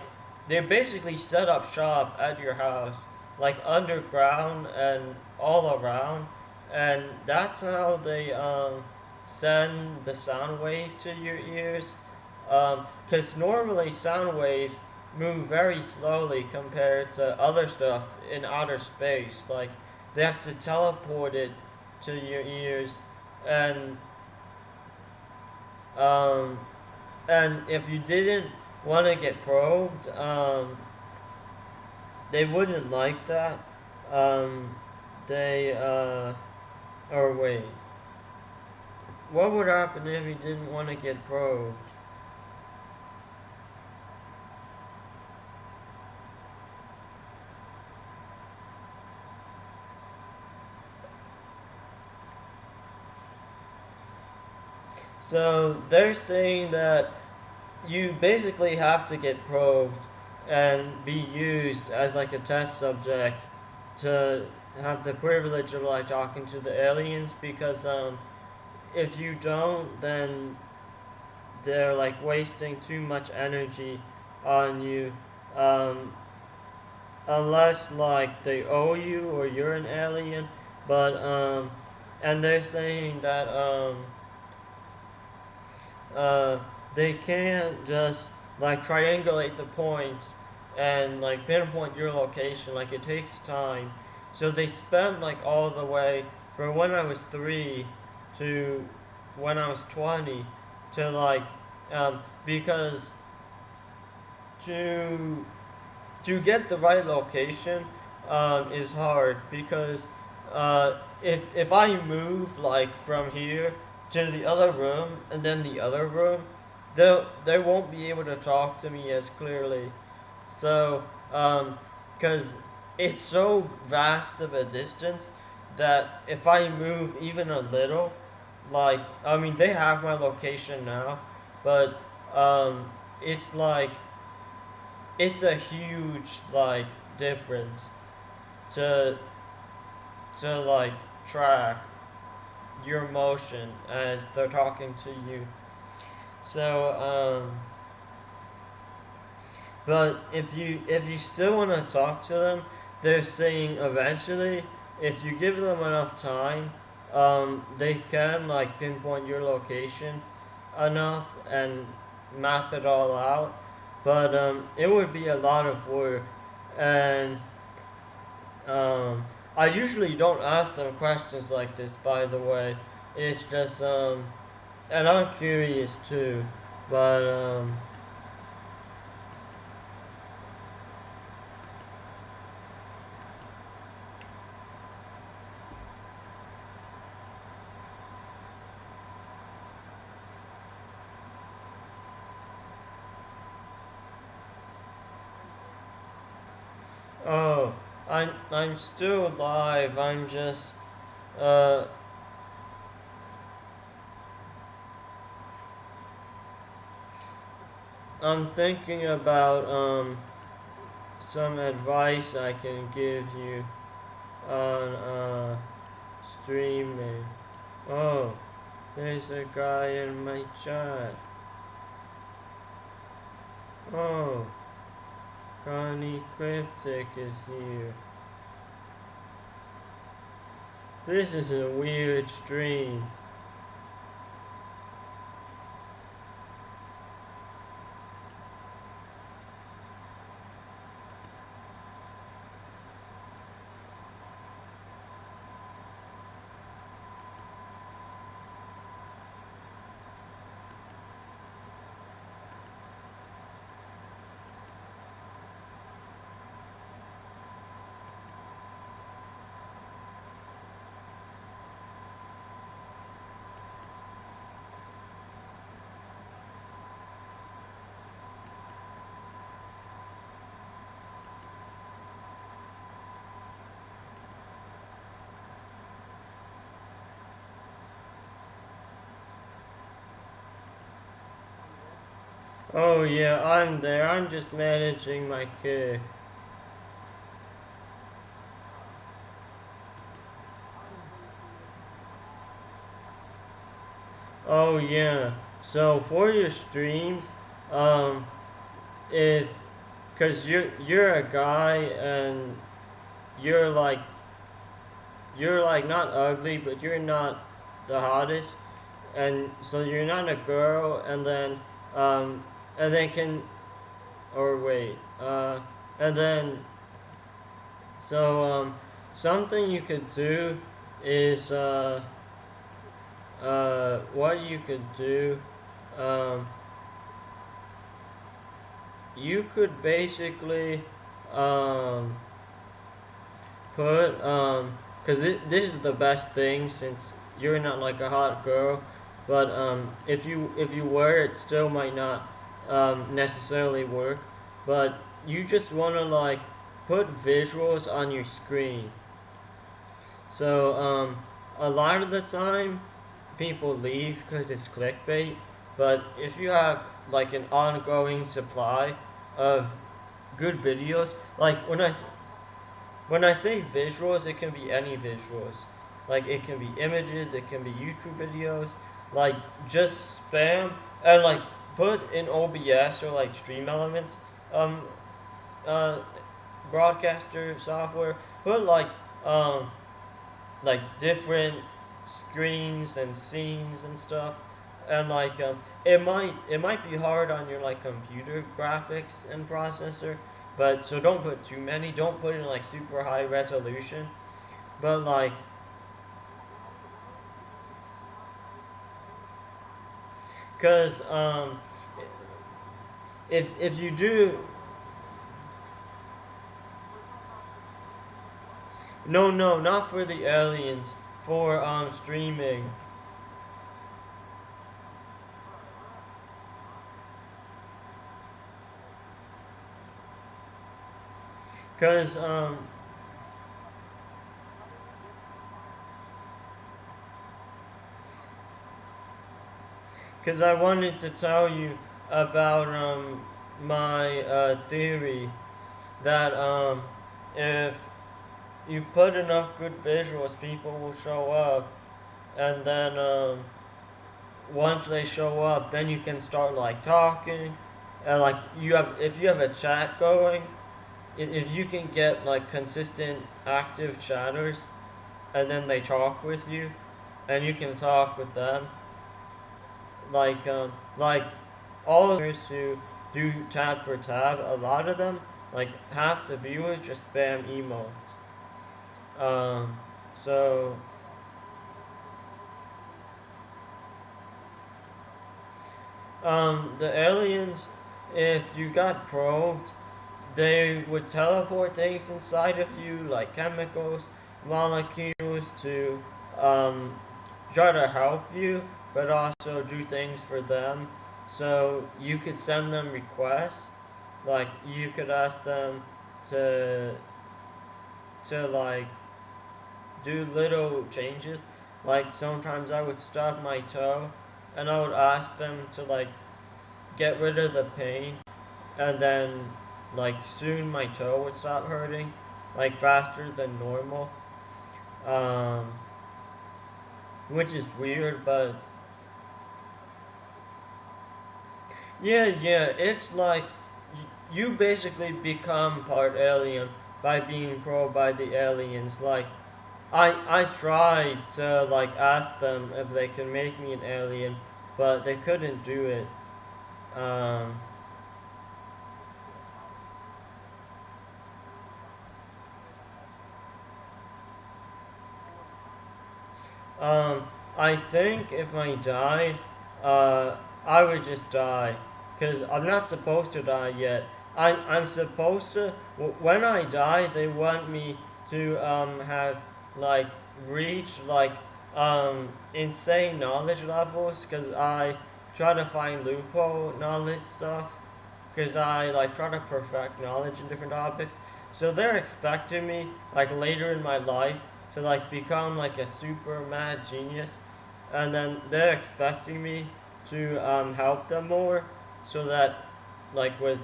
they basically set up shop at your house, like underground and all around, and that's how they send the sound wave to your ears, because normally sound waves move very slowly compared to other stuff in outer space. Like they have to teleport it to your ears, and um, and if you didn't want to get probed, they wouldn't like that. Um, they or wait, what would happen if you didn't want to get probed? So they're saying that you basically have to get probed and be used as like a test subject to have the privilege of like talking to the aliens, because if you don't, then they're like wasting too much energy on you, um, unless like they owe you or you're an alien. But and they're saying that uh, they can't just like triangulate the points and like pinpoint your location. Like it takes time. So they spent like all the way from when I was 3 to when I was 20 to like because to get the right location is hard, because if I move like from here to the other room and then the other room, they won't be able to talk to me as clearly. So because it's so vast of a distance that if I move even a little, like I mean they have my location now, but um, it's like it's a huge like difference to like track your motion as they're talking to you. So but if you still want to talk to them, they're saying eventually, if you give them enough time, they can like pinpoint your location enough and map it all out. But it would be a lot of work, and I usually don't ask them questions like this. By the way, it's just and I'm curious too, but oh, I'm still alive. I'm just uh I'm thinking about some advice I can give you on streaming. Oh, there's a guy in my chat. Oh, Connie Cryptic is here. This is a weird stream. Oh yeah, I'm there. I'm just managing my kid. Oh yeah. So for your streams, um, if because you're a guy and you're like not ugly, but you're not the hottest. and so you're not a girl, and then can, or wait, and then so something you could do is what you could do, um, you could basically um, put because this is the best thing since you're not like a hot girl, but if you were, it still might not necessarily work, but you just want to like put visuals on your screen. So a lot of the time people leave because it's clickbait, but if you have like an ongoing supply of good videos, like when I say visuals, it can be any visuals. Like it can be images, it can be YouTube videos. Like just spam and like put in OBS or like Stream Elements, um, uh, broadcaster software. Put like different screens and scenes and stuff, and like it might be hard on your like computer graphics and processor, but so don't put too many. Don't put in like super high resolution, but like because if you do no, not for the aliens, for streaming. Cause I wanted to tell you about my theory that if you put enough good visuals, people will show up, and then once they show up, then you can start like talking, and like you have if you have a chat going, if you can get like consistent active chatters, and then they talk with you, and you can talk with them, like all of the viewers who do tab for tab, a lot of them, like half the viewers just spam emotes. So the aliens, if you got probed, they would teleport things inside of you, like chemicals, molecules, to um, try to help you, but also do things for them. So you could send them requests, like you could ask them to like do little changes. Like sometimes I would stub my toe, and I would ask them to like get rid of the pain, and then like soon my toe would stop hurting, like faster than normal. Um, which is weird, but yeah, it's like you basically become part alien by being probed by the aliens. Like I tried to like ask them if they can make me an alien, but they couldn't do it. Um, Um, I think if I died, I would just die, cause I'm not supposed to die yet. I'm supposed to. When I die, they want me to have like reach like insane knowledge levels, cause I try to find loophole knowledge stuff, cause I like try to perfect knowledge in different topics. So they're expecting me like later in my life to like become like a super mad genius, and then they're expecting me to help them more, so that like with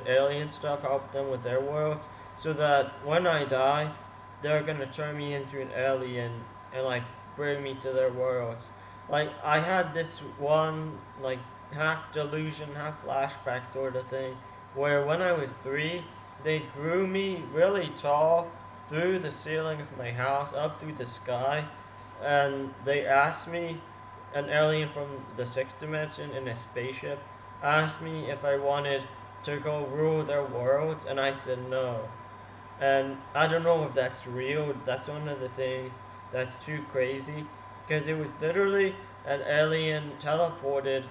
alien stuff, help them with their worlds, so that when I die, they're gonna turn me into an alien and like bring me to their worlds. Like I had this one like half delusion, half flashback sort of thing, where when I was 3, they grew me really tall through the ceiling of my house up through the sky, and they asked me an alien from the sixth dimension in a spaceship asked me if I wanted to go rule their worlds, and I said no. And I don't know if that's real. That's one of the things that's too crazy, because it was literally an alien teleported,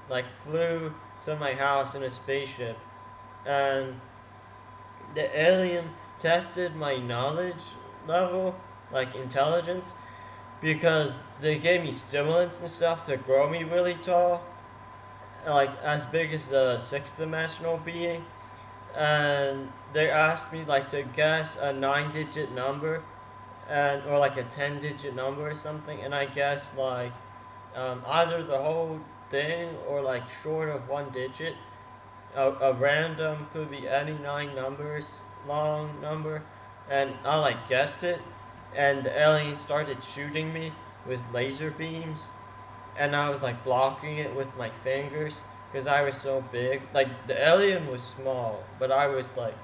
like flew to my house in a spaceship, and the alien tested my knowledge level, like intelligence, because they gave me stimulants and stuff to grow me really tall, like as big as the sixth dimensional being. And they asked me like to guess a 9-digit number, and or like a 10-digit number or something, and I guessed like either the whole thing or like short of 1 digit. A random could be any 9 numbers long number, and I like guessed it, and the alien started shooting me with laser beams, and I was like blocking it with my fingers because I was so big. Like the alien was small, but I was like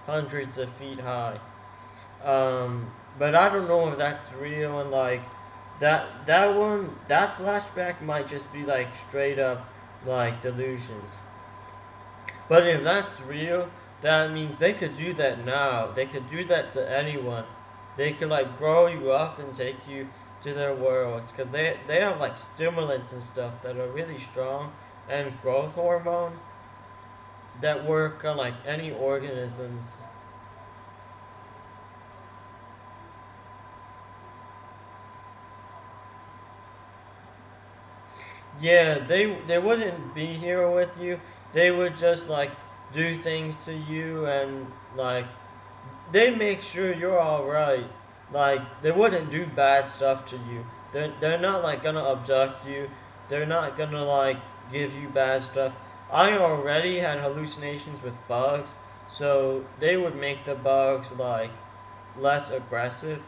hundreds of feet high. But I don't know if that's real, and like that flashback might just be like straight up like delusions. But if that's real, that means they could do that now. They could do that to anyone. They could like grow you up and take you to their worlds, because they have like stimulants and stuff that are really strong, and growth hormone that work on like any organisms. Yeah, they wouldn't be here with you. They would just like do things to you, and like they make sure you're all right. Like they wouldn't do bad stuff to you. They're not like gonna abduct you. They're not gonna like give you bad stuff. I already had hallucinations with bugs, so they would make the bugs like less aggressive.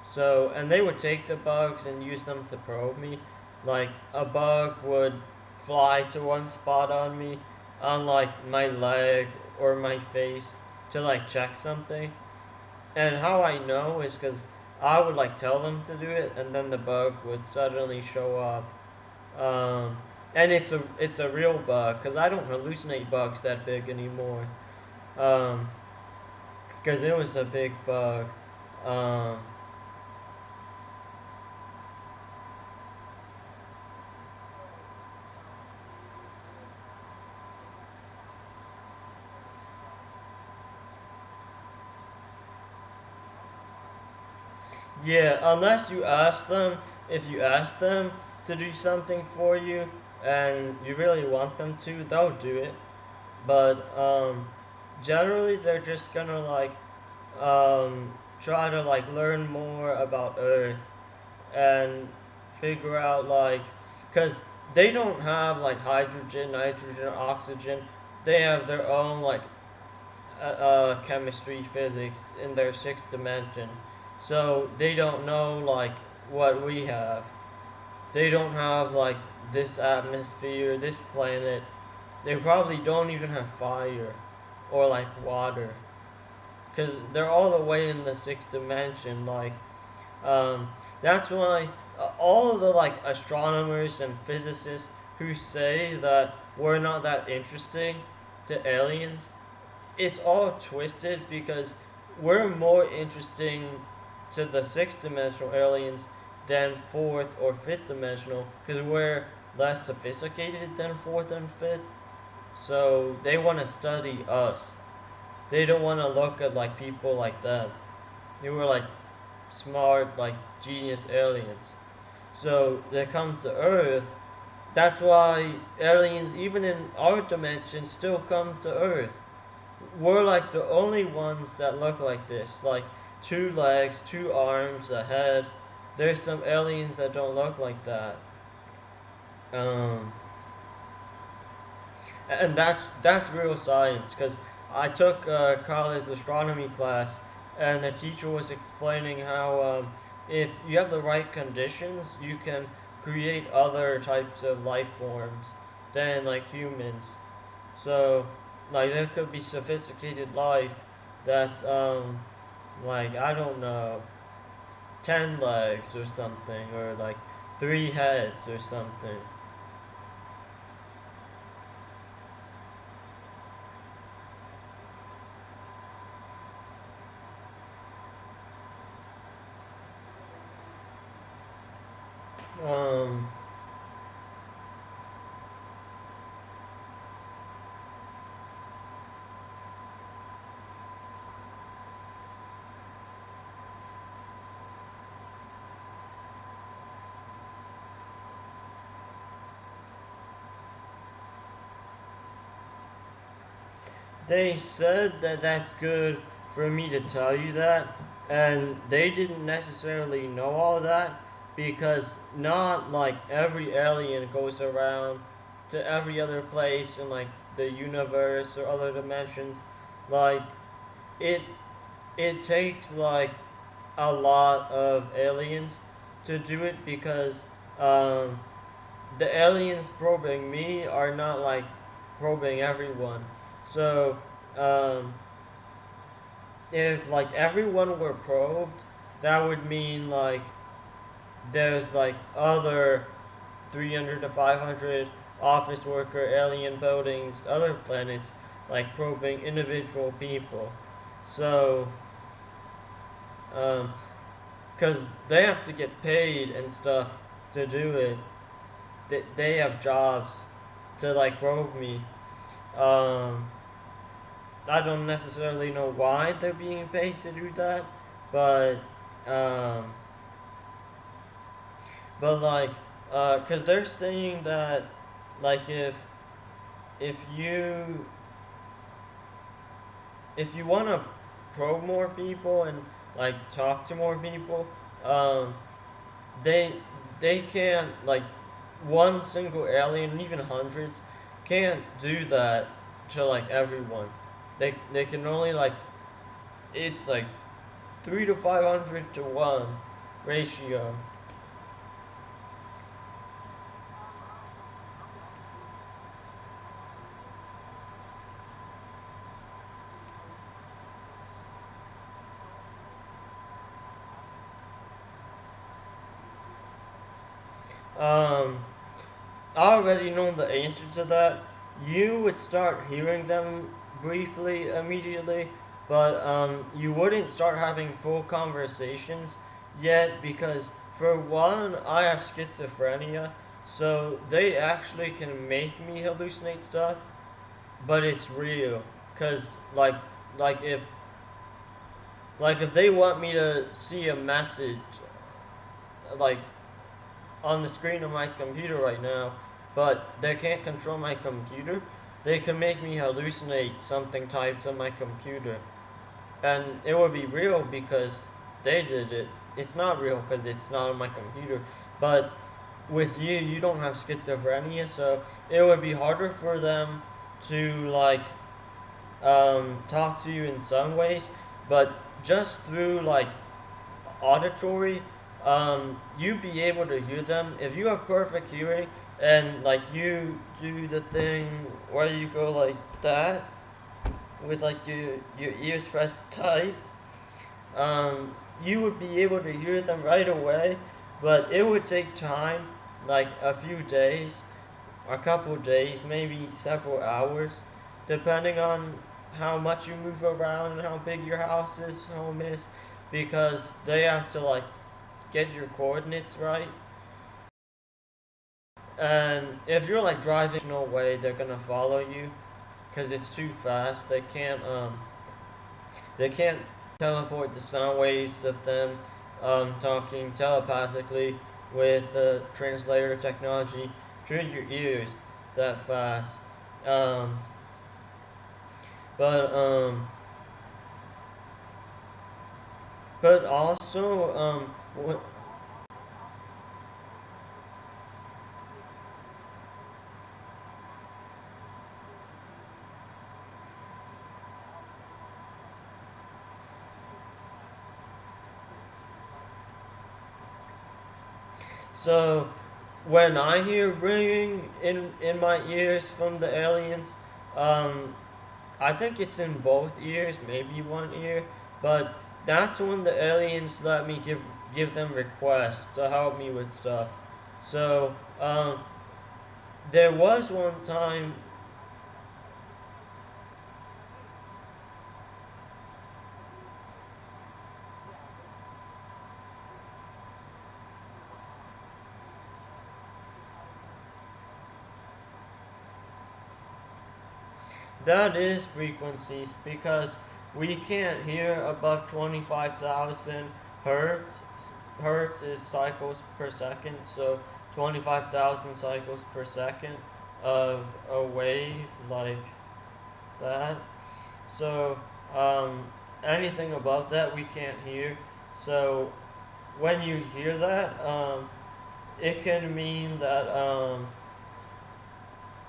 So, and they would take the bugs and use them to probe me. Like a bug would fly to one spot on me, on like my leg or my face, to like check something. And how I know is because I would like tell them to do it, and then the bug would suddenly show up. And it's a real bug, because I don't hallucinate bugs that big anymore. Um, because it was a big bug. Um, Yeah, unless you ask them, if you ask them to do something for you and you really want them to, they'll do it. But generally, they're just gonna like try to like learn more about Earth and figure out like, because they don't have like hydrogen, nitrogen, oxygen. They have their own like chemistry, physics in their sixth dimension. So they don't know like what we have. They don't have like this atmosphere, this planet. They probably don't even have fire or like water, because they're all the way in the sixth dimension. Like, that's why all of the like astronomers and physicists who say that we're not that interesting to aliens, it's all twisted, because we're more interesting to the sixth dimensional aliens than fourth or fifth dimensional, because we're less sophisticated than fourth and fifth. So they want to study us. They don't want to look at like people like them. They were like smart, like genius aliens. So they come to Earth. That's why aliens, even in our dimension, still come to Earth. We're like the only ones that look like this. Like two legs, two arms, a head. There's some aliens that don't look like that. Um, and that's real science, because I took a college astronomy class, and the teacher was explaining how if you have the right conditions, you can create other types of life forms than like humans. So like there could be sophisticated life that's like I don't know, 10 legs or something, or like 3 heads or something. Um, they said that that's good for me to tell you that, and they didn't necessarily know all that because not like every alien goes around to every other place in like the universe or other dimensions. Like it it takes like a lot of aliens to do it because um, the aliens probing me are not like probing everyone. So um, if like everyone were probed, that would mean like there's like other 300 to 500 office worker alien buildings, other planets, like probing individual people. So, because they have to get paid and stuff to do it, they have jobs to like probe me. Um, I don't necessarily know why they're being paid to do that, but um, like, cause they're saying that, like, if you want to probe more people and like talk to more people, um, they can't like one single alien, even hundreds, can't do that to like everyone. They can only like it's like 3 to 500 to 1 ratio. Um, I already know the answer to that. You would start hearing them briefly immediately, but you wouldn't start having full conversations yet because, for one, I have schizophrenia, so they actually can make me hallucinate stuff, but it's real. Cause like if if they want me to see a message like on the screen of my computer right now, but they can't control my computer, they can make me hallucinate something typed on my computer. And it would be real because they did it. It's not real because it's not on my computer. But with you, you don't have schizophrenia, so it would be harder for them to like talk to you in some ways, but just through like auditory, you be able to hear them. If you have perfect hearing and like you do the thing where you go like that with like your ears pressed tight, you would be able to hear them right away, but it would take time, like a few days, a couple days, maybe several hours, depending on how much you move around and how big your home is, because they have to like get your coordinates right. And if you're like driving, no way they're gonna follow you, because it's too fast. They can't teleport the sound waves of them talking telepathically with the translator technology to your ears that fast. Um, but also what so when I hear ringing in my ears from the aliens, um, I think it's in both ears, maybe one ear, but that's when the aliens let me give them requests to help me with stuff. So there was one time. That is frequencies because we can't hear above 25,000 hertz. Hertz is cycles per second, so 25,000 cycles per second of a wave like that. So anything above that we can't hear. So when you hear that, it can mean that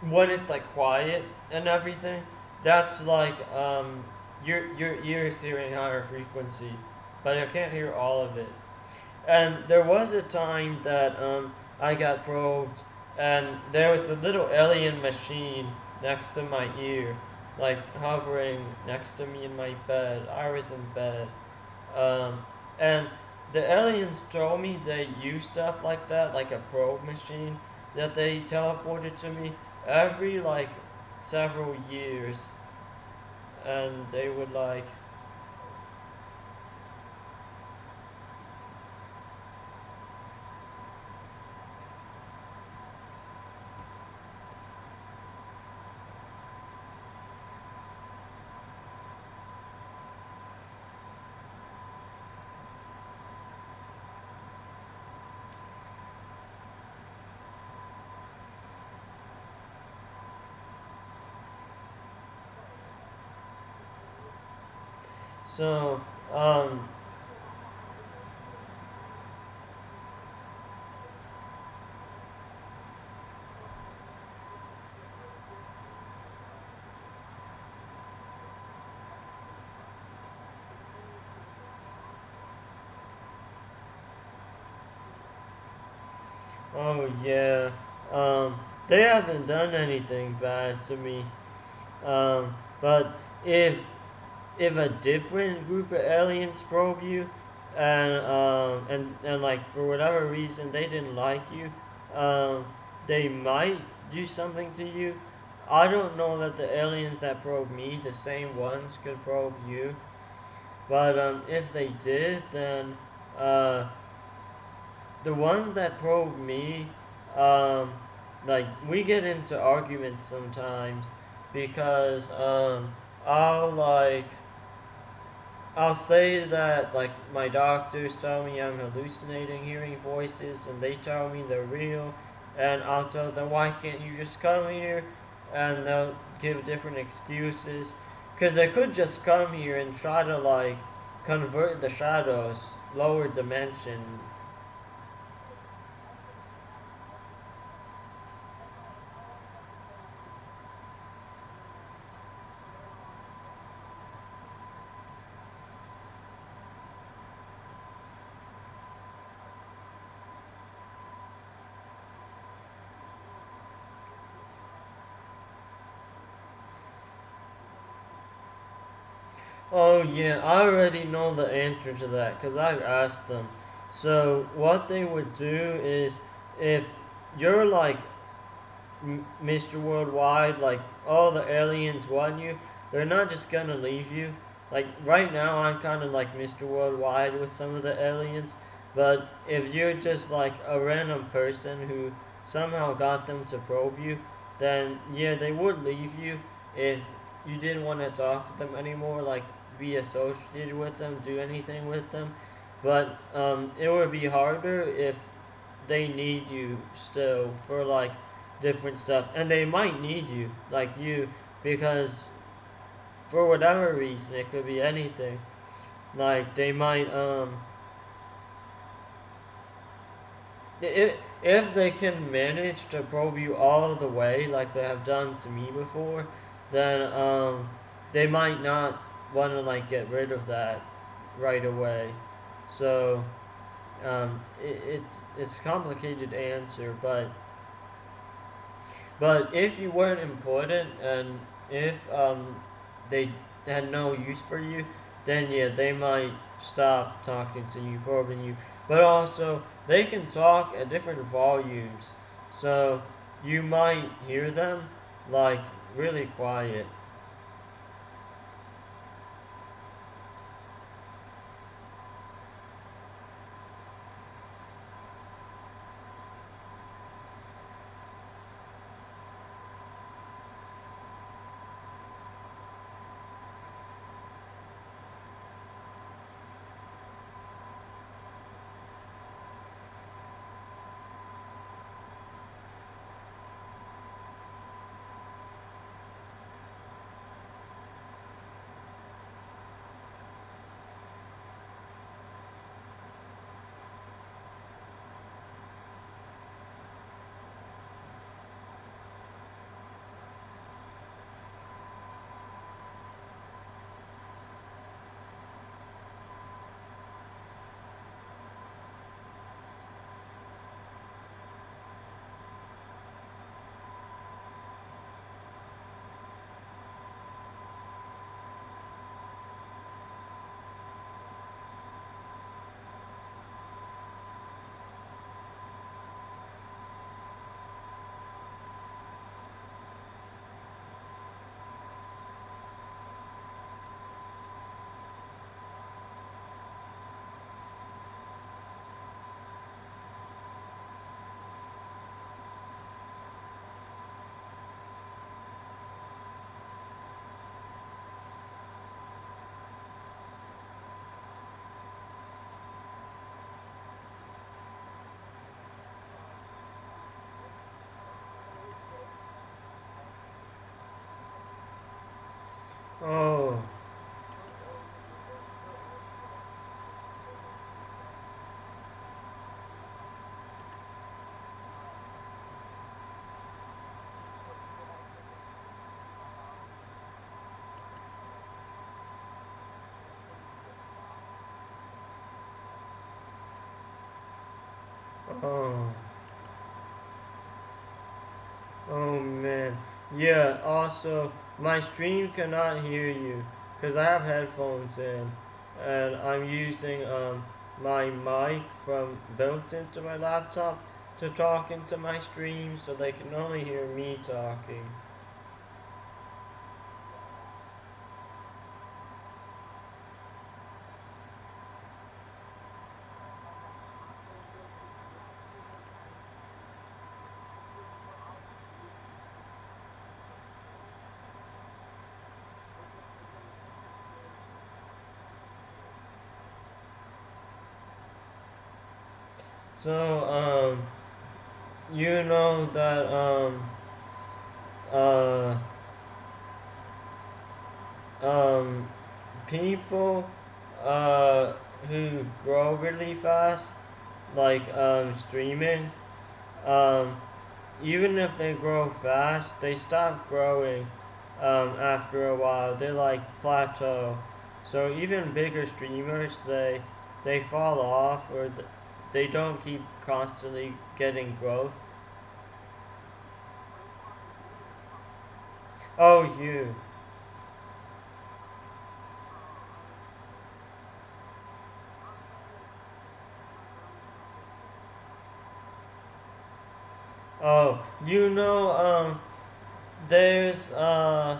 when it's like quiet and everything, that's like your ear is hearing higher frequency, but I can't hear all of it. And there was a time that I got probed, and there was a little alien machine next to my ear, like hovering next to me in my bed. I was in bed, um, and the aliens told me they use stuff like that, like a probe machine, that they teleported to me every like several years, and they would like. So, oh yeah, they haven't done anything bad to me. But if a different group of aliens probe you, and like for whatever reason they didn't like you, they might do something to you. I don't know that the aliens that probe me, the same ones, could probe you. But if they did, then uh, the ones that probe me, um, like we get into arguments sometimes because I'll like I'll say that like my doctors tell me I'm hallucinating, hearing voices, and they tell me they're real, and I'll tell them why can't you just come here, and they'll give different excuses, because they could just come here and try to like convert the shadows, lower dimension. Oh yeah, I already know the answer to that because I've asked them. So what they would do is if you're like Mr. Worldwide, like all the aliens want you, they're not just gonna leave you. Like right now, I'm kind of like Mr. Worldwide with some of the aliens, but if you're just like a random person who somehow got them to probe you, then yeah, they would leave you if you didn't want to talk to them anymore, like be associated with them, do anything with them. But it would be harder if they need you still for like different stuff, and they might need you like you because for whatever reason it could be anything. Like they might if they can manage to probe you all the way like they have done to me before, then they might not want to like get rid of that right away. So it's a complicated answer, but if you weren't important and if they had no use for you, then yeah, they might stop talking to you, probing you. But also, they can talk at different volumes. So you might hear them like really quiet. Oh, oh, oh man. Yeah, also, my stream cannot hear you because I have headphones in and I'm using my mic from built into my laptop to talk into my stream so they can only hear me talking. So, you know that, uh, um, people, uh, who grow really fast, like, streaming, um, even if they grow fast, they stop growing, after a while. They like plateau. So even bigger streamers, they fall off or they don't keep constantly getting growth. Oh, you. Oh, you know, there's a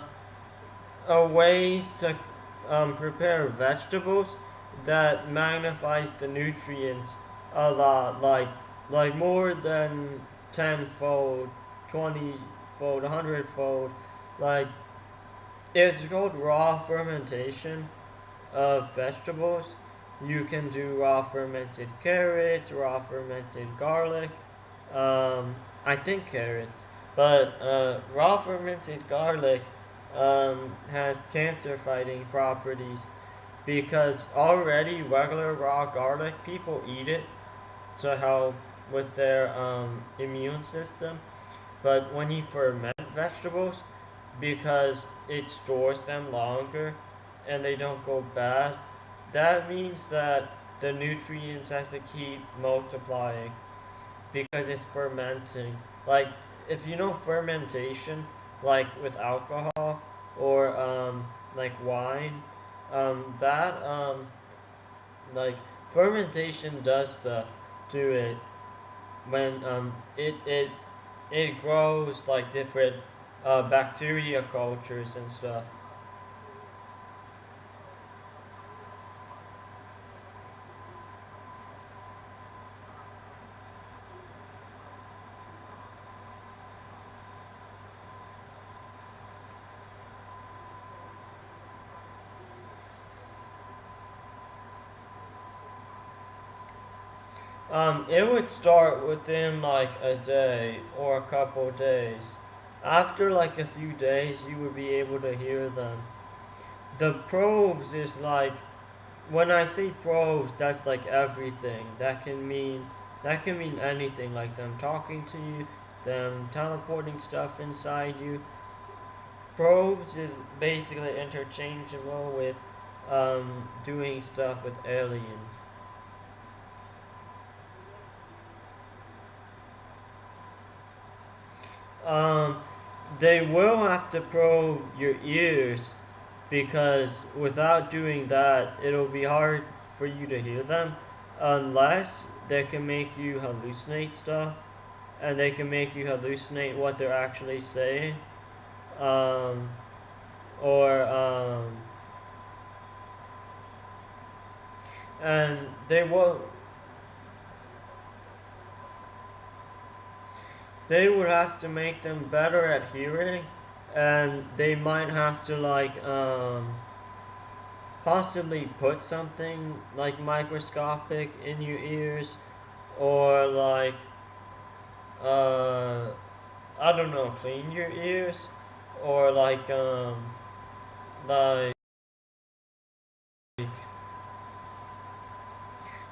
way to prepare vegetables that magnifies the nutrients a lot, like more than tenfold, 20-fold, 100-fold. Like it's called raw fermentation of vegetables. You can do raw fermented carrots, raw fermented garlic. I think carrots, but raw fermented garlic has cancer fighting properties because already regular raw garlic people eat it to help with their immune system. But when you ferment vegetables, because it stores them longer and they don't go bad, that means that the nutrients have to keep multiplying because it's fermenting. Like, if you know fermentation, like with alcohol or like wine, that like fermentation does stuff to it when it grows like different bacteria cultures and stuff. It would start within like a day or a couple days. After like a few days, you would be able to hear them. The probes is like, when I say probes, that's like everything. That can mean anything, like them talking to you, them teleporting stuff inside you. Probes is basically interchangeable with doing stuff with aliens. Um, they will have to probe your ears because without doing that, it'll be hard for you to hear them unless they can make you hallucinate stuff and they can make you hallucinate what they're actually saying. Um, or, and they would have to make them better at hearing and they might have to like possibly put something like microscopic in your ears or like uh I don't know, clean your ears or like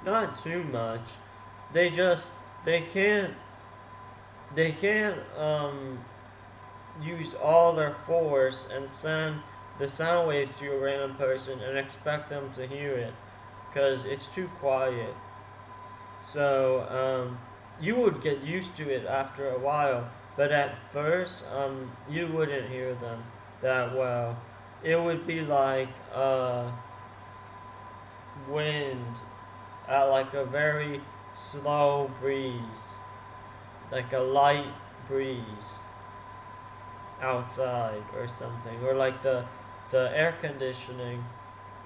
not too much. They just they can't they can't use all their force and send the sound waves to a random person and expect them to hear it because it's too quiet. So you would get used to it after a while, but at first you wouldn't hear them that well. It would be like wind at like a very slow breeze, like a light breeze outside or something, or like the air conditioning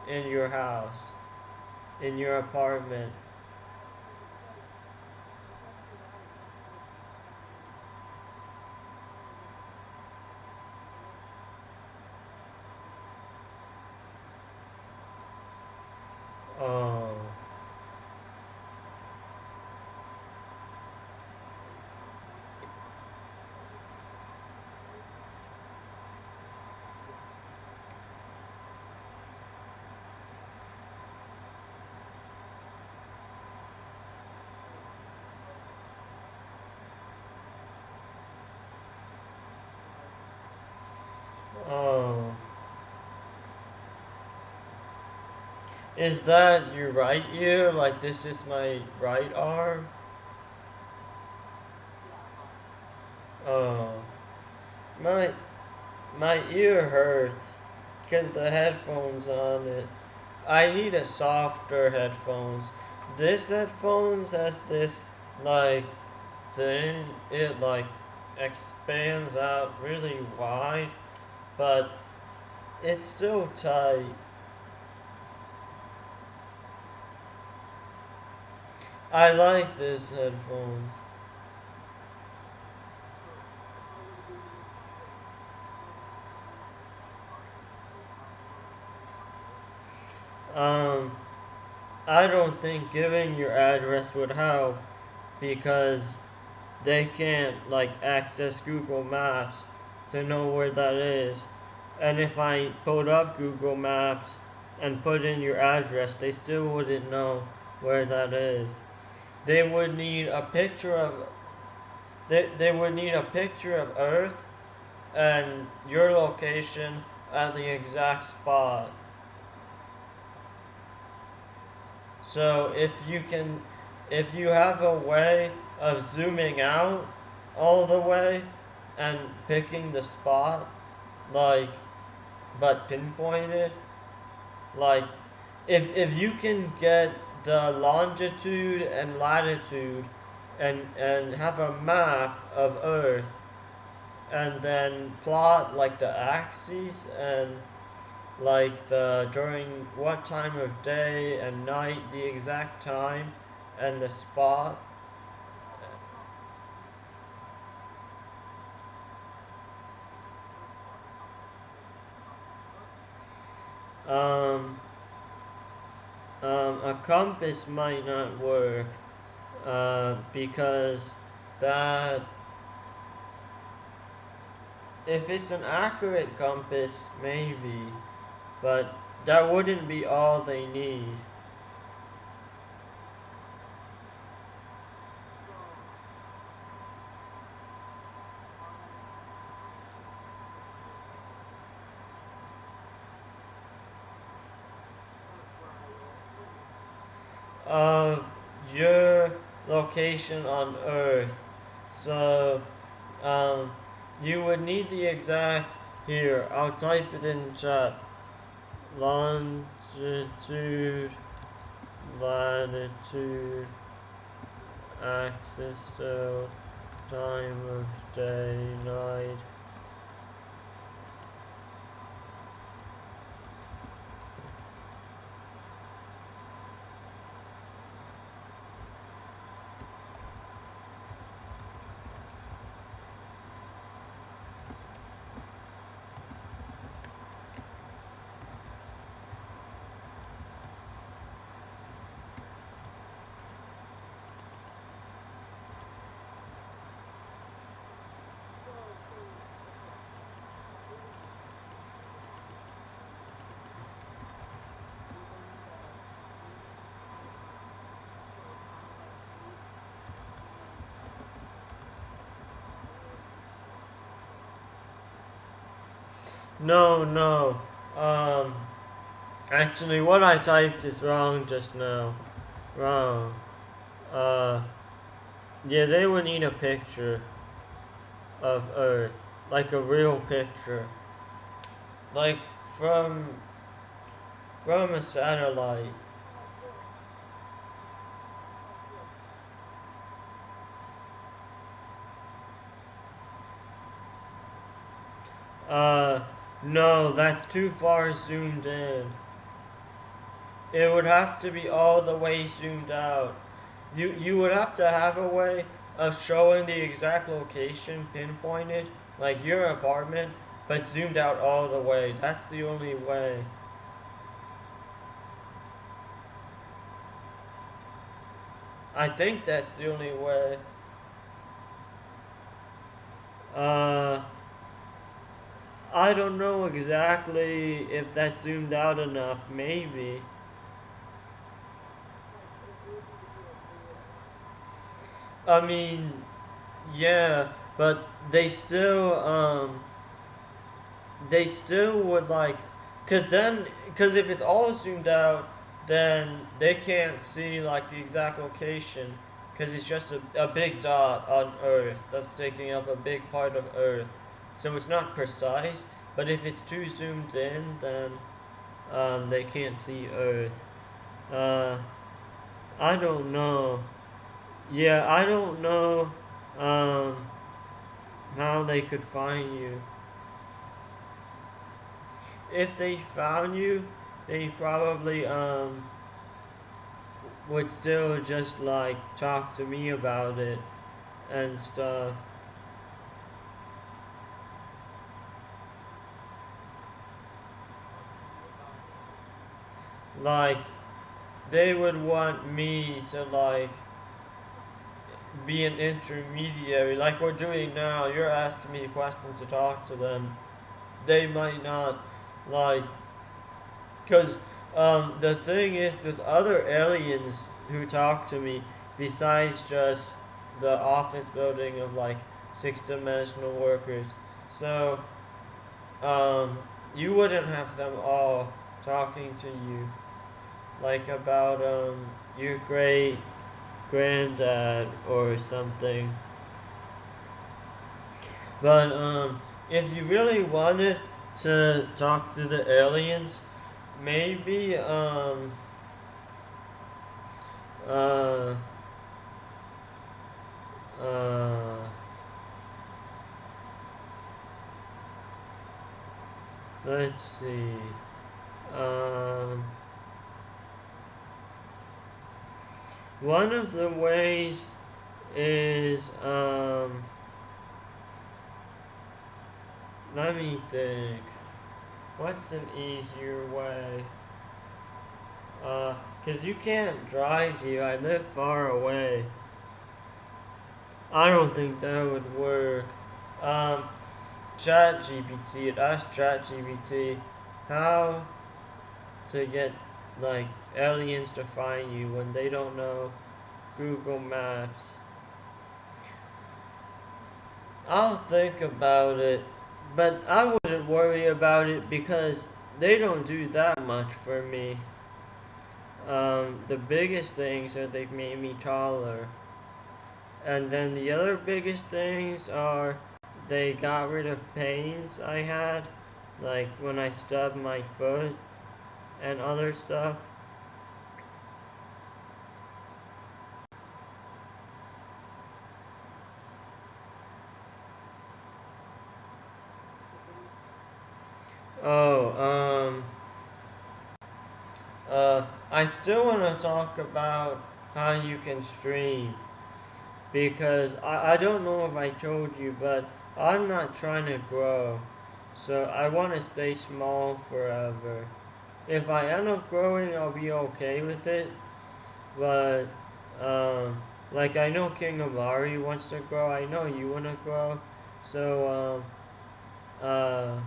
in your house, in your apartment. Oh. Oh. Is that your right ear? Like this is my right arm? Oh. My my ear hurts because the headphones on it. I need a softer headphones. This headphones has this like thing. It like expands out really wide, but it's still tight. I like this headphones. Um, I don't think giving your address would help because they can't like access Google Maps to know where that is. And if I pulled up Google Maps and put in your address, they still wouldn't know where that is. They would need a picture of they would need a picture of Earth and your location at the exact spot. So if you have a way of zooming out all the way and picking the spot, like, but pinpointed, like, if you can get the longitude and latitude and have a map of Earth and then plot like the axes and like the during what time of day and night, the exact time and the spot. Um, a compass might not work because that if it's an accurate compass, maybe, but that wouldn't be all they need. Of your location on Earth. So, you would need the exact, here, I'll type it in chat. Longitude, latitude, axis, so time of day, night. No, no. Actually, what I typed is wrong just now. Wrong. Uh, yeah, they would need a picture of Earth, like a real picture, like from from a satellite. No, that's too far zoomed in. It would have to be all the way zoomed out. You would have to have a way of showing the exact location pinpointed, like your apartment, but zoomed out all the way. That's the only way. I think that's the only way. Uh, I don't know exactly if that's zoomed out enough, maybe. I mean, yeah, but they still would like, cause if it's all zoomed out, then they can't see like the exact location, cause it's just a big dot on Earth that's taking up a big part of Earth, so it's not precise. But if it's too zoomed in, then they can't see Earth. Uh, I don't know. Yeah, I don't know um, how they could find you. If they found you, they probably would still just like talk to me about it and stuff. Like they would want me to like be an intermediary like we're doing now. You're asking me questions to talk to them. They might not like because the thing is, there's other aliens who talk to me besides just the office building of like six-dimensional workers. So you wouldn't have them all talking to you like about your great granddad or something. But if you really wanted to talk to the aliens, maybe uh, uh, let's see. Um, One of the ways is, let me think. What's an easier way? 'Cause you can't drive here. I live far away. I don't think that would work. Um, ChatGPT. Ask ChatGPT how to get like aliens to find you when they don't know Google Maps. I'll think about it, but I wouldn't worry about it because they don't do that much for me. The biggest things are they've made me taller. And then the other biggest things are they got rid of pains I had, like when I stubbed my foot and other stuff. Oh, I still want to talk about how you can stream because I don't know if I told you, but I'm not trying to grow. So I want to stay small forever. If I end up growing, I'll be okay with it. But, um, like I know King Amari wants to grow. I know you want to grow. So, uh,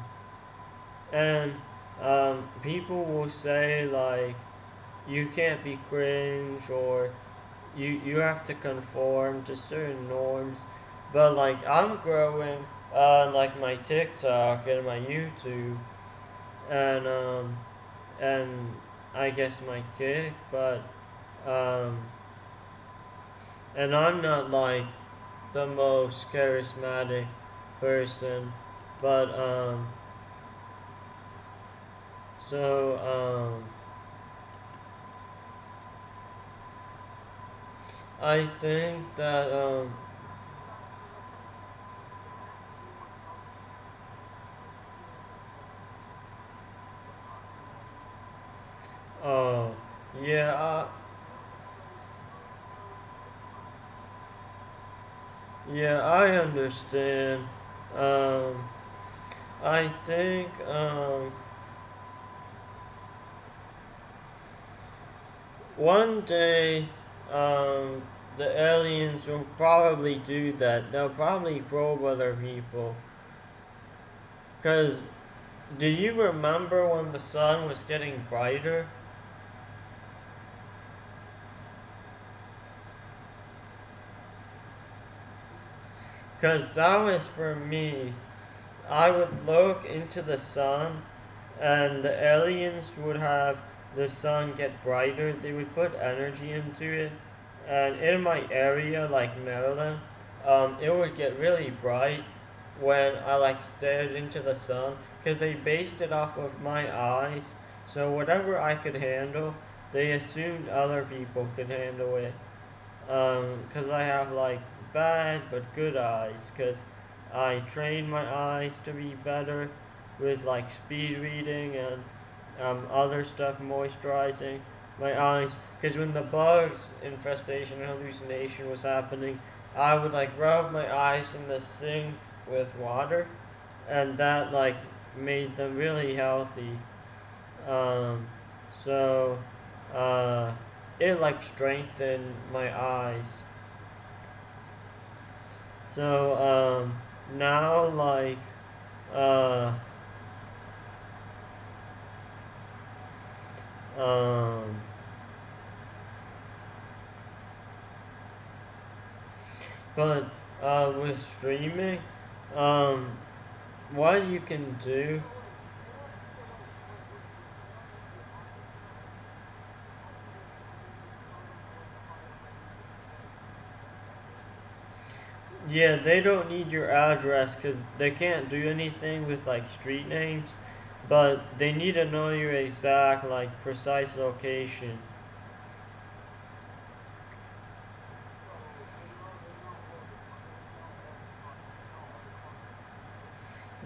and, people will say like, you can't be cringe or you have to conform to certain norms. But like I'm growing on like my TikTok and my YouTube and and I guess my kick, but um and I'm not like the most charismatic person, but so I think that oh yeah yeah I understand. Um I think one day the aliens will probably do that. They'll probably probe other people. Cause do you remember when the sun was getting brighter? Cause that was for me. I would look into the sun and the aliens would have the sun get brighter. They would put energy into it. And in my area, like Maryland, it would get really bright when I like stared into the sun because they based it off of my eyes. So whatever I could handle, they assumed other people could handle it. Because I have like bad but good eyes. Because I train my eyes to be better with like speed reading and other stuff moisturizing my eyes. Because when the bugs infestation and hallucination was happening, I would like rub my eyes in the sink with water, and that like made them really healthy. Um, so uh, it like strengthened my eyes. So now like uh, um, but with streaming, um, what you can do. Yeah, they don't need your address because they can't do anything with like street names, but they need to know your exact like precise location.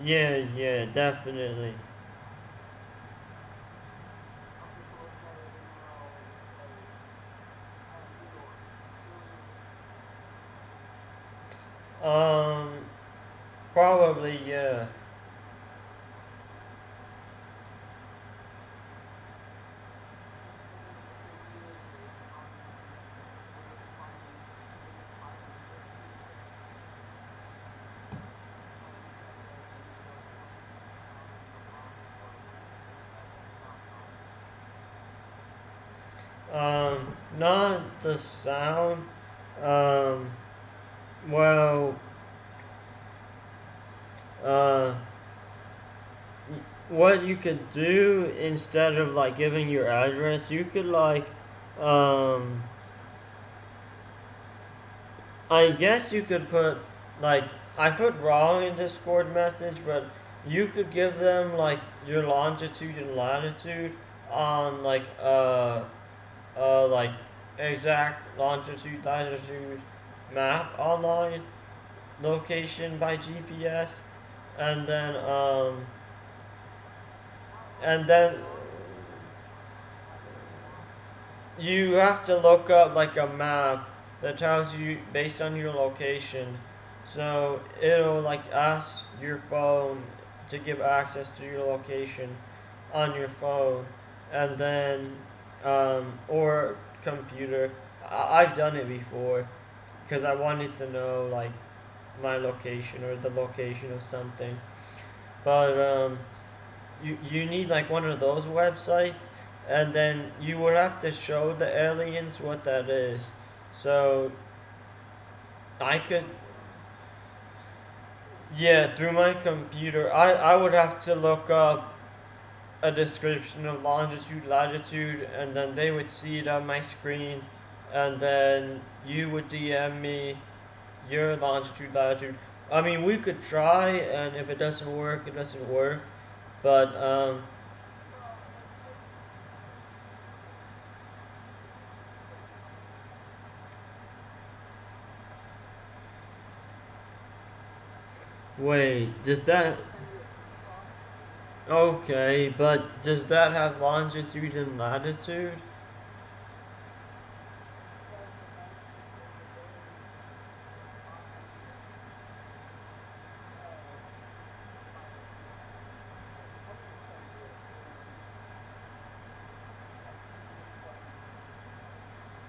Yeah, definitely. Um, Probably, yeah. Not the sound. Um, well, uh, what you could do instead of like giving your address, you could like, um, I guess you could put like I put wrong in Discord message, but you could give them like your longitude and latitude on like exact longitude latitude map online location by GPS, and then you have to look up like a map that tells you based on your location. So it'll like ask your phone to give access to your location on your phone, and then or computer. I've done it before because I wanted to know like my location or the location of something. But you need like one of those websites, and then you would have to show the aliens what that is. So I could, yeah, through my computer, I would have to look up a description of longitude, latitude, and then they would see it on my screen, and then you would DM me your longitude, latitude. I mean, we could try, and if it doesn't work, it doesn't work. But wait, does that? Okay, but does that have longitude and latitude?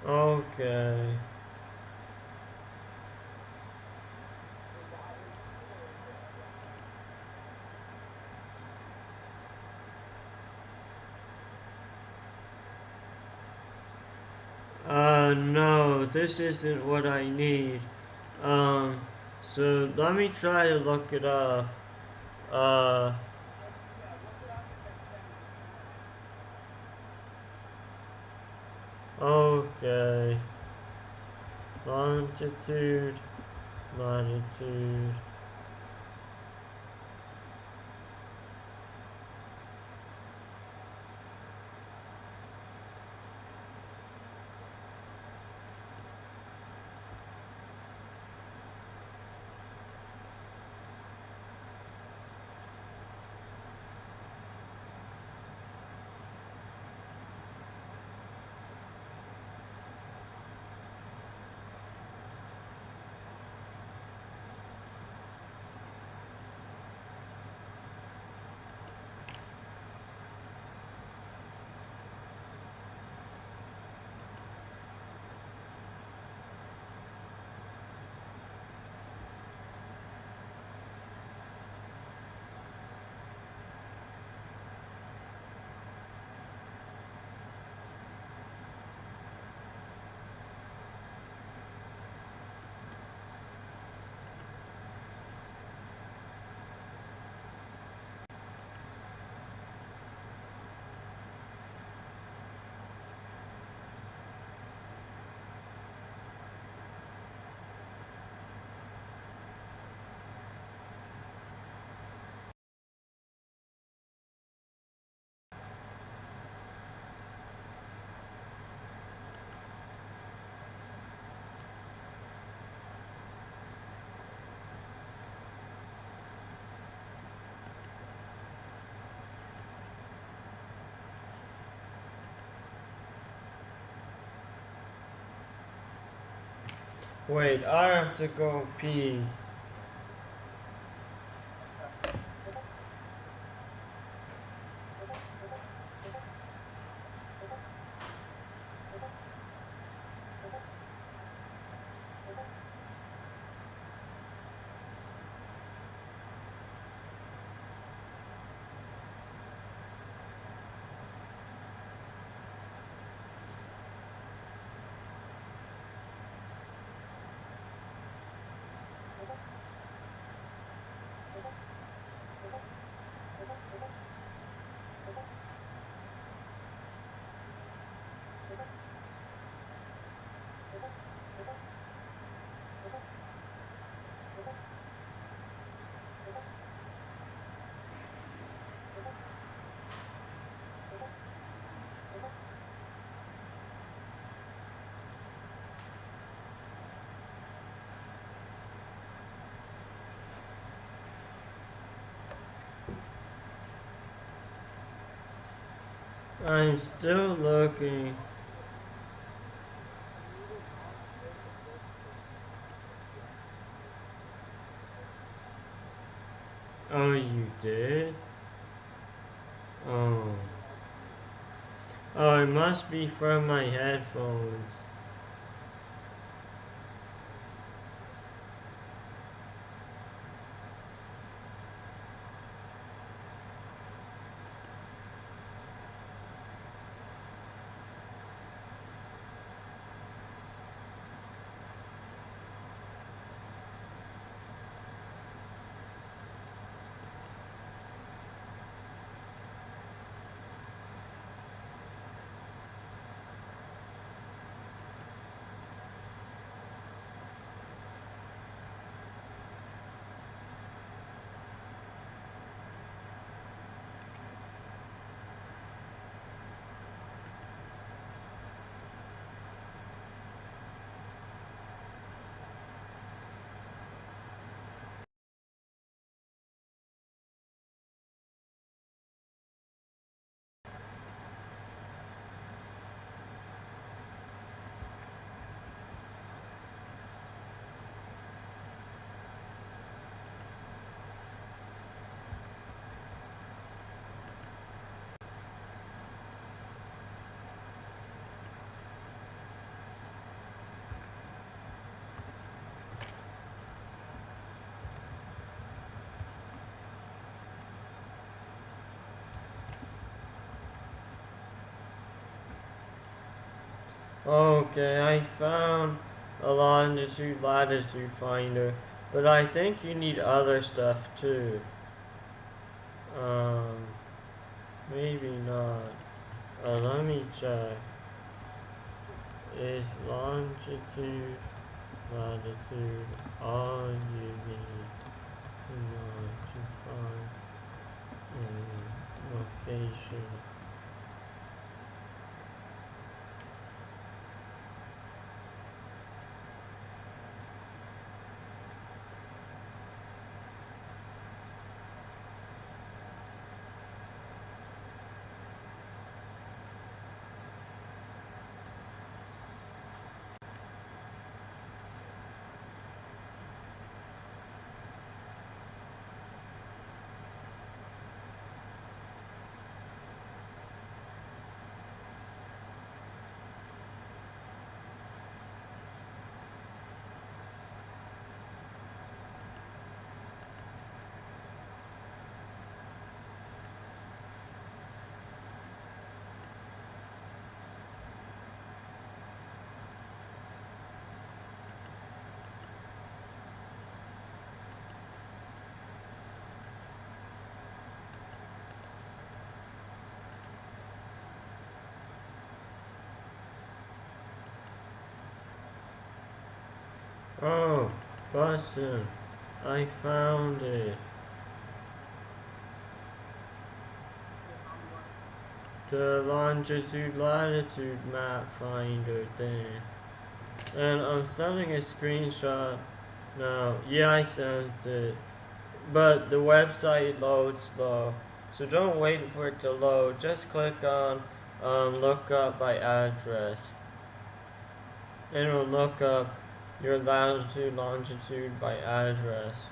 Okay. No, this isn't what I need. Um, so let me try to look it up. Uh, okay. Longitude, latitude. Wait, I have to go pee. I'm still looking. Oh, you did? Oh. Oh, it must be from my headphones. Okay, I found a longitude latitude finder, but I think you need other stuff too. Um, maybe not. Let me check. Is longitude, latitude all you need in order to find a location? Oh, Bussin, I found it. The longitude latitude map finder thing. And I'm sending a screenshot now. Yeah, I sent it. But the website loads slow. So don't wait for it to load. Just click on look up by address. It'll look up your latitude, longitude by address.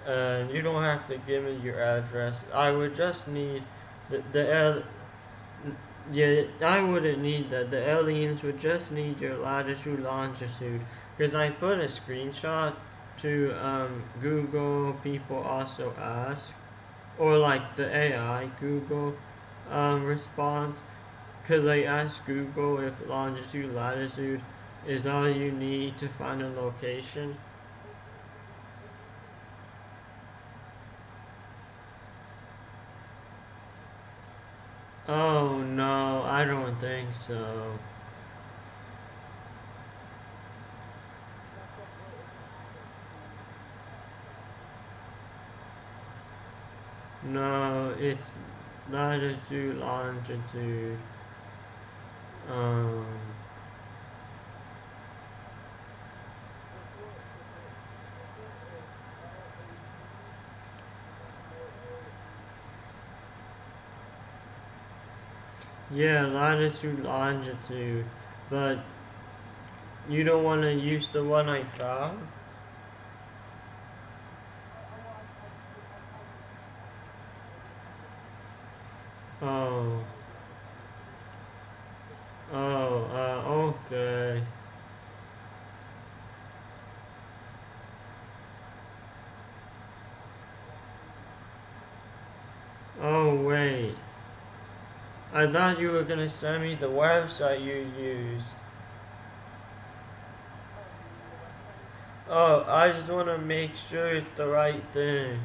And you don't have to give me your address. I would just need the yeah, I wouldn't need that. The aliens would just need your latitude, longitude. Because I put a screenshot to Google. People also ask, or like the AI Google response. Because I asked Google if longitude, latitude is all you need to find a location. Oh no, I don't think so. No, it's latitude, longitude. Um, yeah, latitude, longitude. But you don't want to use the one I found? Oh. Oh, okay. Oh, wait. I thought you were gonna send me the website you use. Oh, I just want to make sure it's the right thing.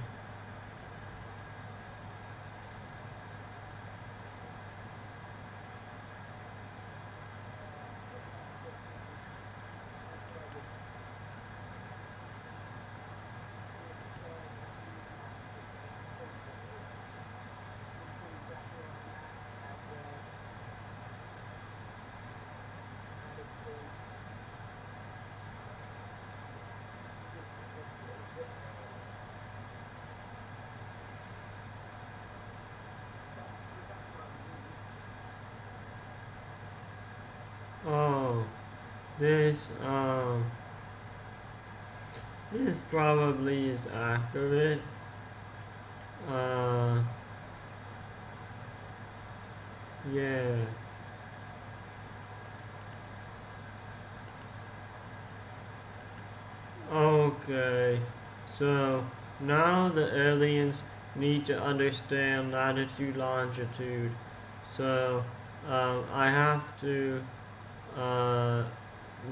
Oh, this, this probably is accurate. Uh, yeah. Okay. So, now the aliens need to understand latitude, longitude. So, I have to, uh,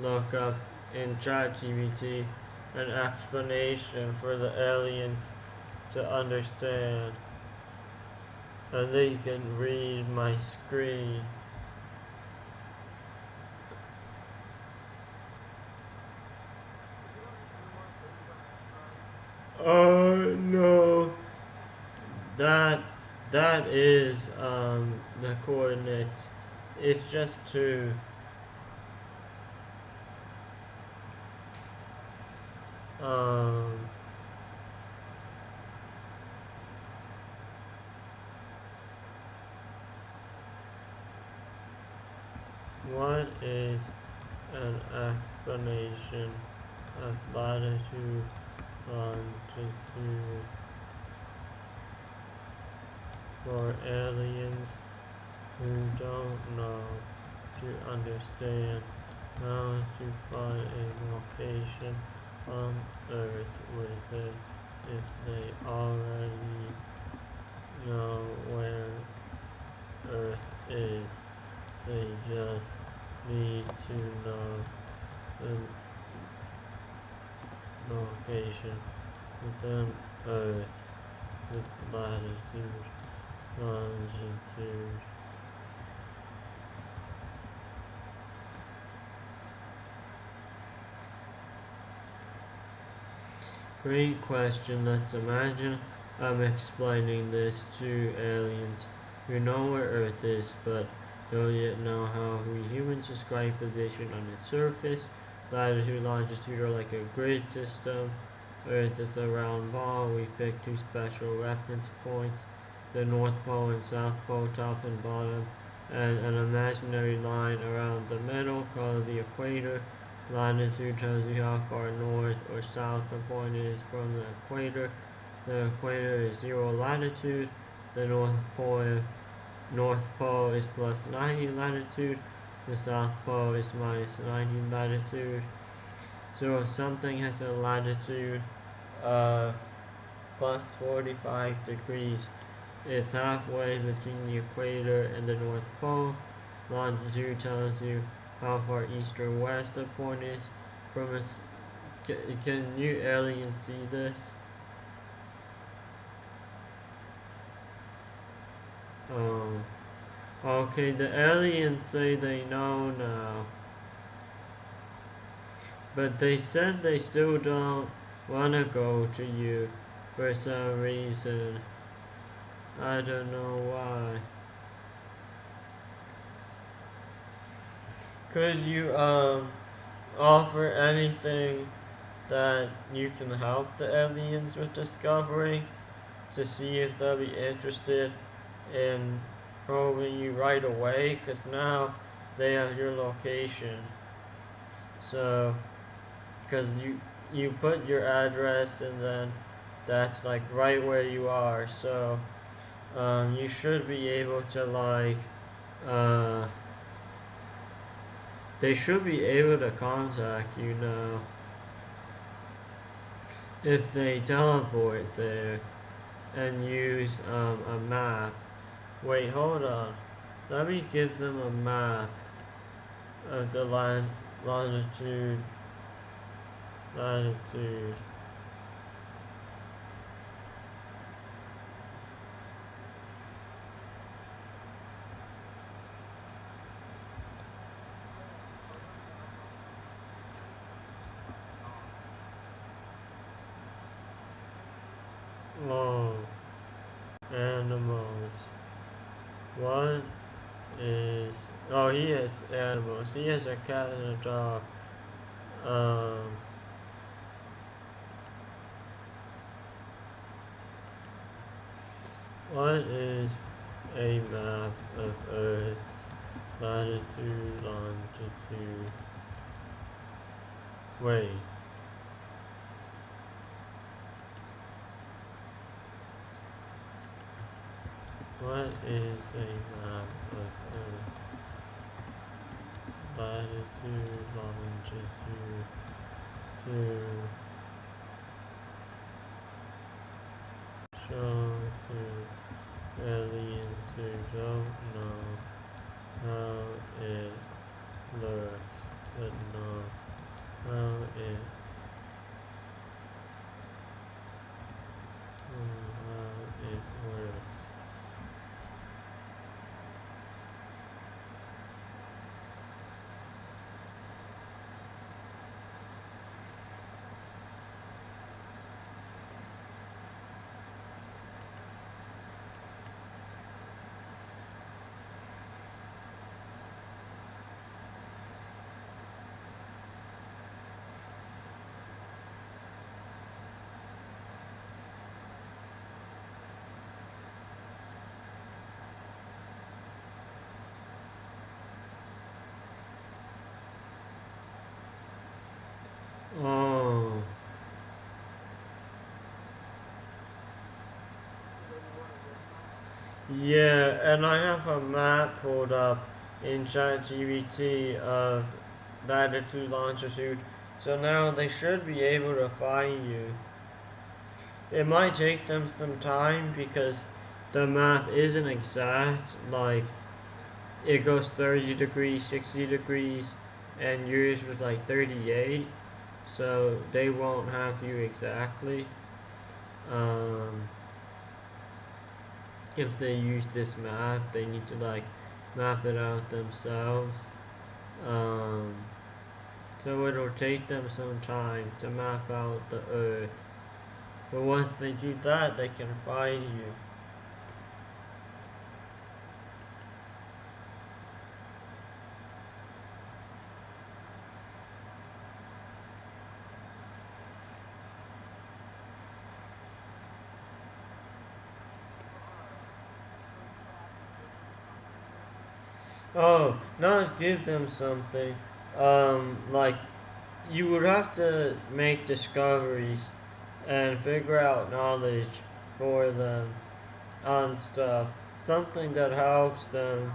look up in ChatGPT an explanation for the aliens to understand. And they can read my screen. No. That that is the coordinates. It's just two. Um what is an explanation of latitude, longitude for aliens who don't know to understand how to find a location on Earth with it if they already know where Earth is. They just need to know the location within Earth with latitude, longitude. Great question. Let's imagine I'm explaining this to aliens who know where Earth is but don't yet know how we humans describe position on its surface. Latitude, longitude are like a grid system. Earth is a round ball. We pick two special reference points, the North Pole and South Pole, top and bottom, and an imaginary line around the middle called the equator. Latitude tells you how far north or south the point is from the equator. The equator is 0 latitude. The North Pole is plus 90 latitude. The South Pole is minus 90 latitude. So if something has a latitude of plus 45 degrees, it's halfway between the equator and the North Pole. Longitude tells you how far east or west the point is from its. Can you aliens see this? Oh. Okay, the aliens say they know now. But they said they still don't want to go to you for some reason. I don't know why. Could you offer anything that you can help the aliens with discovering to see if they'll be interested in probing you right away? Because now they have your location. So, because you put your address and then that's like right where you are. So, you should be able to like uh, they should be able to contact you now if they teleport there and use a map. Wait, hold on. Let me give them a map of the longitude. Latitude. Oh, animals. What is? Oh, he has animals. He has a cat and a dog. Um, what is a map of Earth's latitude, longitude? Wait. What is a map of Earth's latitude, longitude, to show to aliens who don't know how it looks, but know how it works? Oh. Yeah, and I have a map pulled up in ChatGPT of latitude, longitude. So now they should be able to find you. It might take them some time because the map isn't exact. Like, it goes 30 degrees, 60 degrees, and yours was like 38. So they won't have you exactly. If they use this map, they need to like map it out themselves. Um, so it'll take them some time to map out the Earth. But once they do that, they can find you. Oh, not give them something. Like you would have to make discoveries and figure out knowledge for them on stuff. Something that helps them.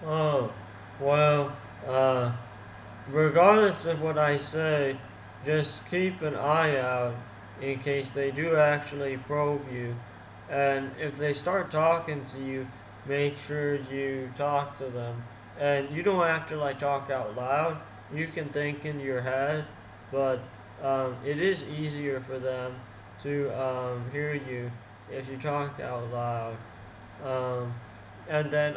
Oh, well, uh, regardless of what I say, just keep an eye out in case they do actually probe you. And if they start talking to you, make sure you talk to them. And you don't have to like talk out loud. You can think in your head, but it is easier for them to hear you if you talk out loud. Um, and then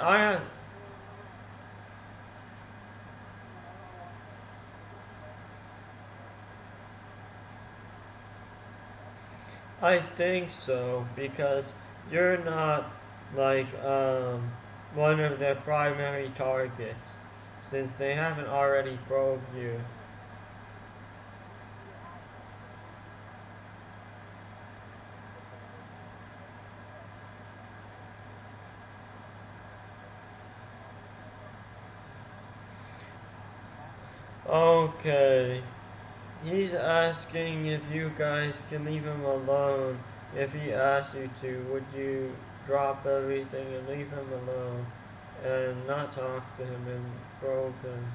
I think so because you're not like one of their primary targets since they haven't already probed you. Okay. He's asking if you guys can leave him alone. If he asks you to, would you drop everything and leave him alone and not talk to him and probe him?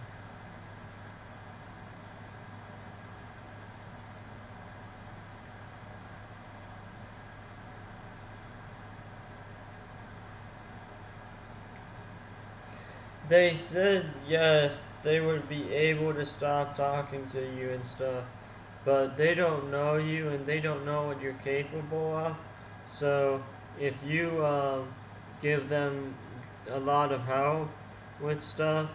They said yes, they would be able to stop talking to you and stuff, but they don't know you and they don't know what you're capable of. So if you give them a lot of help with stuff,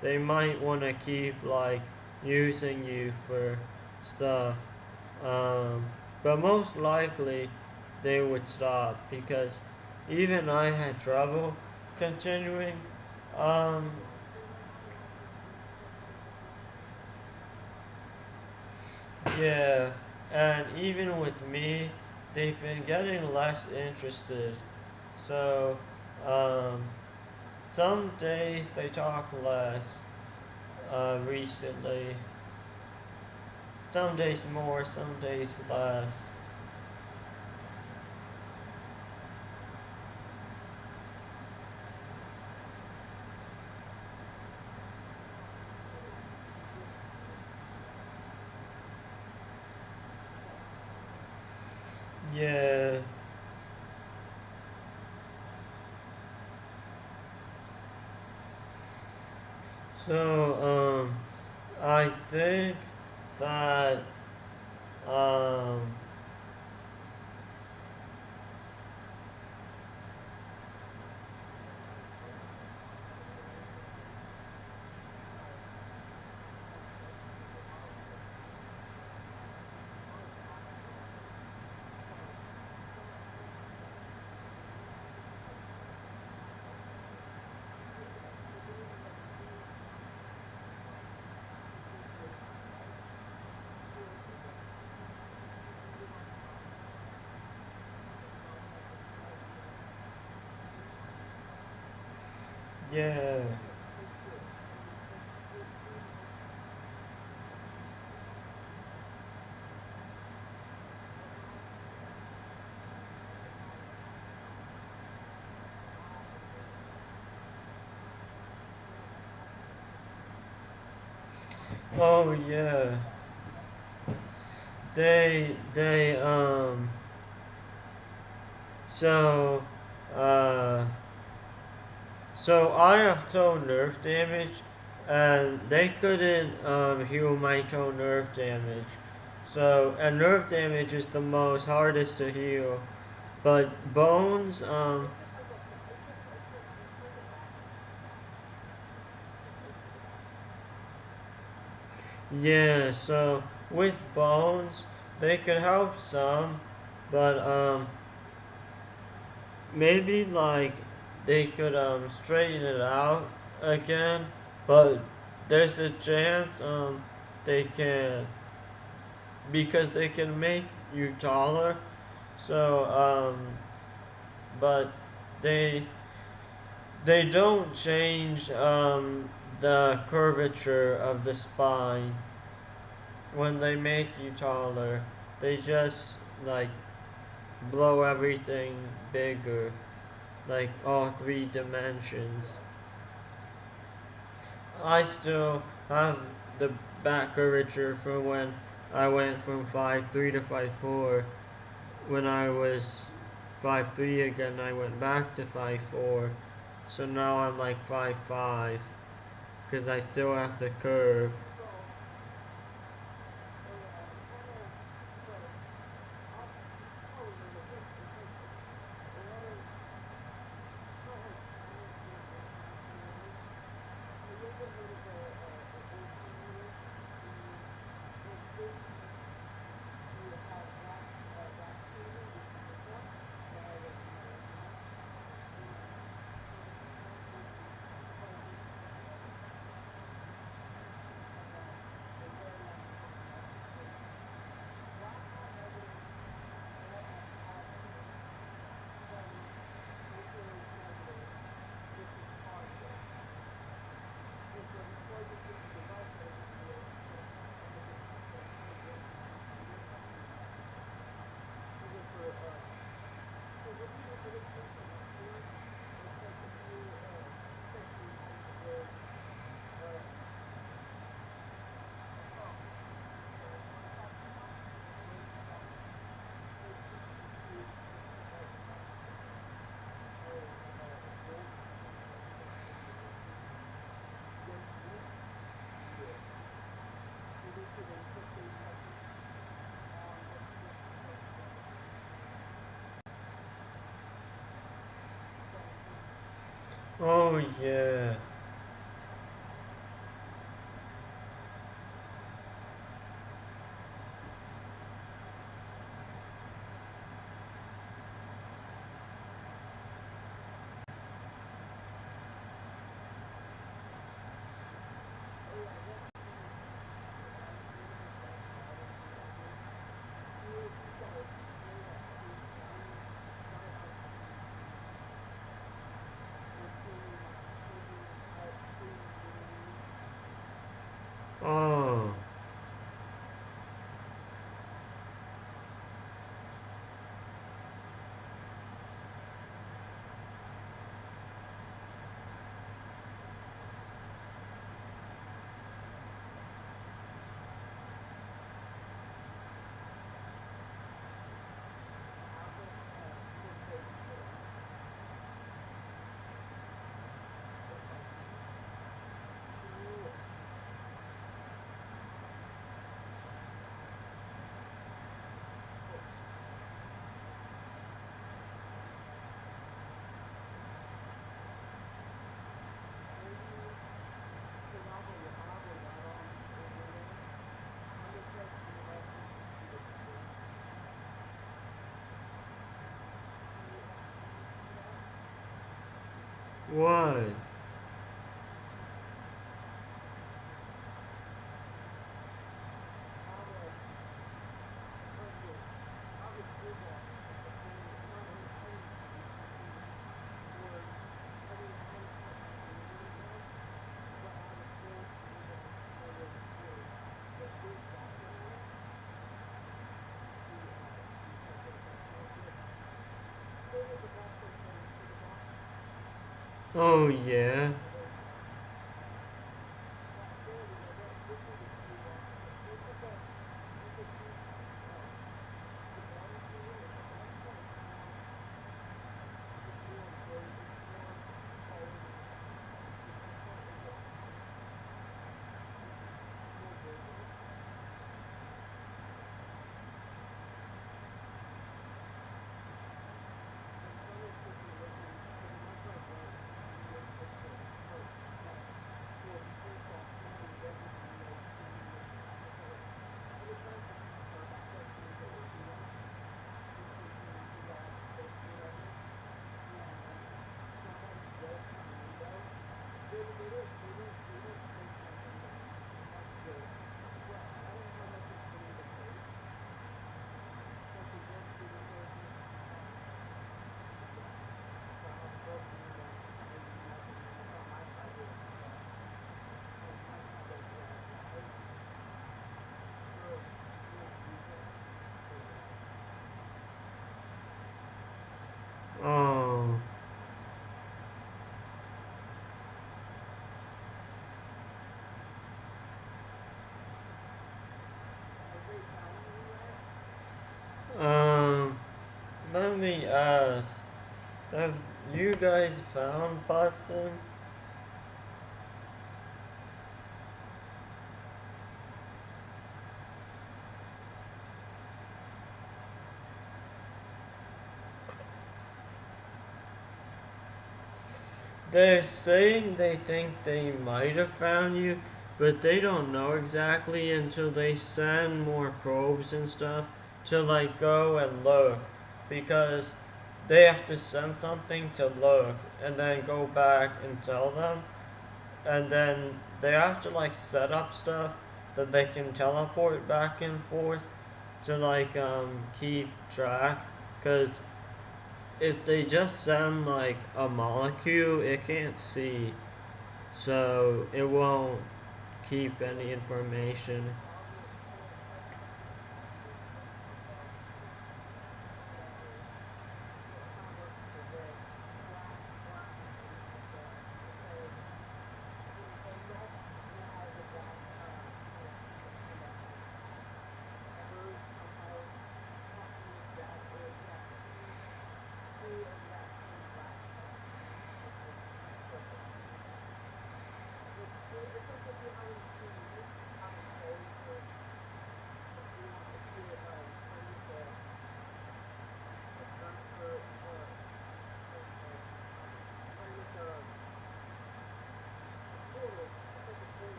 they might want to keep like using you for stuff. Um, but most likely they would stop because even I had trouble continuing. Um, yeah, and even with me, they've been getting less interested. So, um, some days they talk less, recently. Some days more, some days less. Yeah. So, I think that, um, Yeah. Oh yeah. They so uh so I have toe nerve damage, and they couldn't heal my toe nerve damage. So and nerve damage is the most hardest to heal, but bones yeah. So with bones they could help some, but maybe like they could straighten it out again, but there's a chance they can, because they can make you taller. So but they they don't change the curvature of the spine when they make you taller. They just like blow everything bigger, like all three dimensions. I still have the back curvature from when I went from 5'3" to 5'4". When I was 5'3" again, I went back to 5'4". So now I'm like 5'5", because I still have the curve. Oh yeah. Oh. What? Oh yeah. Oh. Um. Let me ask. Have you guys found Boston? They're saying they think they might have found you, but they don't know exactly until they send more probes and stuff to like go and look, because they have to send something to look and then go back and tell them, and then they have to like set up stuff that they can teleport back and forth to like keep track, because if they just send like a molecule, it can't see, so it won't keep any information.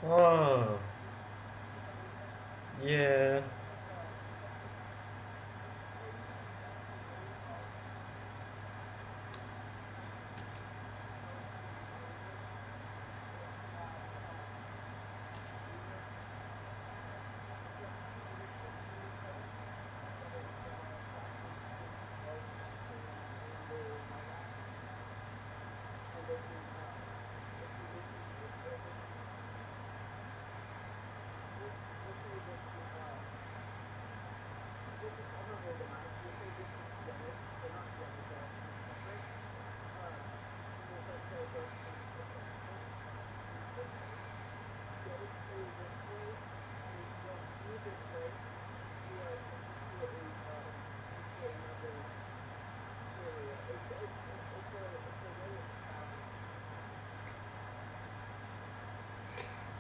Oh, yeah.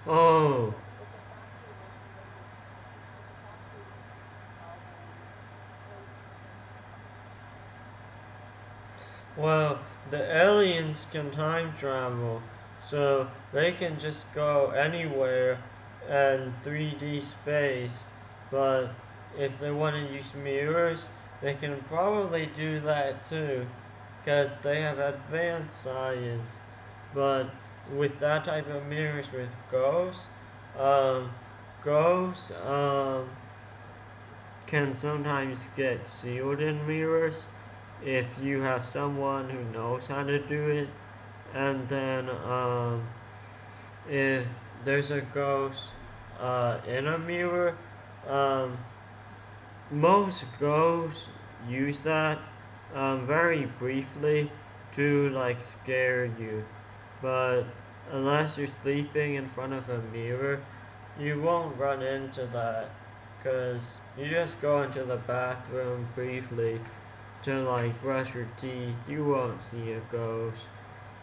Oh, well, the aliens can time travel, so they can just go anywhere in 3D space. But if they want to use mirrors, they can probably do that too, because they have advanced science. But with that type of mirrors with um, ghosts can sometimes get sealed in mirrors, if you have someone who knows how to do it. And then if there's a ghost in a mirror, um, most ghosts use that very briefly to like scare you, but unless you're sleeping in front of a mirror, you won't run into that because you just go into the bathroom briefly to like brush your teeth. You won't see a ghost,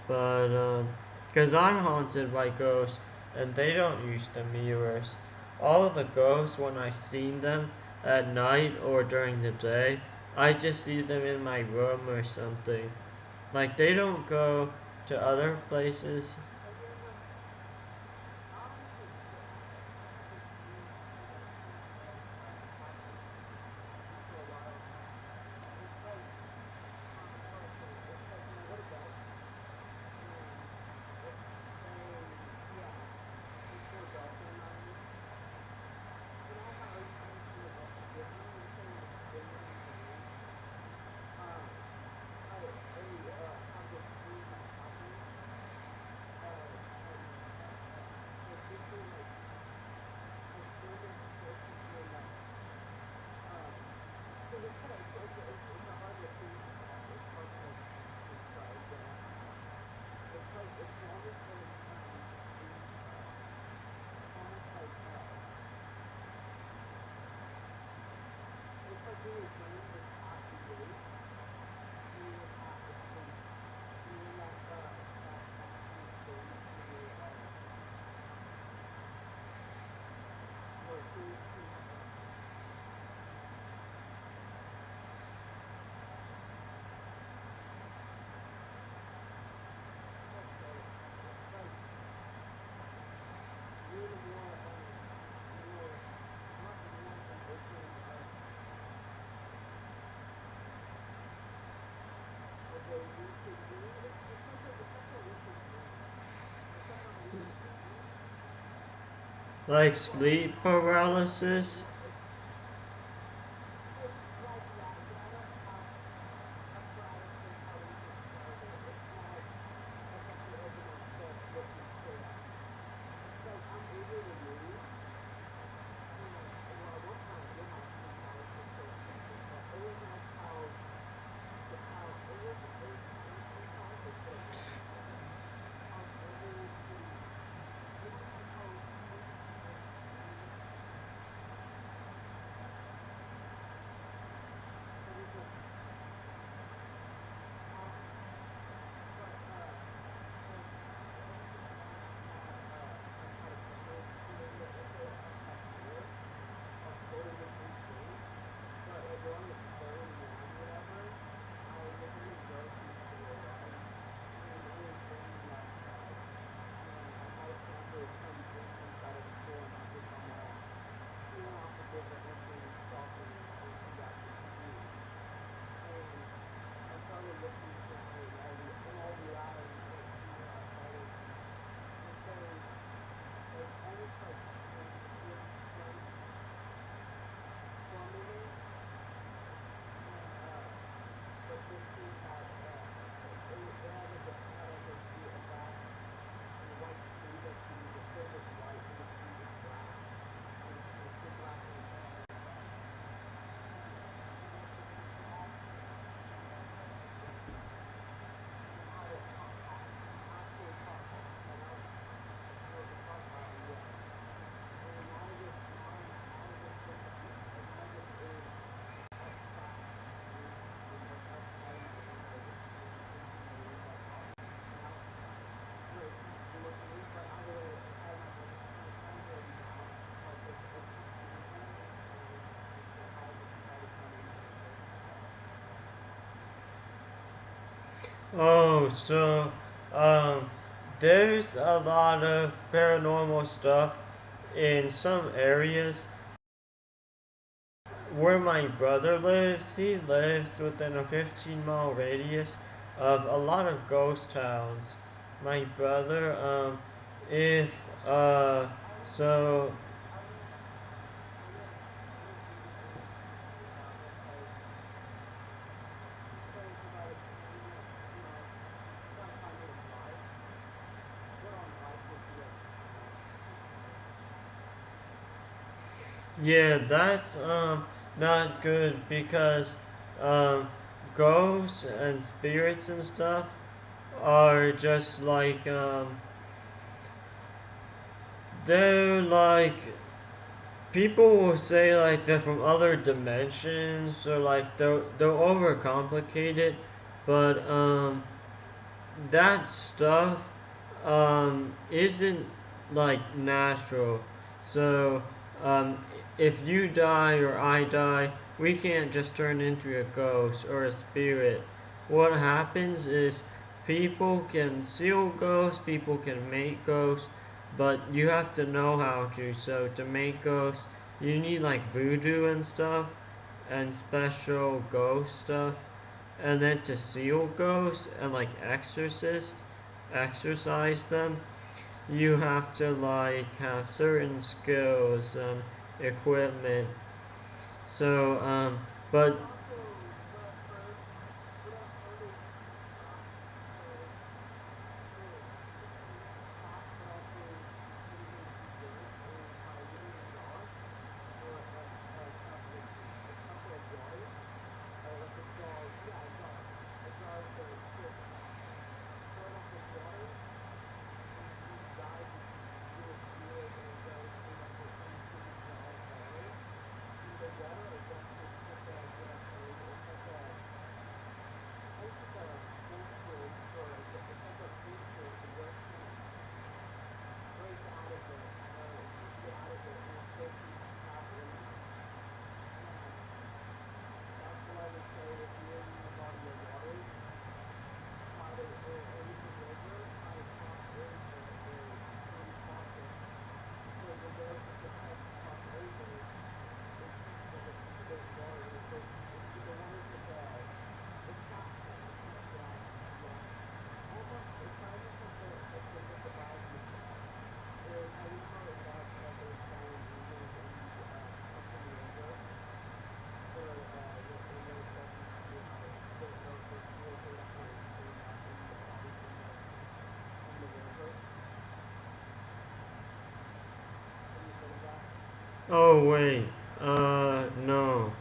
but because I'm haunted by ghosts and they don't use the mirrors. All of the ghosts, when I've seen them at night or during the day, I just see them in my room or something. Like they don't go to other places. Like sleep paralysis. Oh, so um, there's a lot of paranormal stuff in some areas where my brother lives. He lives within a 15-mile radius of a lot of ghost towns. My brother, if so Yeah, that's not good because um ghosts and spirits and stuff are just like they're like people will say like they're from other dimensions or like they'll overcomplicate it, but that stuff isn't like natural. So um, if you die or I die, we can't just turn into a ghost or a spirit. What happens is people can seal ghosts, people can make ghosts, but you have to know how to. So to make ghosts, you need like voodoo and stuff and special ghost stuff, and then to seal ghosts and like exorcise them, you have to like have certain skills and equipment. So but oh wait, no.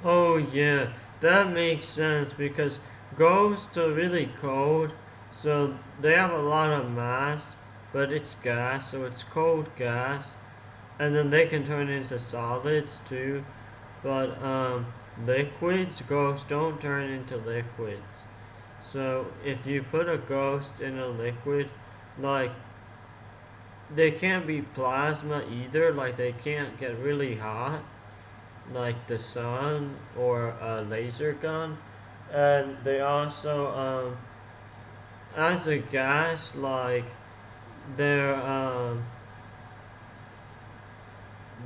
Oh yeah, that makes sense because ghosts are really cold, so they have a lot of mass, but it's gas, so it's cold gas, and then they can turn into solids too. But liquids, ghosts don't turn into liquids. So if you put a ghost in a liquid, like they can't be plasma either, like they can't get really hot like the sun or a laser gun, and they also as a gas like they're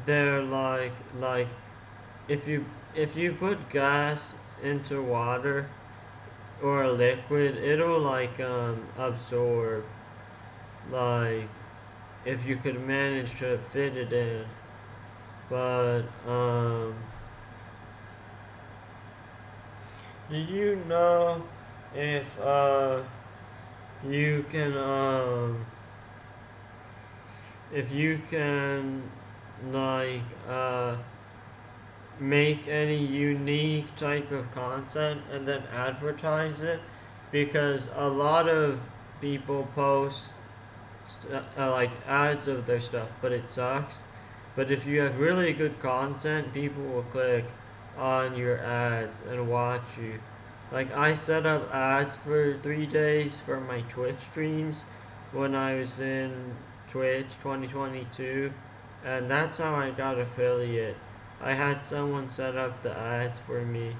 they're like if you put gas into water or a liquid, it'll like absorb, like if you could manage to fit it in, but do you know if you can if you can like make any unique type of content and then advertise it? Because a lot of people post like ads of their stuff, but it sucks. But if you have really good content, people will click on your ads and watch you. Like I set up ads for 3 days for my Twitch streams when I was in Twitch 2022, and that's how I got affiliate. I had someone set up the ads for me.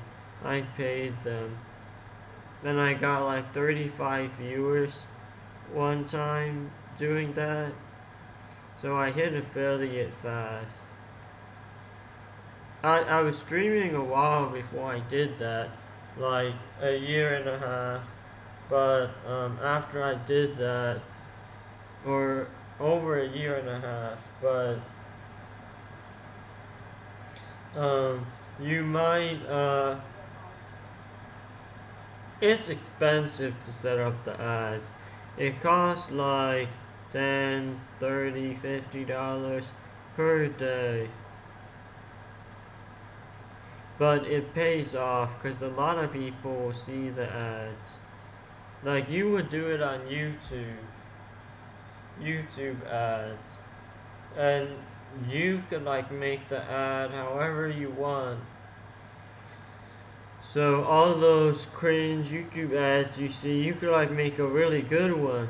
I paid them. Then I got like 35 viewers one time doing that. So I hit affiliate fast. I was streaming a while before I did that, like a year and a half. But after I did that, or over a year and a half, but you might it's expensive to set up the ads. It costs like 10, 30, $50 per day. But it pays off because a lot of people see the ads. Like you would do it on YouTube ads. And you could like make the ad however you want. So all those cringe YouTube ads you see, you could like make a really good one.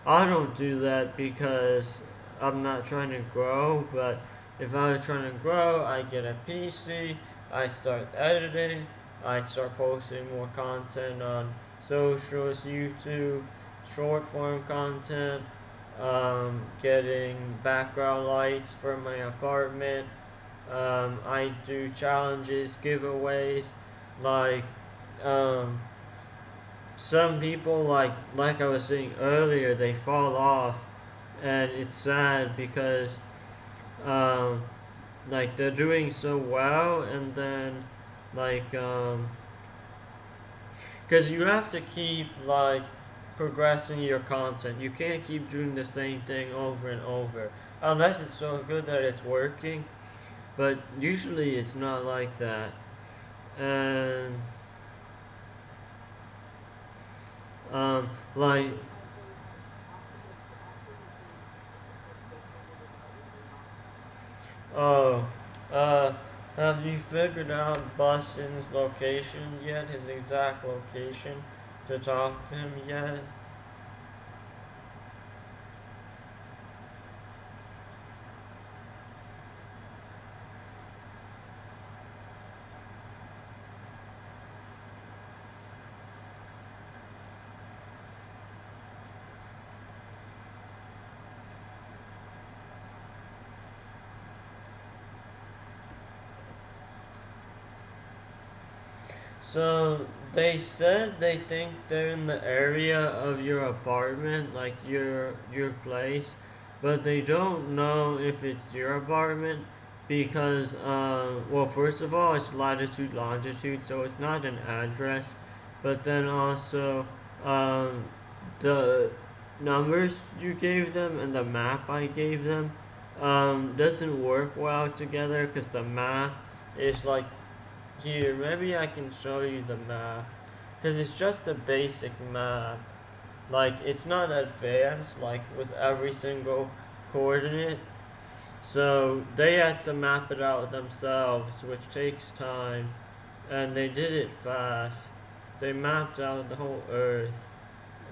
I don't do that because I'm not trying to grow, but if I was trying to grow, I get a PC, I start editing, I start posting more content on socials, YouTube, short form content, getting background lights for my apartment. I do challenges, giveaways, like um, some people like I was saying earlier, they fall off, and it's sad because um, like they're doing so well, and then like because you have to keep like progressing your content. You can't keep doing the same thing over and over unless it's so good that it's working. But usually it's not like that, and like oh, uh, have you figured out Bustin's location yet? His exact location to talk to him yet? So they said they think they're in the area of your apartment, like your place, but they don't know if it's your apartment because well, first of all, it's latitude longitude, so it's not an address, but then also um, the numbers you gave them and the map I gave them doesn't work well together because the map is like here, maybe I can show you the map. Because it's just a basic map. Like, it's not advanced, like, with every single coordinate. So, they had to map it out themselves, which takes time. And they did it fast. They mapped out the whole Earth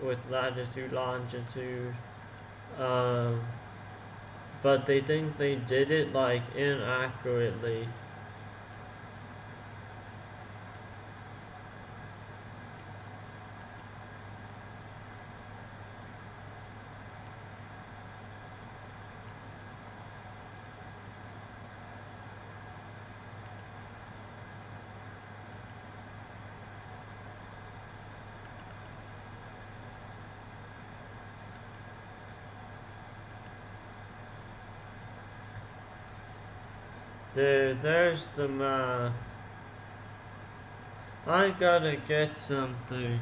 with latitude, longitude. Um, but they think they did it, like, inaccurately. There's the map. I gotta get something.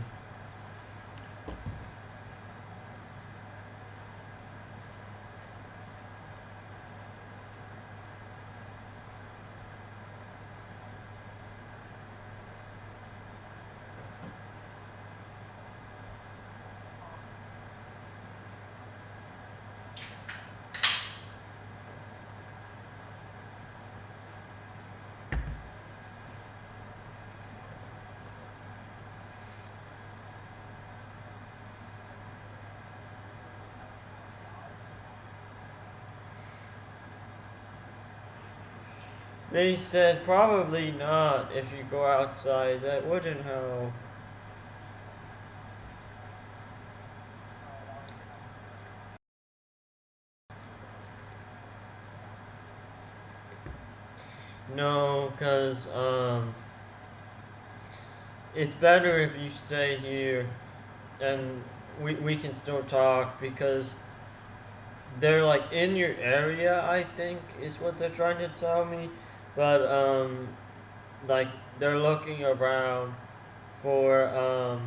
They said probably not if you go outside. That wouldn't help. No, cause it's better if you stay here and we can still talk because they're like in your area, I think is what they're trying to tell me. But like they're looking around for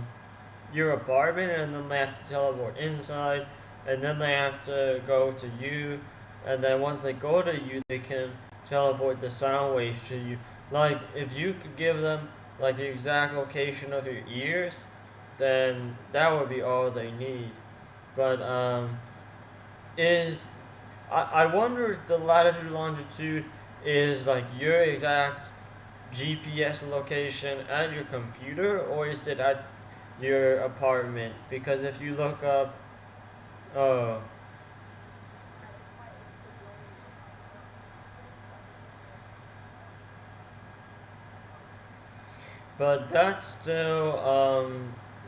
your apartment, and then they have to teleport inside, and then they have to go to you, and then once they go to you, they can teleport the sound waves to you. Like if you could give them like the exact location of your ears, then that would be all they need. But is I wonder if the latitude longitude is like your exact GPS location at your computer, or is it at your apartment? Because if you look up, oh, but that's still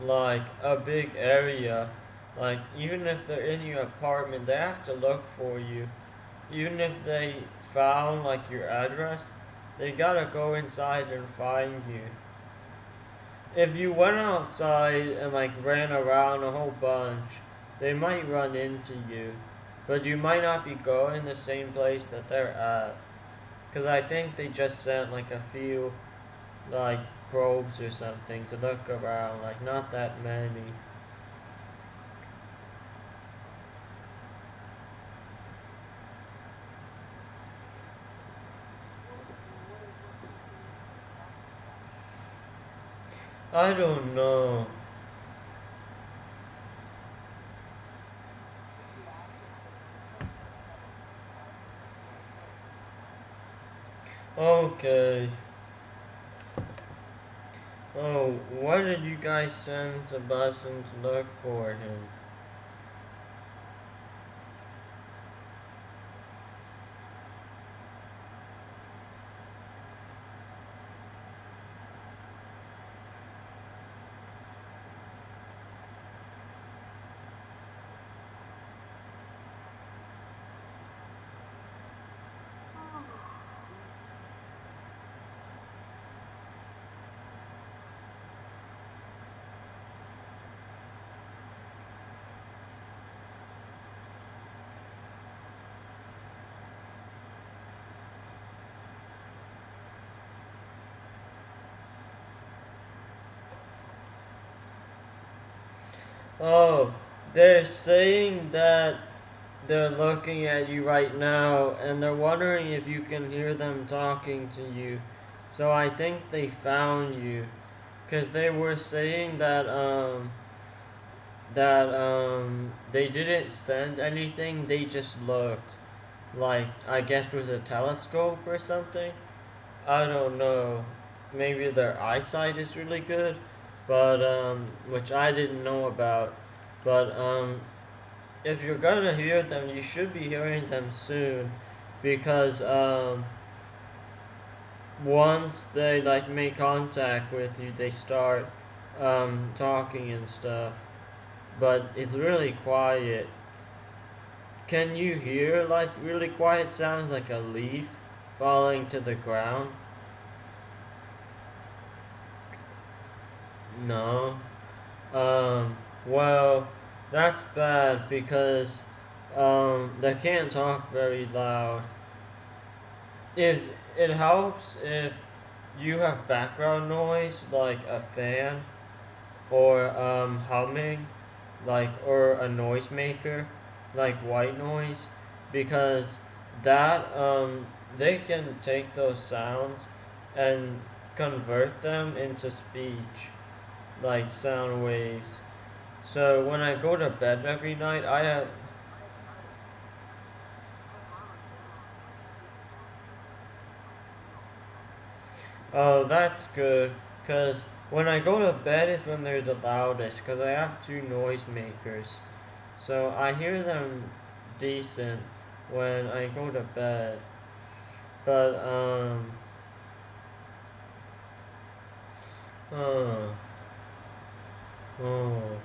like a big area. Like even if they're in your apartment, they have to look for you. Even if they found like your address, they gotta go inside and find you. If you went outside and like ran around a whole bunch, they might run into you, but you might not be going the same place that they're at. Cause I think they just sent like a few like probes or something to look around, like not that many. I don't know. Okay. Oh, why did you guys send Sebastian to look for him? Oh, they're saying that they're looking at you right now and they're wondering if you can hear them talking to you. So I think they found you. Cause they were saying that they didn't send anything, they just looked. Like I guess with a telescope or something. I don't know. Maybe their eyesight is really good, but which I didn't know about. But if you're gonna hear them, you should be hearing them soon, because once they like make contact with you, they start talking and stuff. But it's really quiet. Can you hear like really quiet sounds like a leaf falling to the ground? No. Well, that's bad because they can't talk very loud. If it helps if you have background noise like a fan or humming, like or a noisemaker like white noise, because that they can take those sounds and convert them into speech, like sound waves. So when I go to bed every night, I have. Oh, that's good. Cause when I go to bed is when they're the loudest. Cause I have two noisemakers, so I hear them decent when I go to bed. But oh, oh.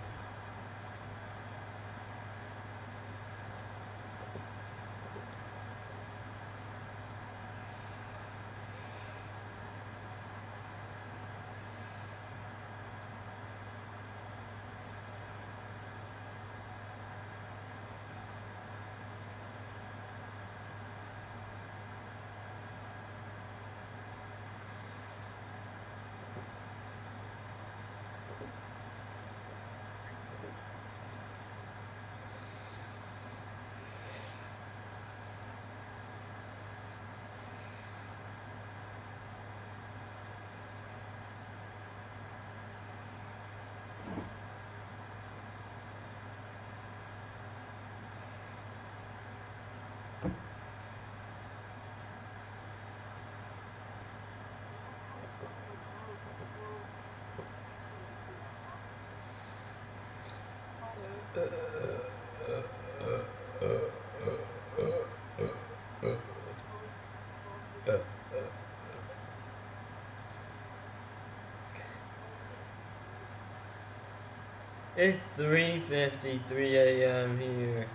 It's 3:53 a.m. here.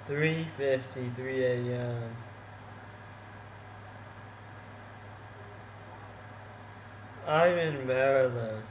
3:53 a.m. I'm in Maryland.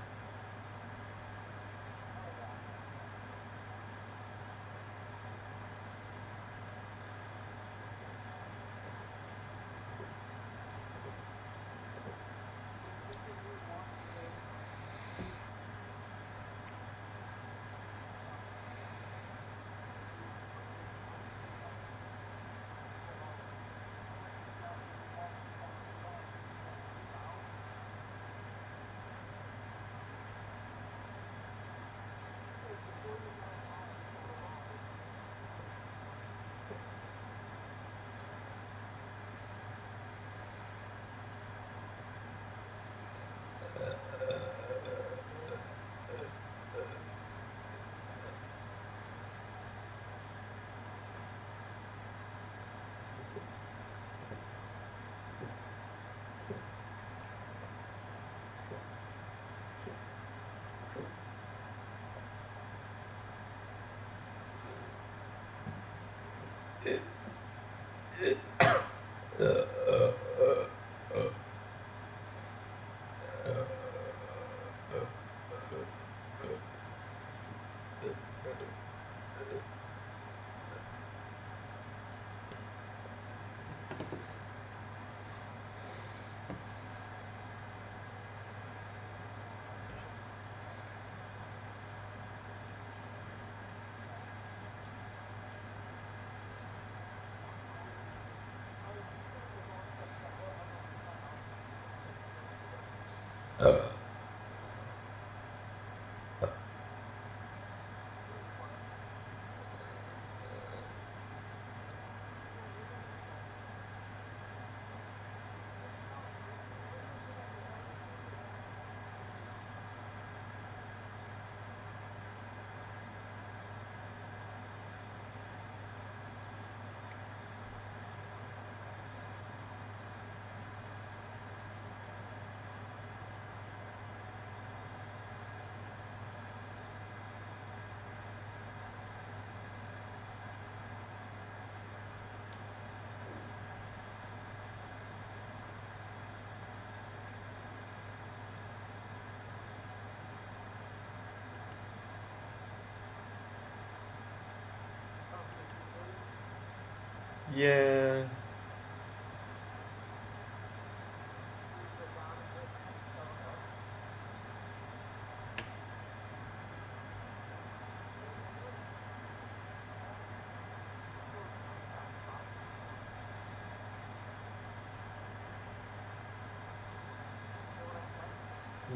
Yeah.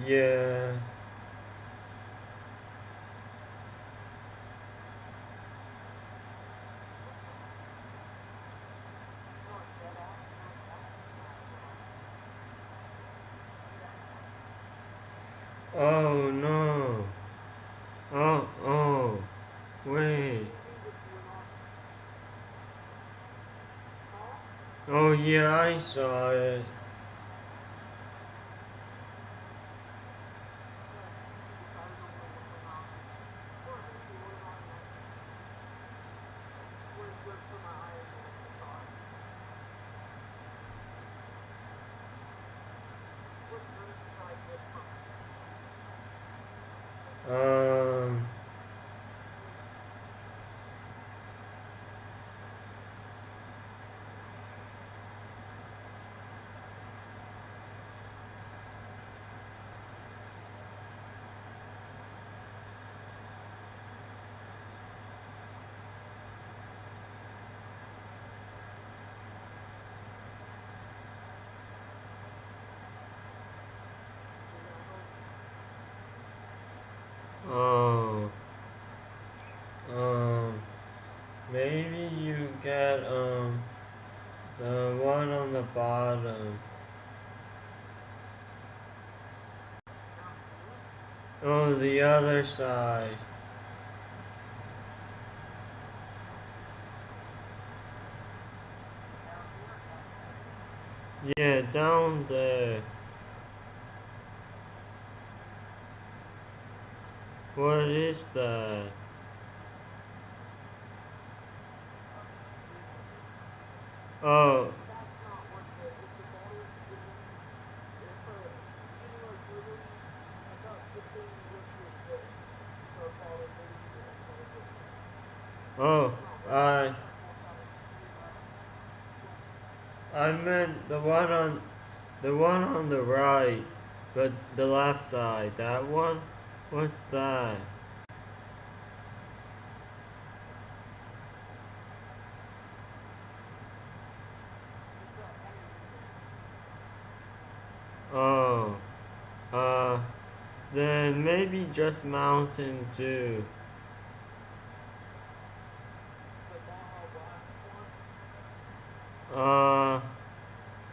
Yeah. Oh no. Oh. Wait. Oh yeah, I saw it. Um. Oh. Um. Maybe you get the one on the bottom. Oh, the other side. Yeah, down there. What is that? Oh, oh, I, I meant the one on the right, but the left side. That one. What's that? Oh, uh, then maybe just Mountain Dew. Uh,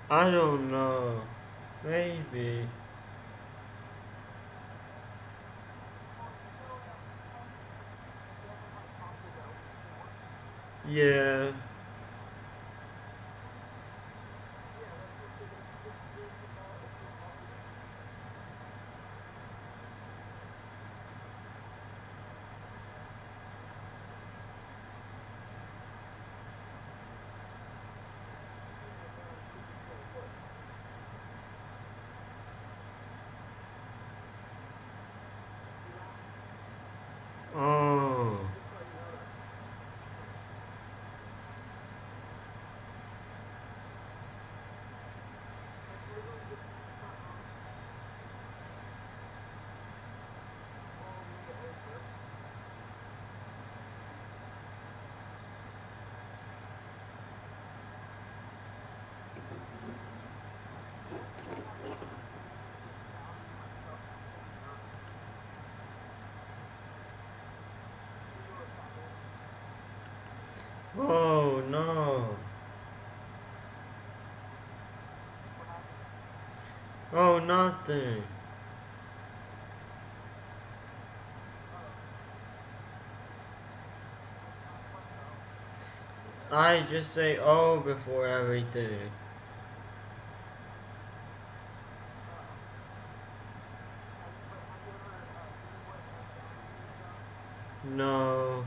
I don't know. Maybe. Yeah. Oh. Oh no. Oh, nothing. I just say oh before everything. No.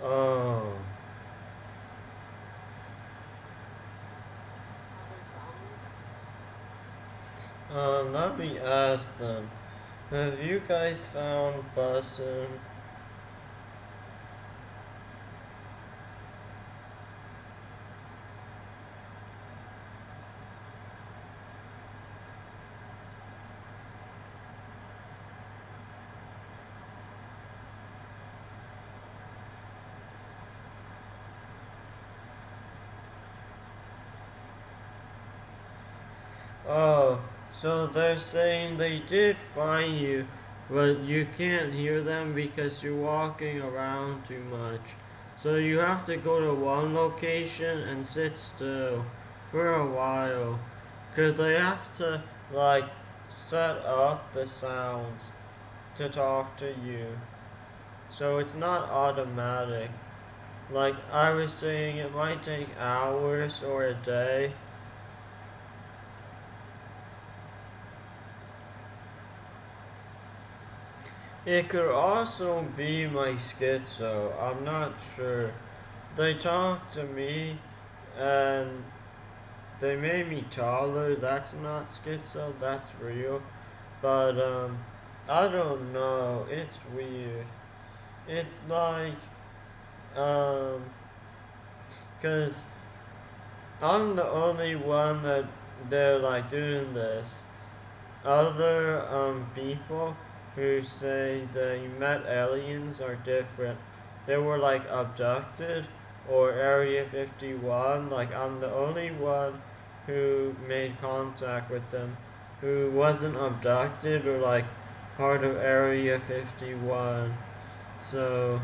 Oh. Let me ask them. Have you guys found bussin'? Oh, so they're saying they did find you, but you can't hear them because you're walking around too much. So you have to go to one location and sit still for a while. 'Cause they have to, like, set up the sounds to talk to you. So it's not automatic. Like I was saying, it might take hours or a day. It could also be my schizo. I'm not sure. They talked to me and they made me taller. That's not schizo. That's real. But I don't know. It's weird. It's like um, cause I'm the only one that they're like doing this. Other people who say they met aliens are different. They were like abducted or Area 51. Like I'm the only one who made contact with them, who wasn't abducted or like part of Area 51. So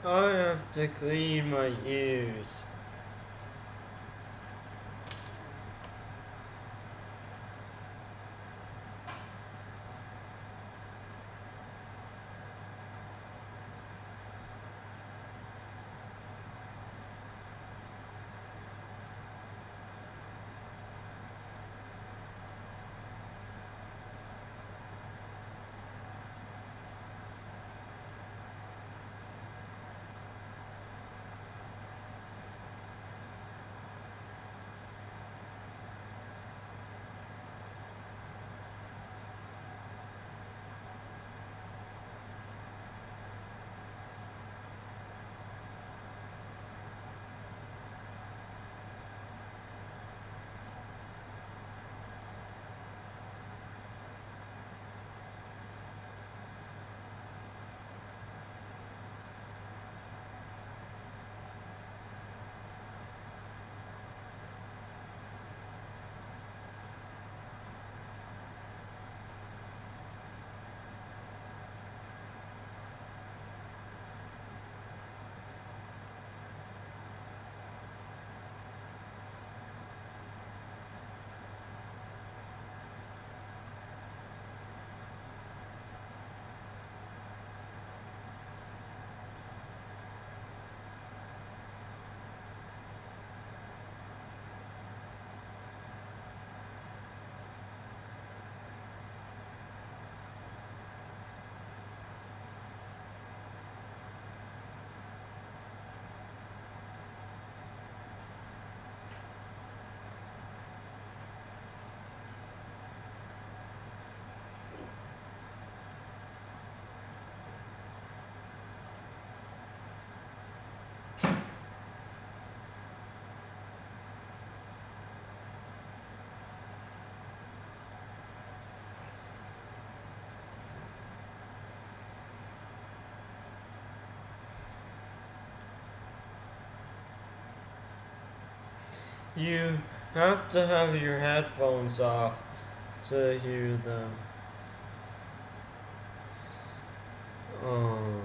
I have to clean my ears. You have to have your headphones off to hear them. Oh.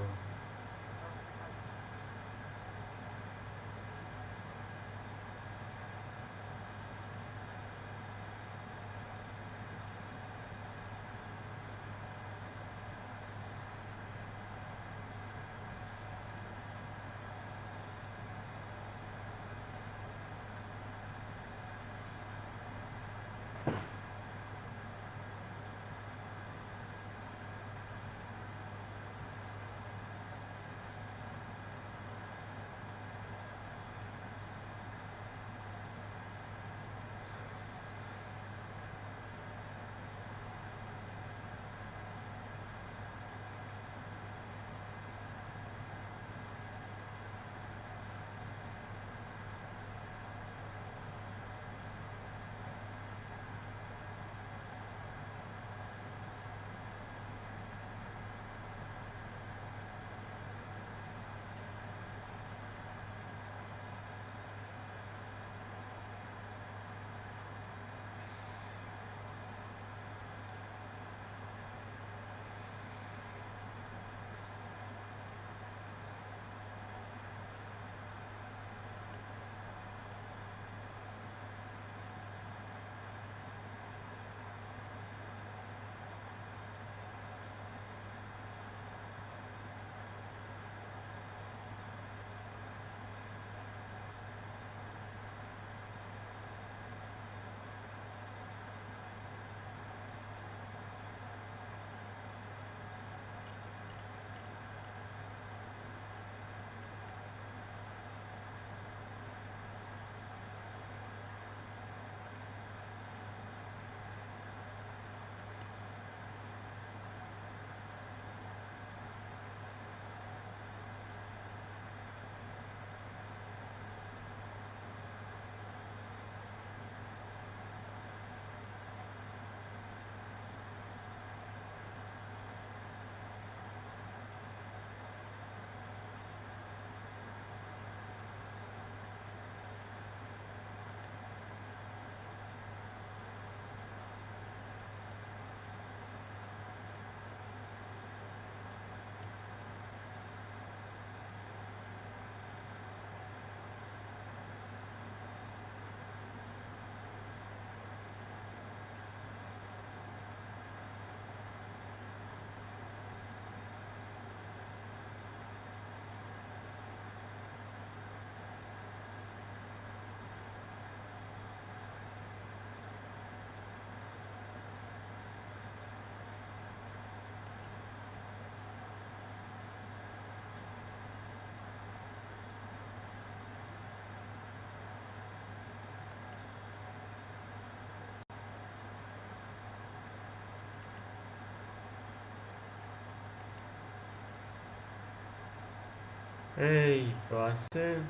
Hey, Boston.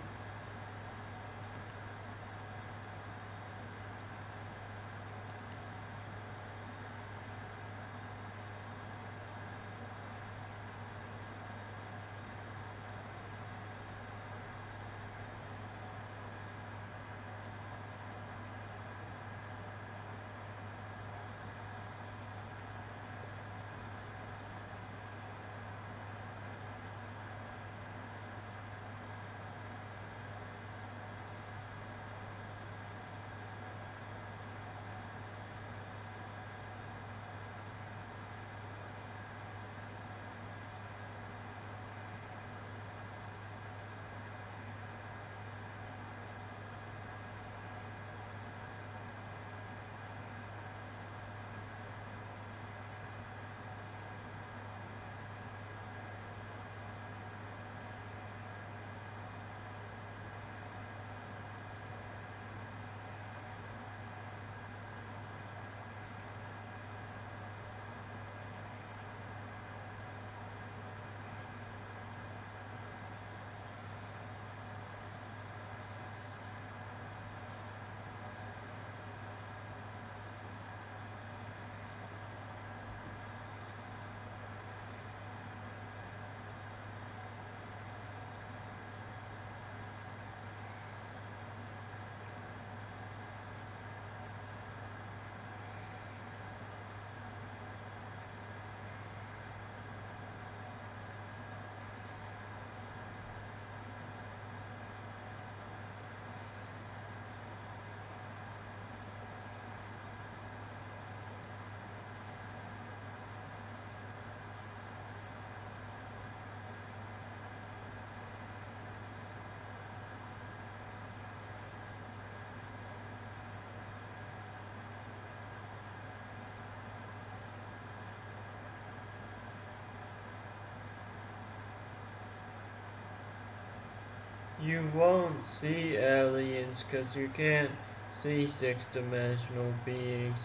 You won't see aliens because you can't see six-dimensional beings,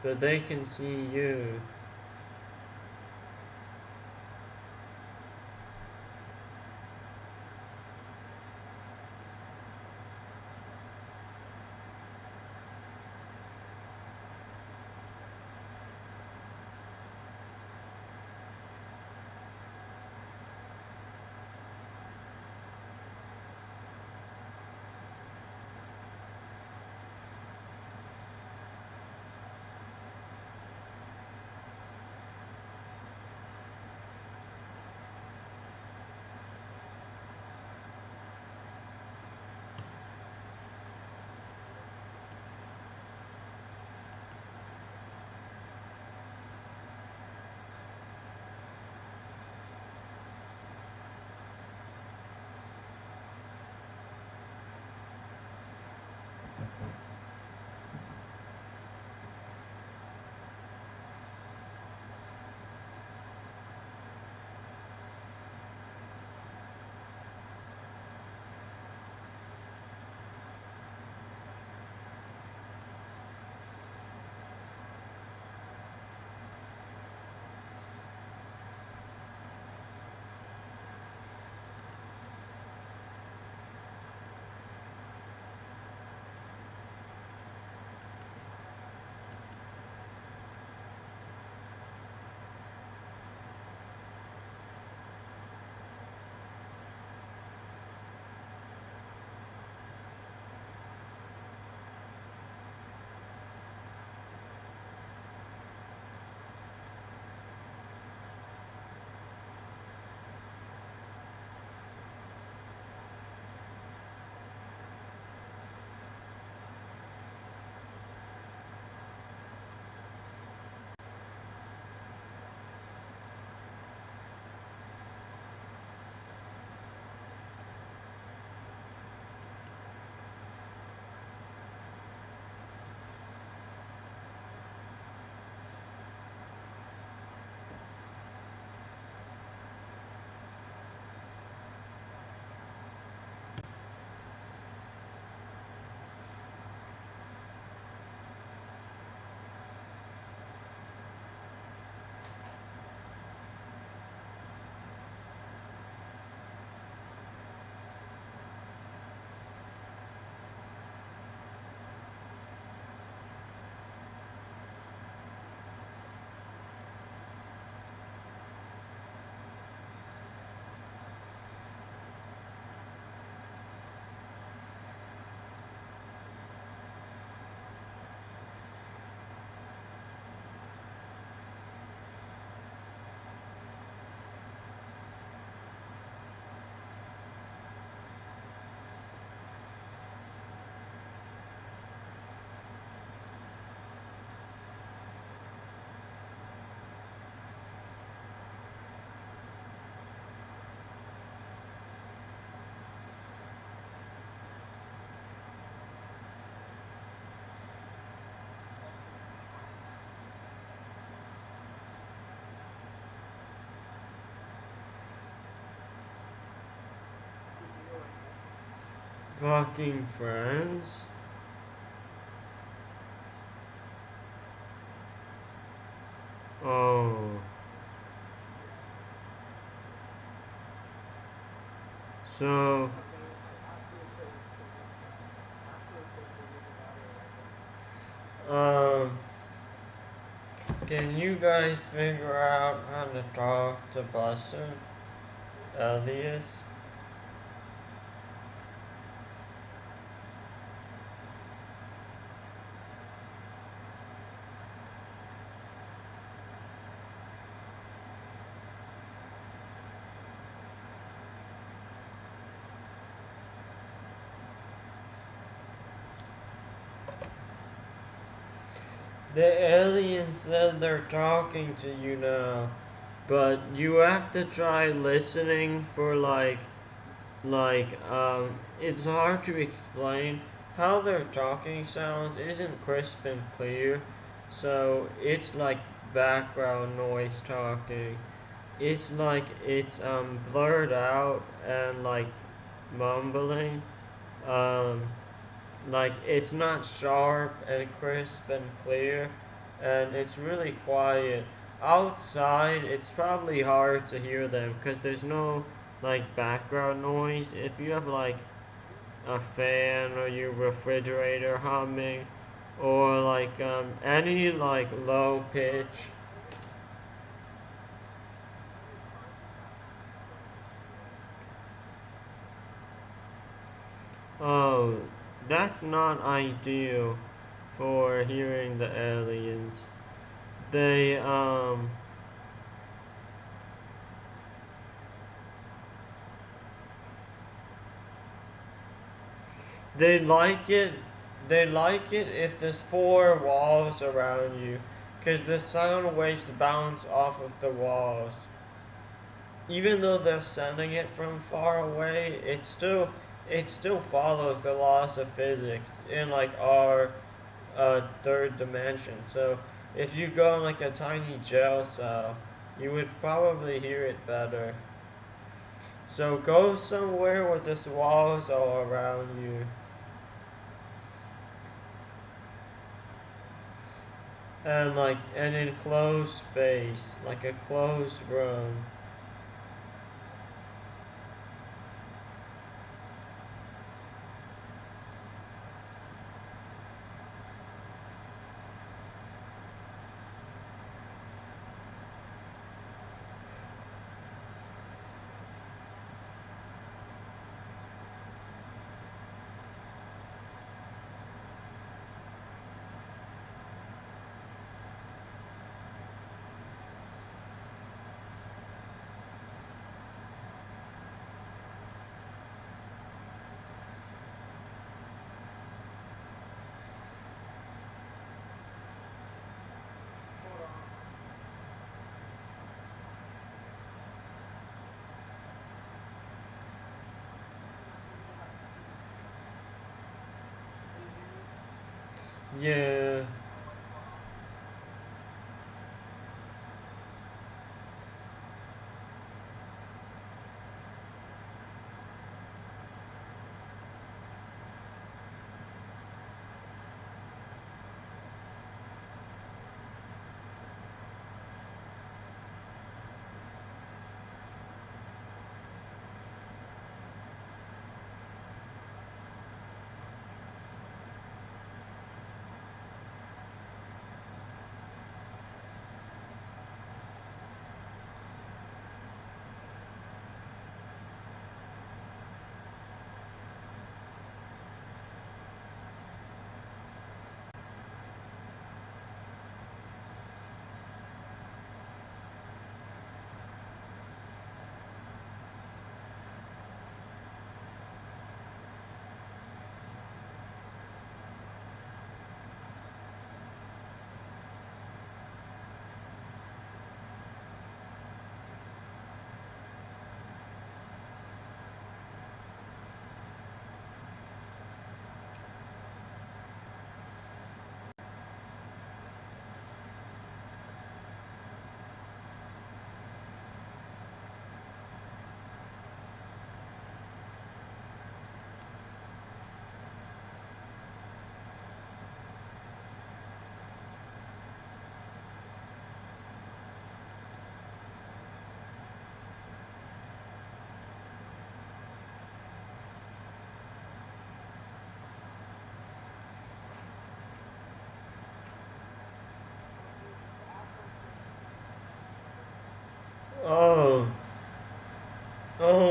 but they can see you. fucking friends? Oh. So, um, can you guys figure out how to talk to Buster, Elias? The alien said they're talking to you now, but you have to try listening for it's hard to explain. How their talking sounds isn't crisp and clear, so it's like background noise talking. It's like it's blurred out and like mumbling. Um, like it's not sharp and crisp and clear, and it's really quiet. Outside, it's probably hard to hear them because there's no like background noise. If you have like a fan or your refrigerator humming, or like any like low pitch. Oh, that's not ideal for hearing the aliens. They they like it. They like it if there's four walls around you, because the sound waves bounce off of the walls. Even though they're sending it from far away, it still follows the laws of physics in like our third dimension. So if you go in like a tiny jail cell, you would probably hear it better. So go somewhere where there's walls all around you. And like an enclosed space, like a closed room. Yeah.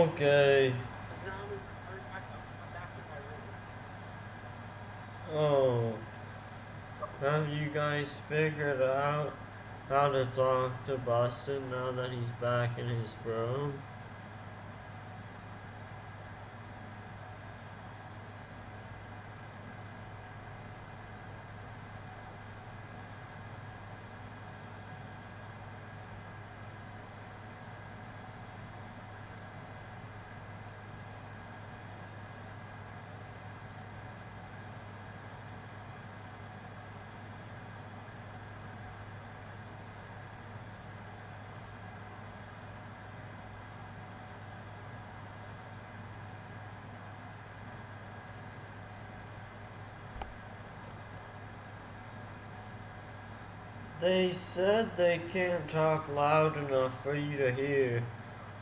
Okay. Oh. Have you guys figured out how to talk to Boston now that he's back in his room? They said they can't talk loud enough for you to hear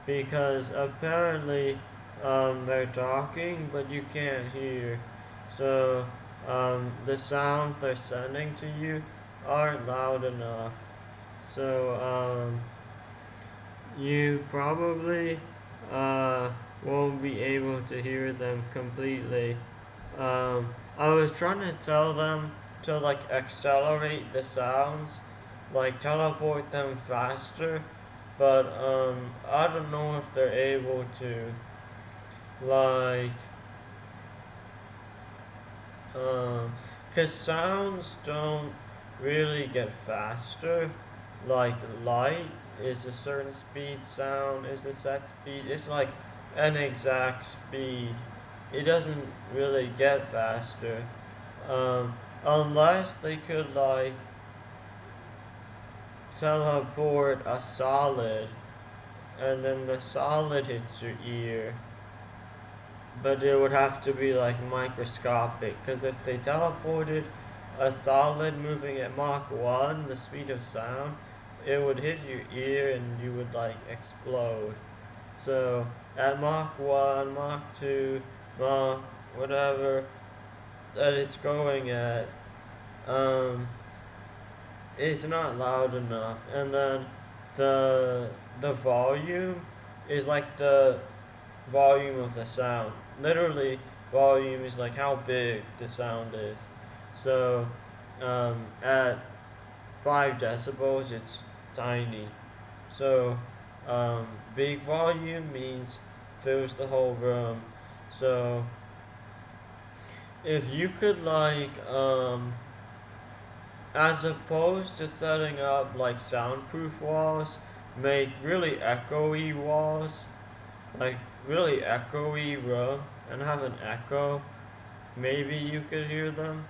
because apparently they're talking but you can't hear. So the sounds they're sending to you aren't loud enough. So you probably uh, won't be able to hear them completely. I was trying to tell them to like accelerate the sounds, like teleport them faster, but I don't know if they're able to. Like, cause sounds don't really get faster. Like light is a certain speed, sound is a set speed. It's like an exact speed. It doesn't really get faster. Um, Unless they could like teleport a solid and then the solid hits your ear. But it would have to be like microscopic because if they teleported a solid moving at Mach 1, the speed of sound, it would hit your ear and you would like explode. So at Mach 1, Mach 2, Mach whatever that it's going at, um, it's not loud enough. And then the volume is like the volume of the sound. Literally, volume is like how big the sound is. So at 5 decibels, it's tiny. So big volume means fills the whole room. So if you could like as opposed to setting up like soundproof walls, make really echoey walls, like really echoey room, and have an echo. Maybe you could hear them.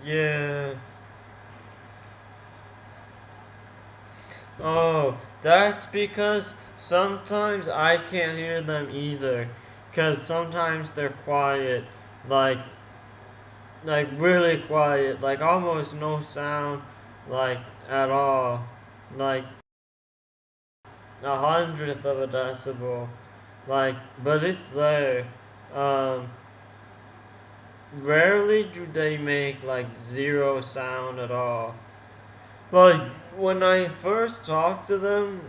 Yeah. Oh, that's because sometimes I can't hear them either. Because sometimes they're quiet, like, like really quiet, like almost no sound, like at all, like 100th of a decibel, like, but it's there. Um, Rarely do they make like zero sound at all. Like when I first talked to them,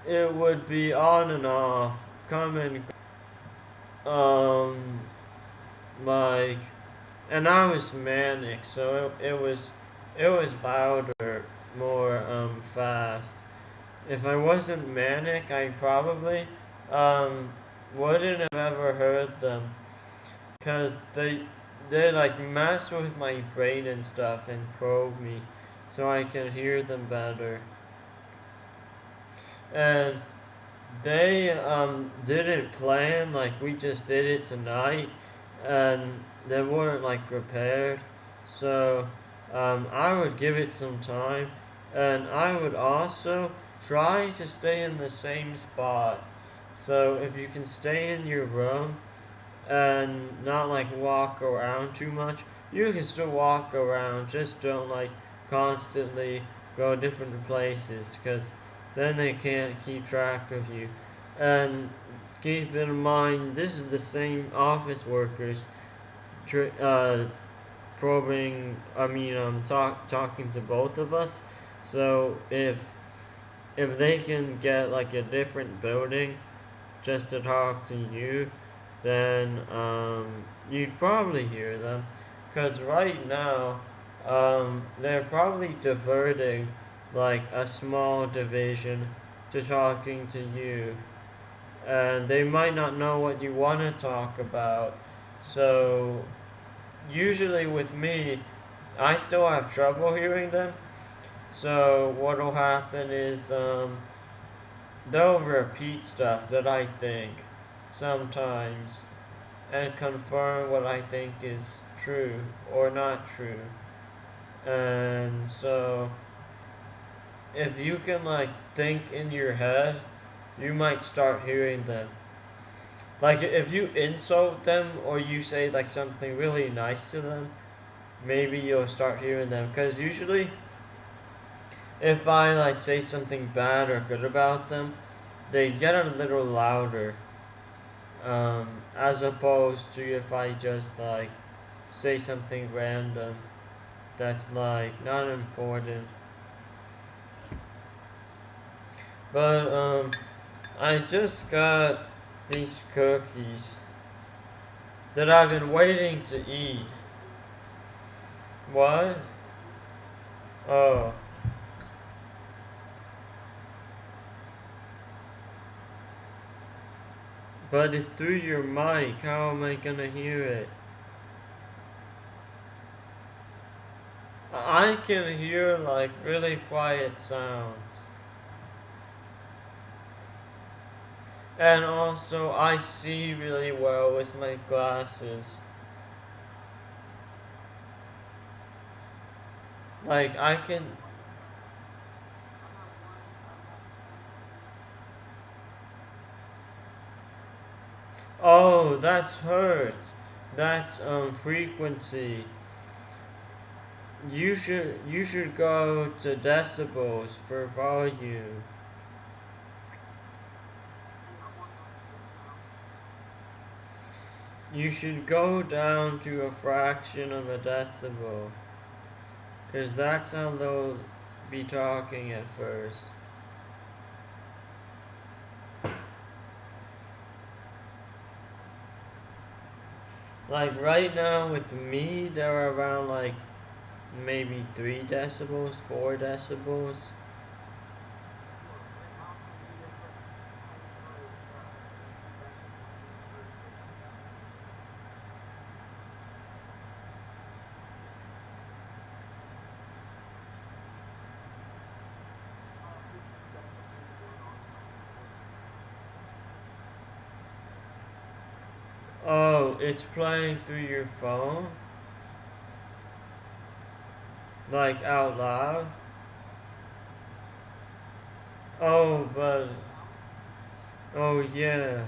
it would be on and off, come and like, and I was manic, so it was louder, more fast. If I wasn't manic, I probably um wouldn't have ever heard them, cause they like mess with my brain and stuff and probe me, so I can hear them better. And they didn't plan, like we just did it tonight, and they weren't like prepared. So I would give it some time, and I would also try to stay in the same spot. So if you can stay in your room and not like walk around too much, you can still walk around. Just don't like constantly go different places, because then they can't keep track of you. And keep in mind, this is the same office workers probing. I mean, talking to both of us. So if they can get like a different building just to talk to you, then you'd probably hear them. Because right now, they're probably diverting like a small division to talking to you. And they might not know what you want to talk about. So, usually with me, I still have trouble hearing them. So, what'll happen is they'll repeat stuff that I think sometimes and confirm what I think is true or not true. And so, if you can like think in your head, you might start hearing them. Like if you insult them or you say like something really nice to them, maybe you'll start hearing them. Because usually, if I like say something bad or good about them, they get a little louder. As opposed to if I just like say something random that's like not important. But I just got these cookies that I've been waiting to eat. What? Oh. But it's through your mic. How am I gonna hear it? I can hear like really quiet sounds. And also, I see really well with my glasses. Like, I can. Oh, that's hertz. That's frequency. You should go to decibels for volume. You should go down to a fraction of a decibel, because that's how they'll be talking at first. Like right now with me, they're around like maybe 3 decibels, 4 decibels. Oh, it's playing through your phone? Like out loud? Oh, but. Oh, yeah.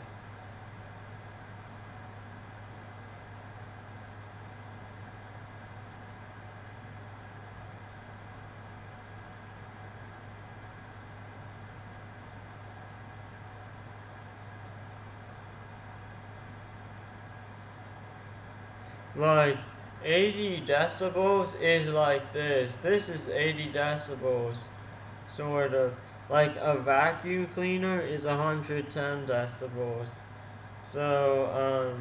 Like 80 decibels is like this. This is 80 decibels, sort of. Like a vacuum cleaner is 110 decibels. So,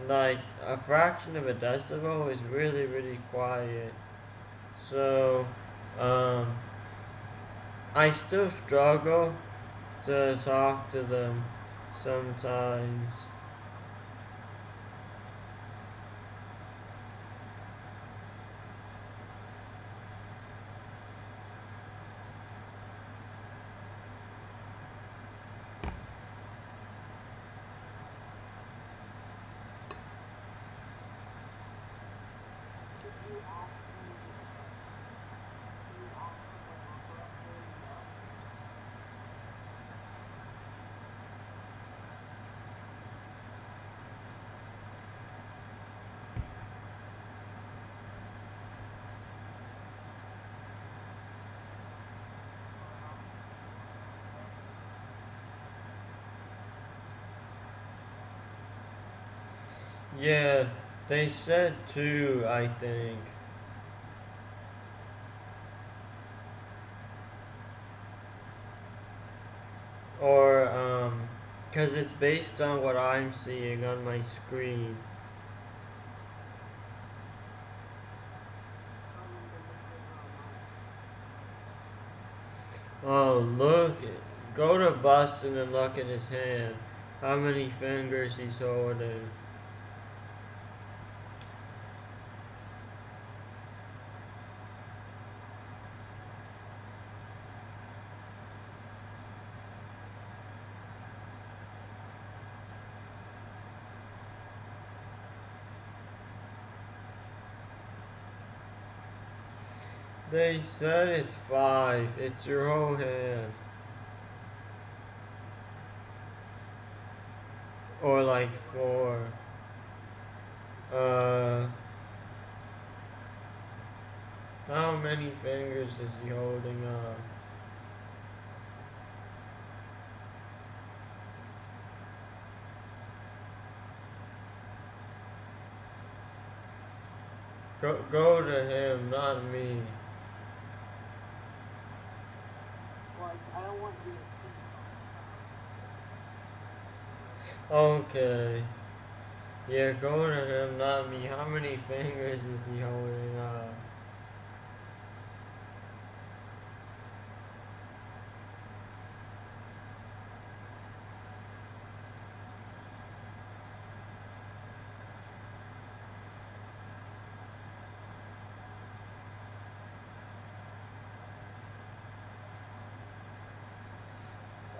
like a fraction of a decibel is really, really quiet. So, um, I still struggle to talk to them sometimes. Yeah, they said two, I think. Or, because it's based on what I'm seeing on my screen. Oh, look. Go to Bustin and look at his hand. How many fingers he's holding. They said it's five. It's your whole hand. Or like four. Uh, how many fingers is he holding up? Go to him, not me. Okay. Yeah, go to him, not me. How many fingers is he holding up?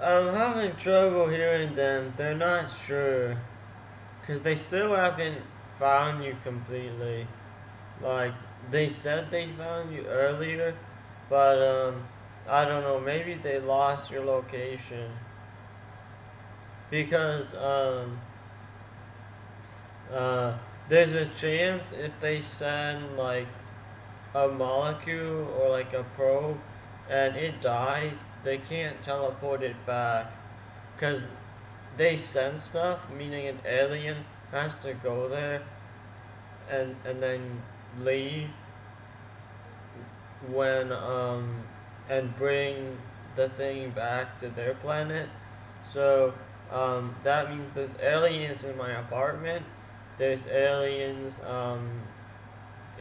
I'm having trouble hearing them. They're not sure. Because they still haven't found you completely. Like, they said they found you earlier, but, I don't know. Maybe they lost your location. Because, uh, there's a chance if they send, like, a molecule or, like, a probe and it dies, they can't teleport it back. Because they send stuff, meaning an alien has to go there and then leave when and bring the thing back to their planet. So that means there's aliens in my apartment. There's aliens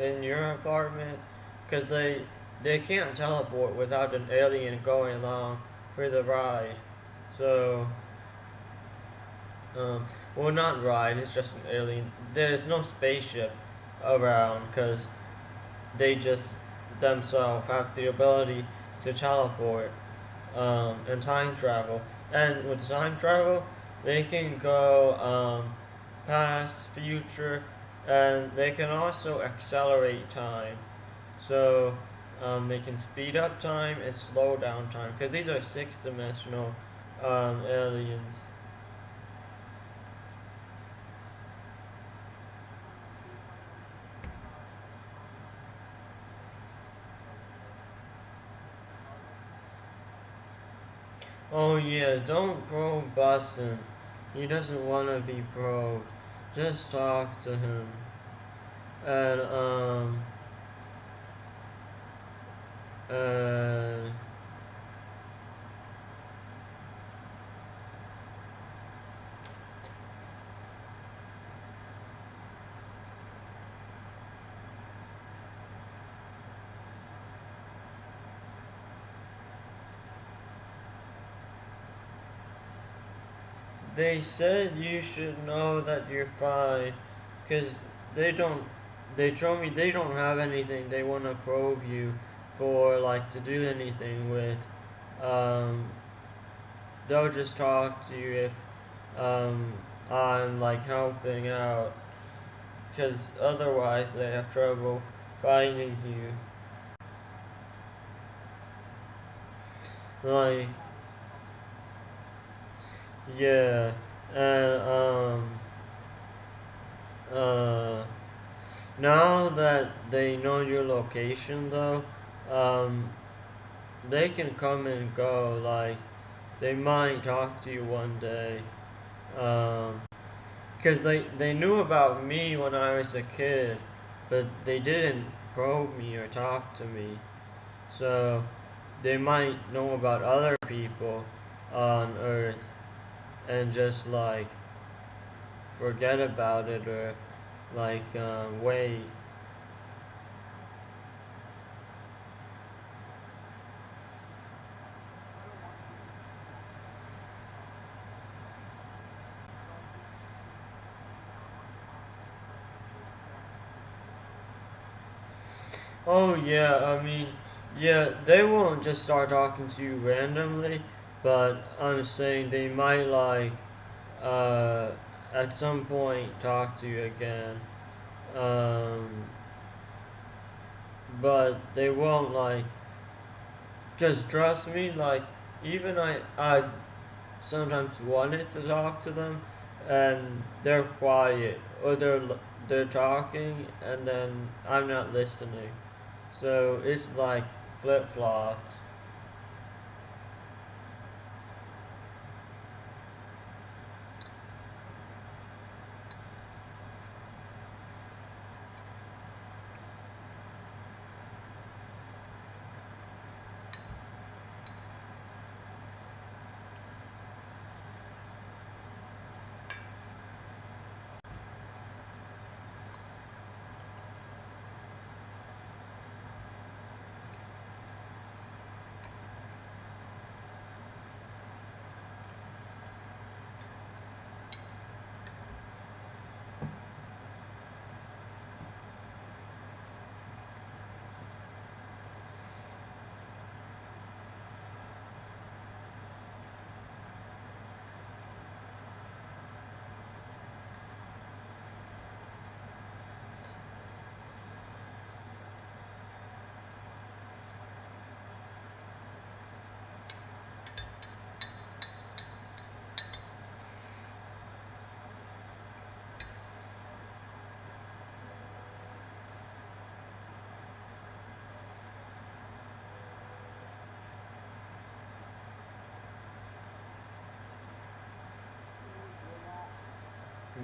in your apartment because they can't teleport without an alien going along for the ride. So well, not ride. It's just an alien. There's no spaceship around because they just themselves have the ability to teleport and time travel. And with time travel, they can go past, future, and they can also accelerate time. so they can speed up time and slow down time, because these are six-dimensional aliens. Oh yeah, don't probe Bustin. He doesn't want to be probed. Just talk to him. And uh they said you should know that you're fine, cause they don't. They told me they don't have anything they want to probe you for, like to do anything with. Um, they'll just talk to you if um, I'm like helping out, cause otherwise they have trouble finding you. Like yeah, and uh. Now that they know your location, though, um, they can come and go. Like, they might talk to you one day. Because they knew about me when I was a kid, but they didn't probe me or talk to me. So, they might know about other people on Earth and just, like, forget about it or, like, wait. Oh yeah, I mean, yeah, they won't just start talking to you randomly, but I'm saying they might like uh at some point talk to you again. Um but they won't like, just trust me, like even I've sometimes wanted to talk to them and they're quiet or they're talking and then I'm not listening. So it's like flip flopped.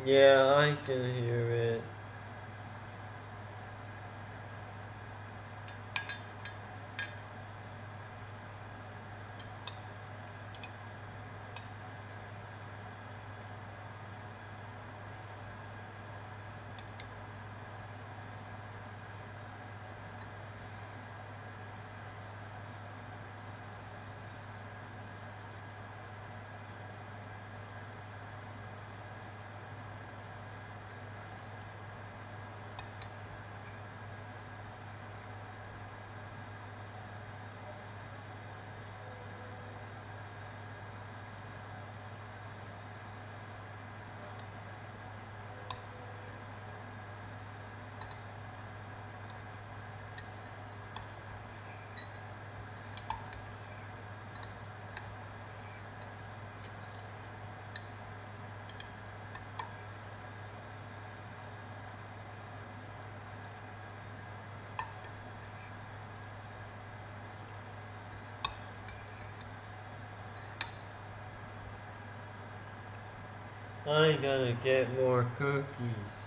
Yeah, I can hear it. I gotta get more cookies.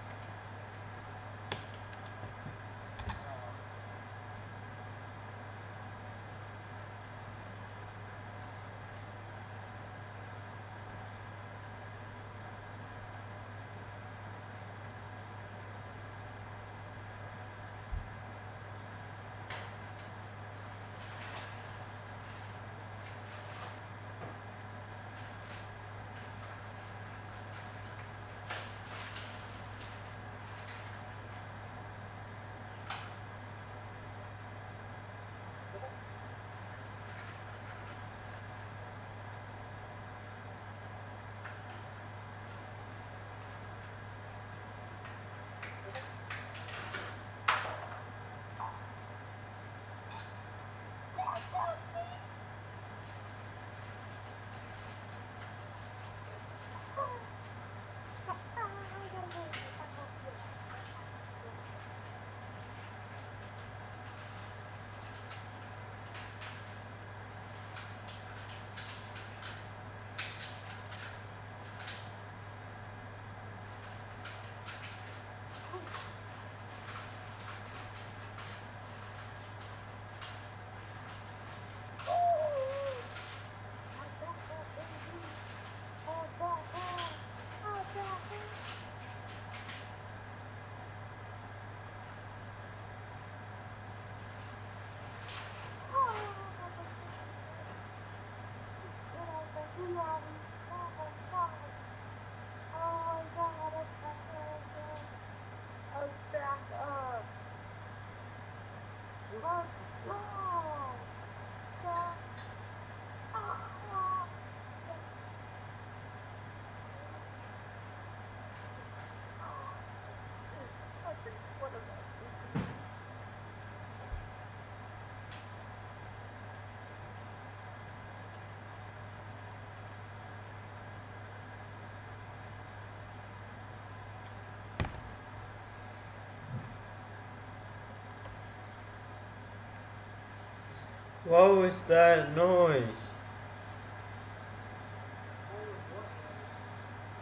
What was that noise?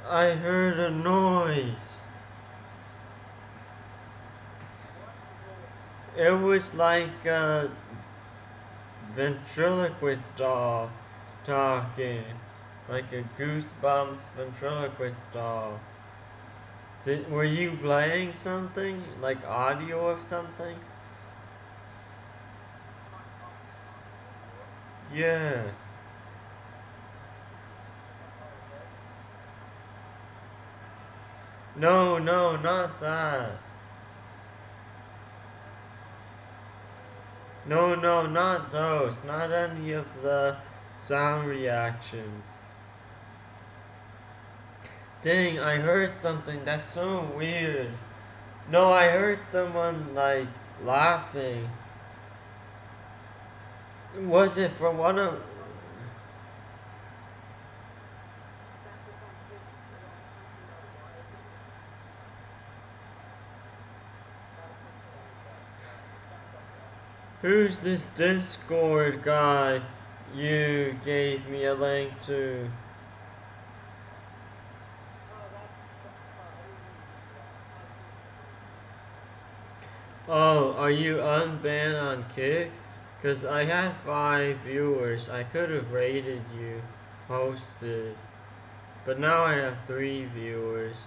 I heard a noise. It was like a ventriloquist doll talking. Like a Goosebumps ventriloquist doll. Were you playing something? Like audio of something? Yeah. No, no, not that. No, no, not those. Not any of the sound reactions. Dang, I heard something. That's so weird. No, I heard someone, like, laughing. Was it for one of... Who's this Discord guy you gave me a link to? Oh, are you unbanned on Kick? Cause I had 5 viewers. I could have rated you, posted. But now I have 3 viewers.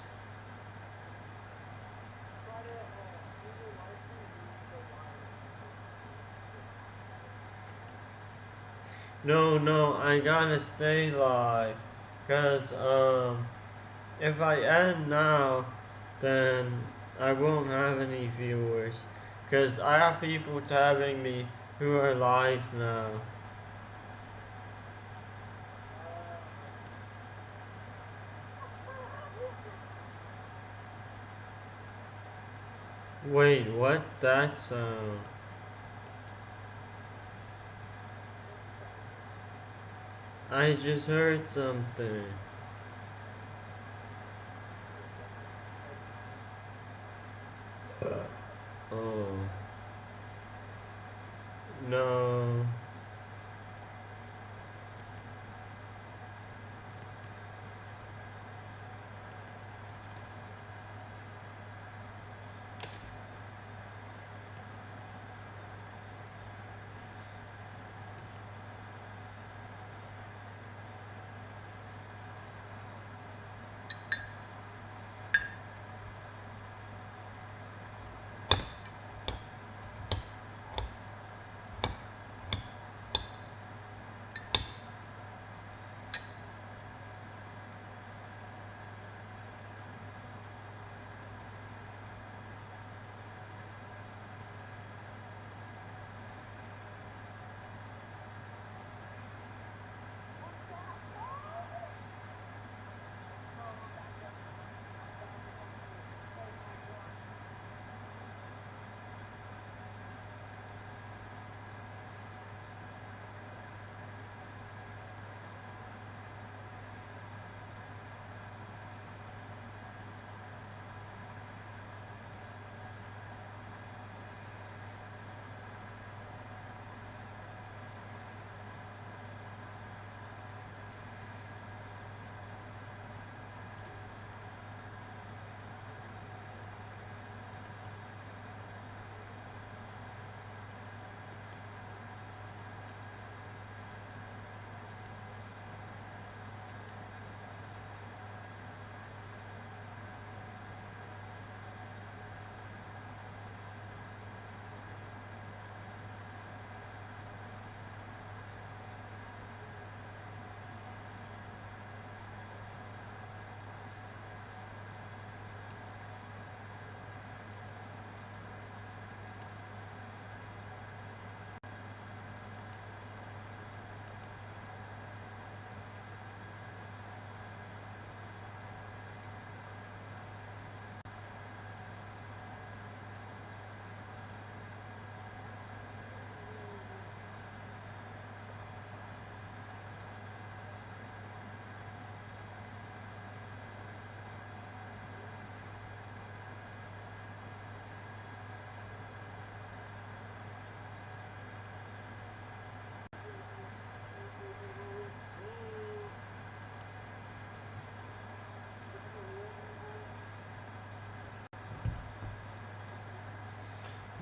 No, no, I gotta stay live. Cause, if I end now, then I won't have any viewers. Cause I have people tabbing me who are live now. Wait, what's that sound? I just heard something. Oh. No.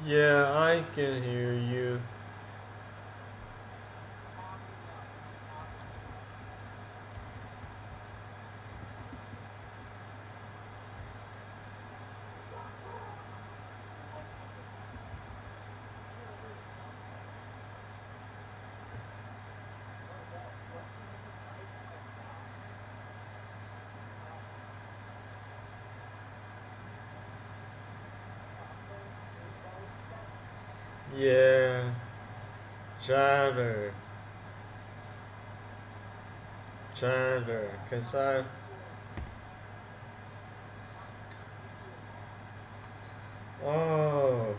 Yeah, I can hear you. Yeah, chatter, chatter, cause oh,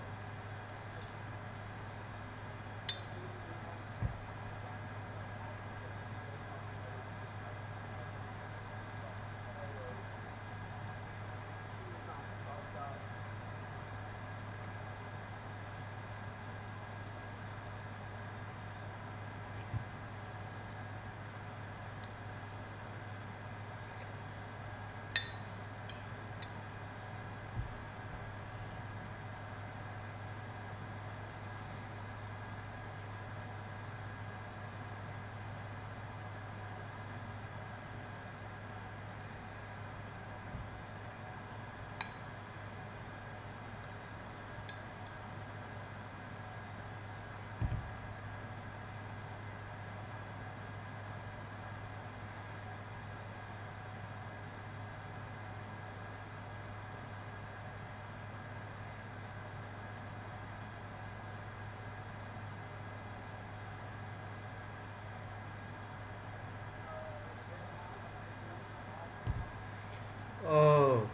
oh,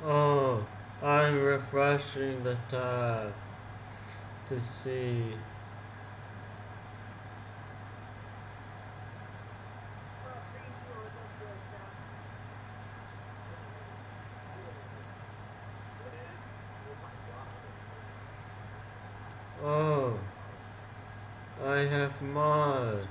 oh, I'm refreshing the tab to see. Oh, I have mod.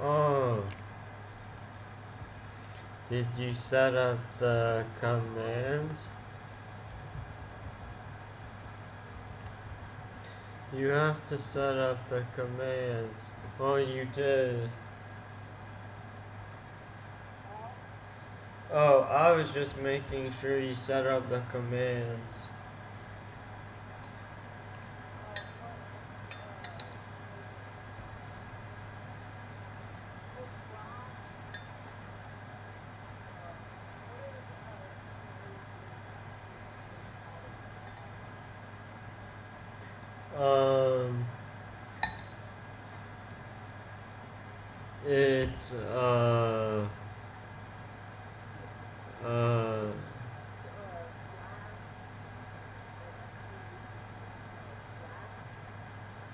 Oh, did you set up the commands? You have to set up the commands. Oh, you did. Oh, I was just making sure you set up the commands. Um, it's, uh,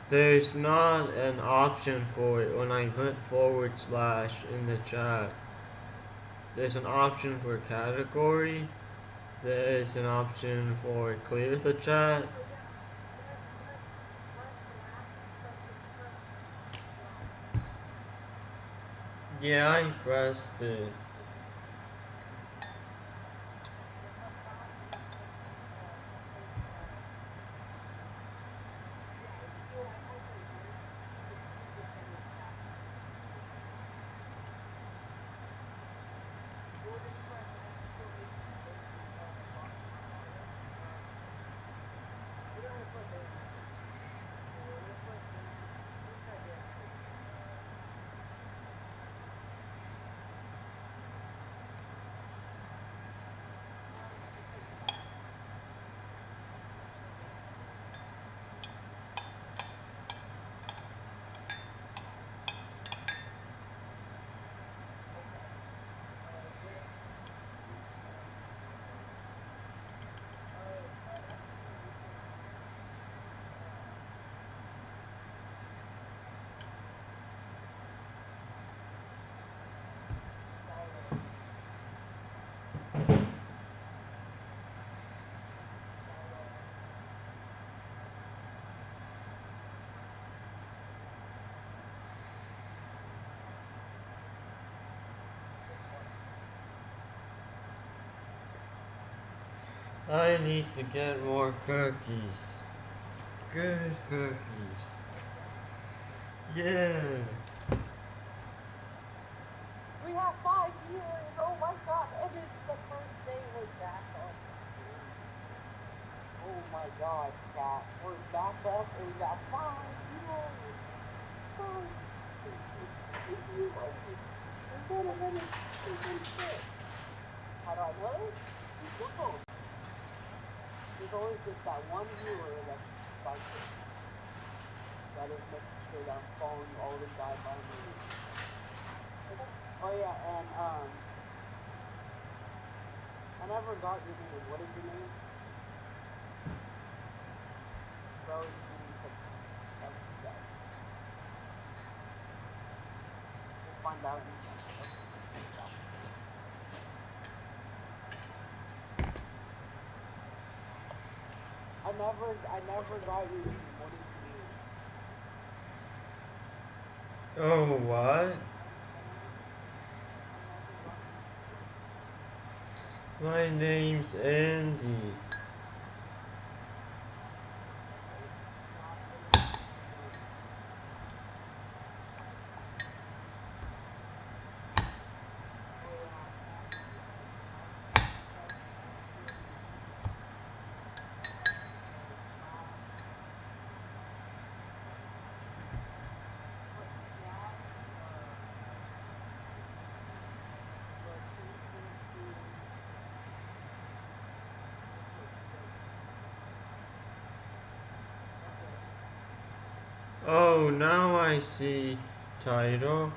there's not an option for it when I put / in the chat. There's an option for category. There's an option for clear the chat. Yeah, I pressed it. I need to get more cookies. Good cookies. Yeah. We have 5 viewers. Oh my god. And it's the first day we're back on. Oh my god, chat. We're back up and we got 5 viewers. 5 viewers. We're gonna finish season 6. How do I know? It's simple. There's always just that one viewer that's psychic. That is making sure that I'm following all the guidelines. Oh yeah, and I never got your name. What is your name? Bro, you need to that's that. We'll find out in a second. I never got your name. What is your name? Oh, what? My name's Andy. Oh, now I see title.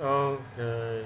Okay.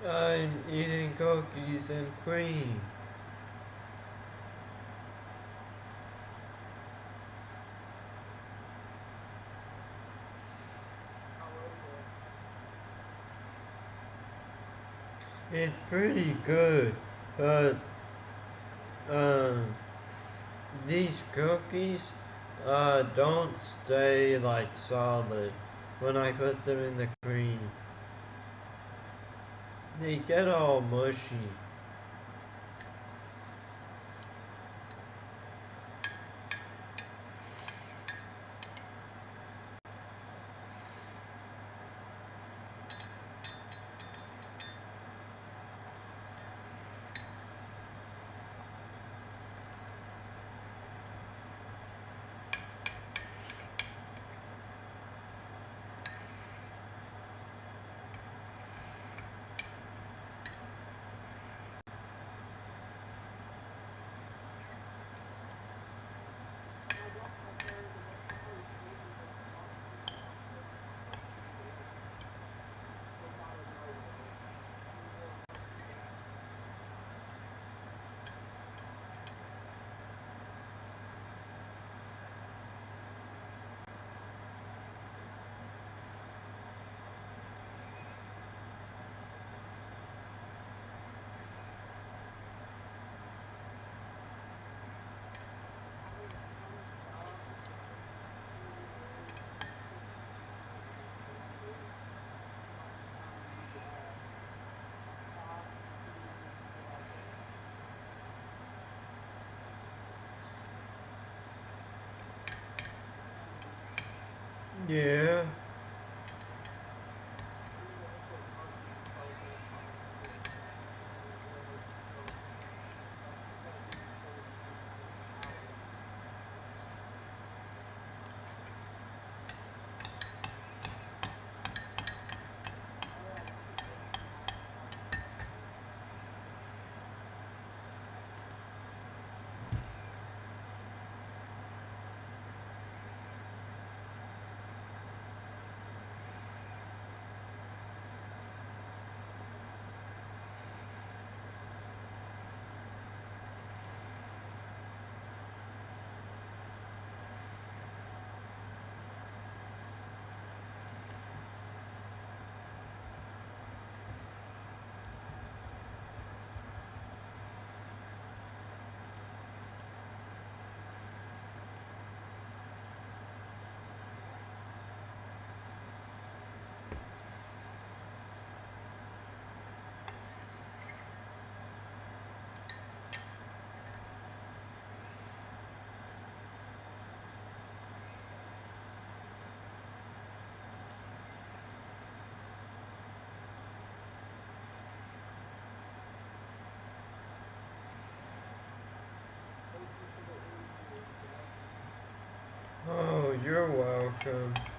I'm eating cookies and cream. It's pretty good, but um, these cookies don't stay like solid when I put them in the cream. They get all mushy. Yeah. Oh, you're welcome.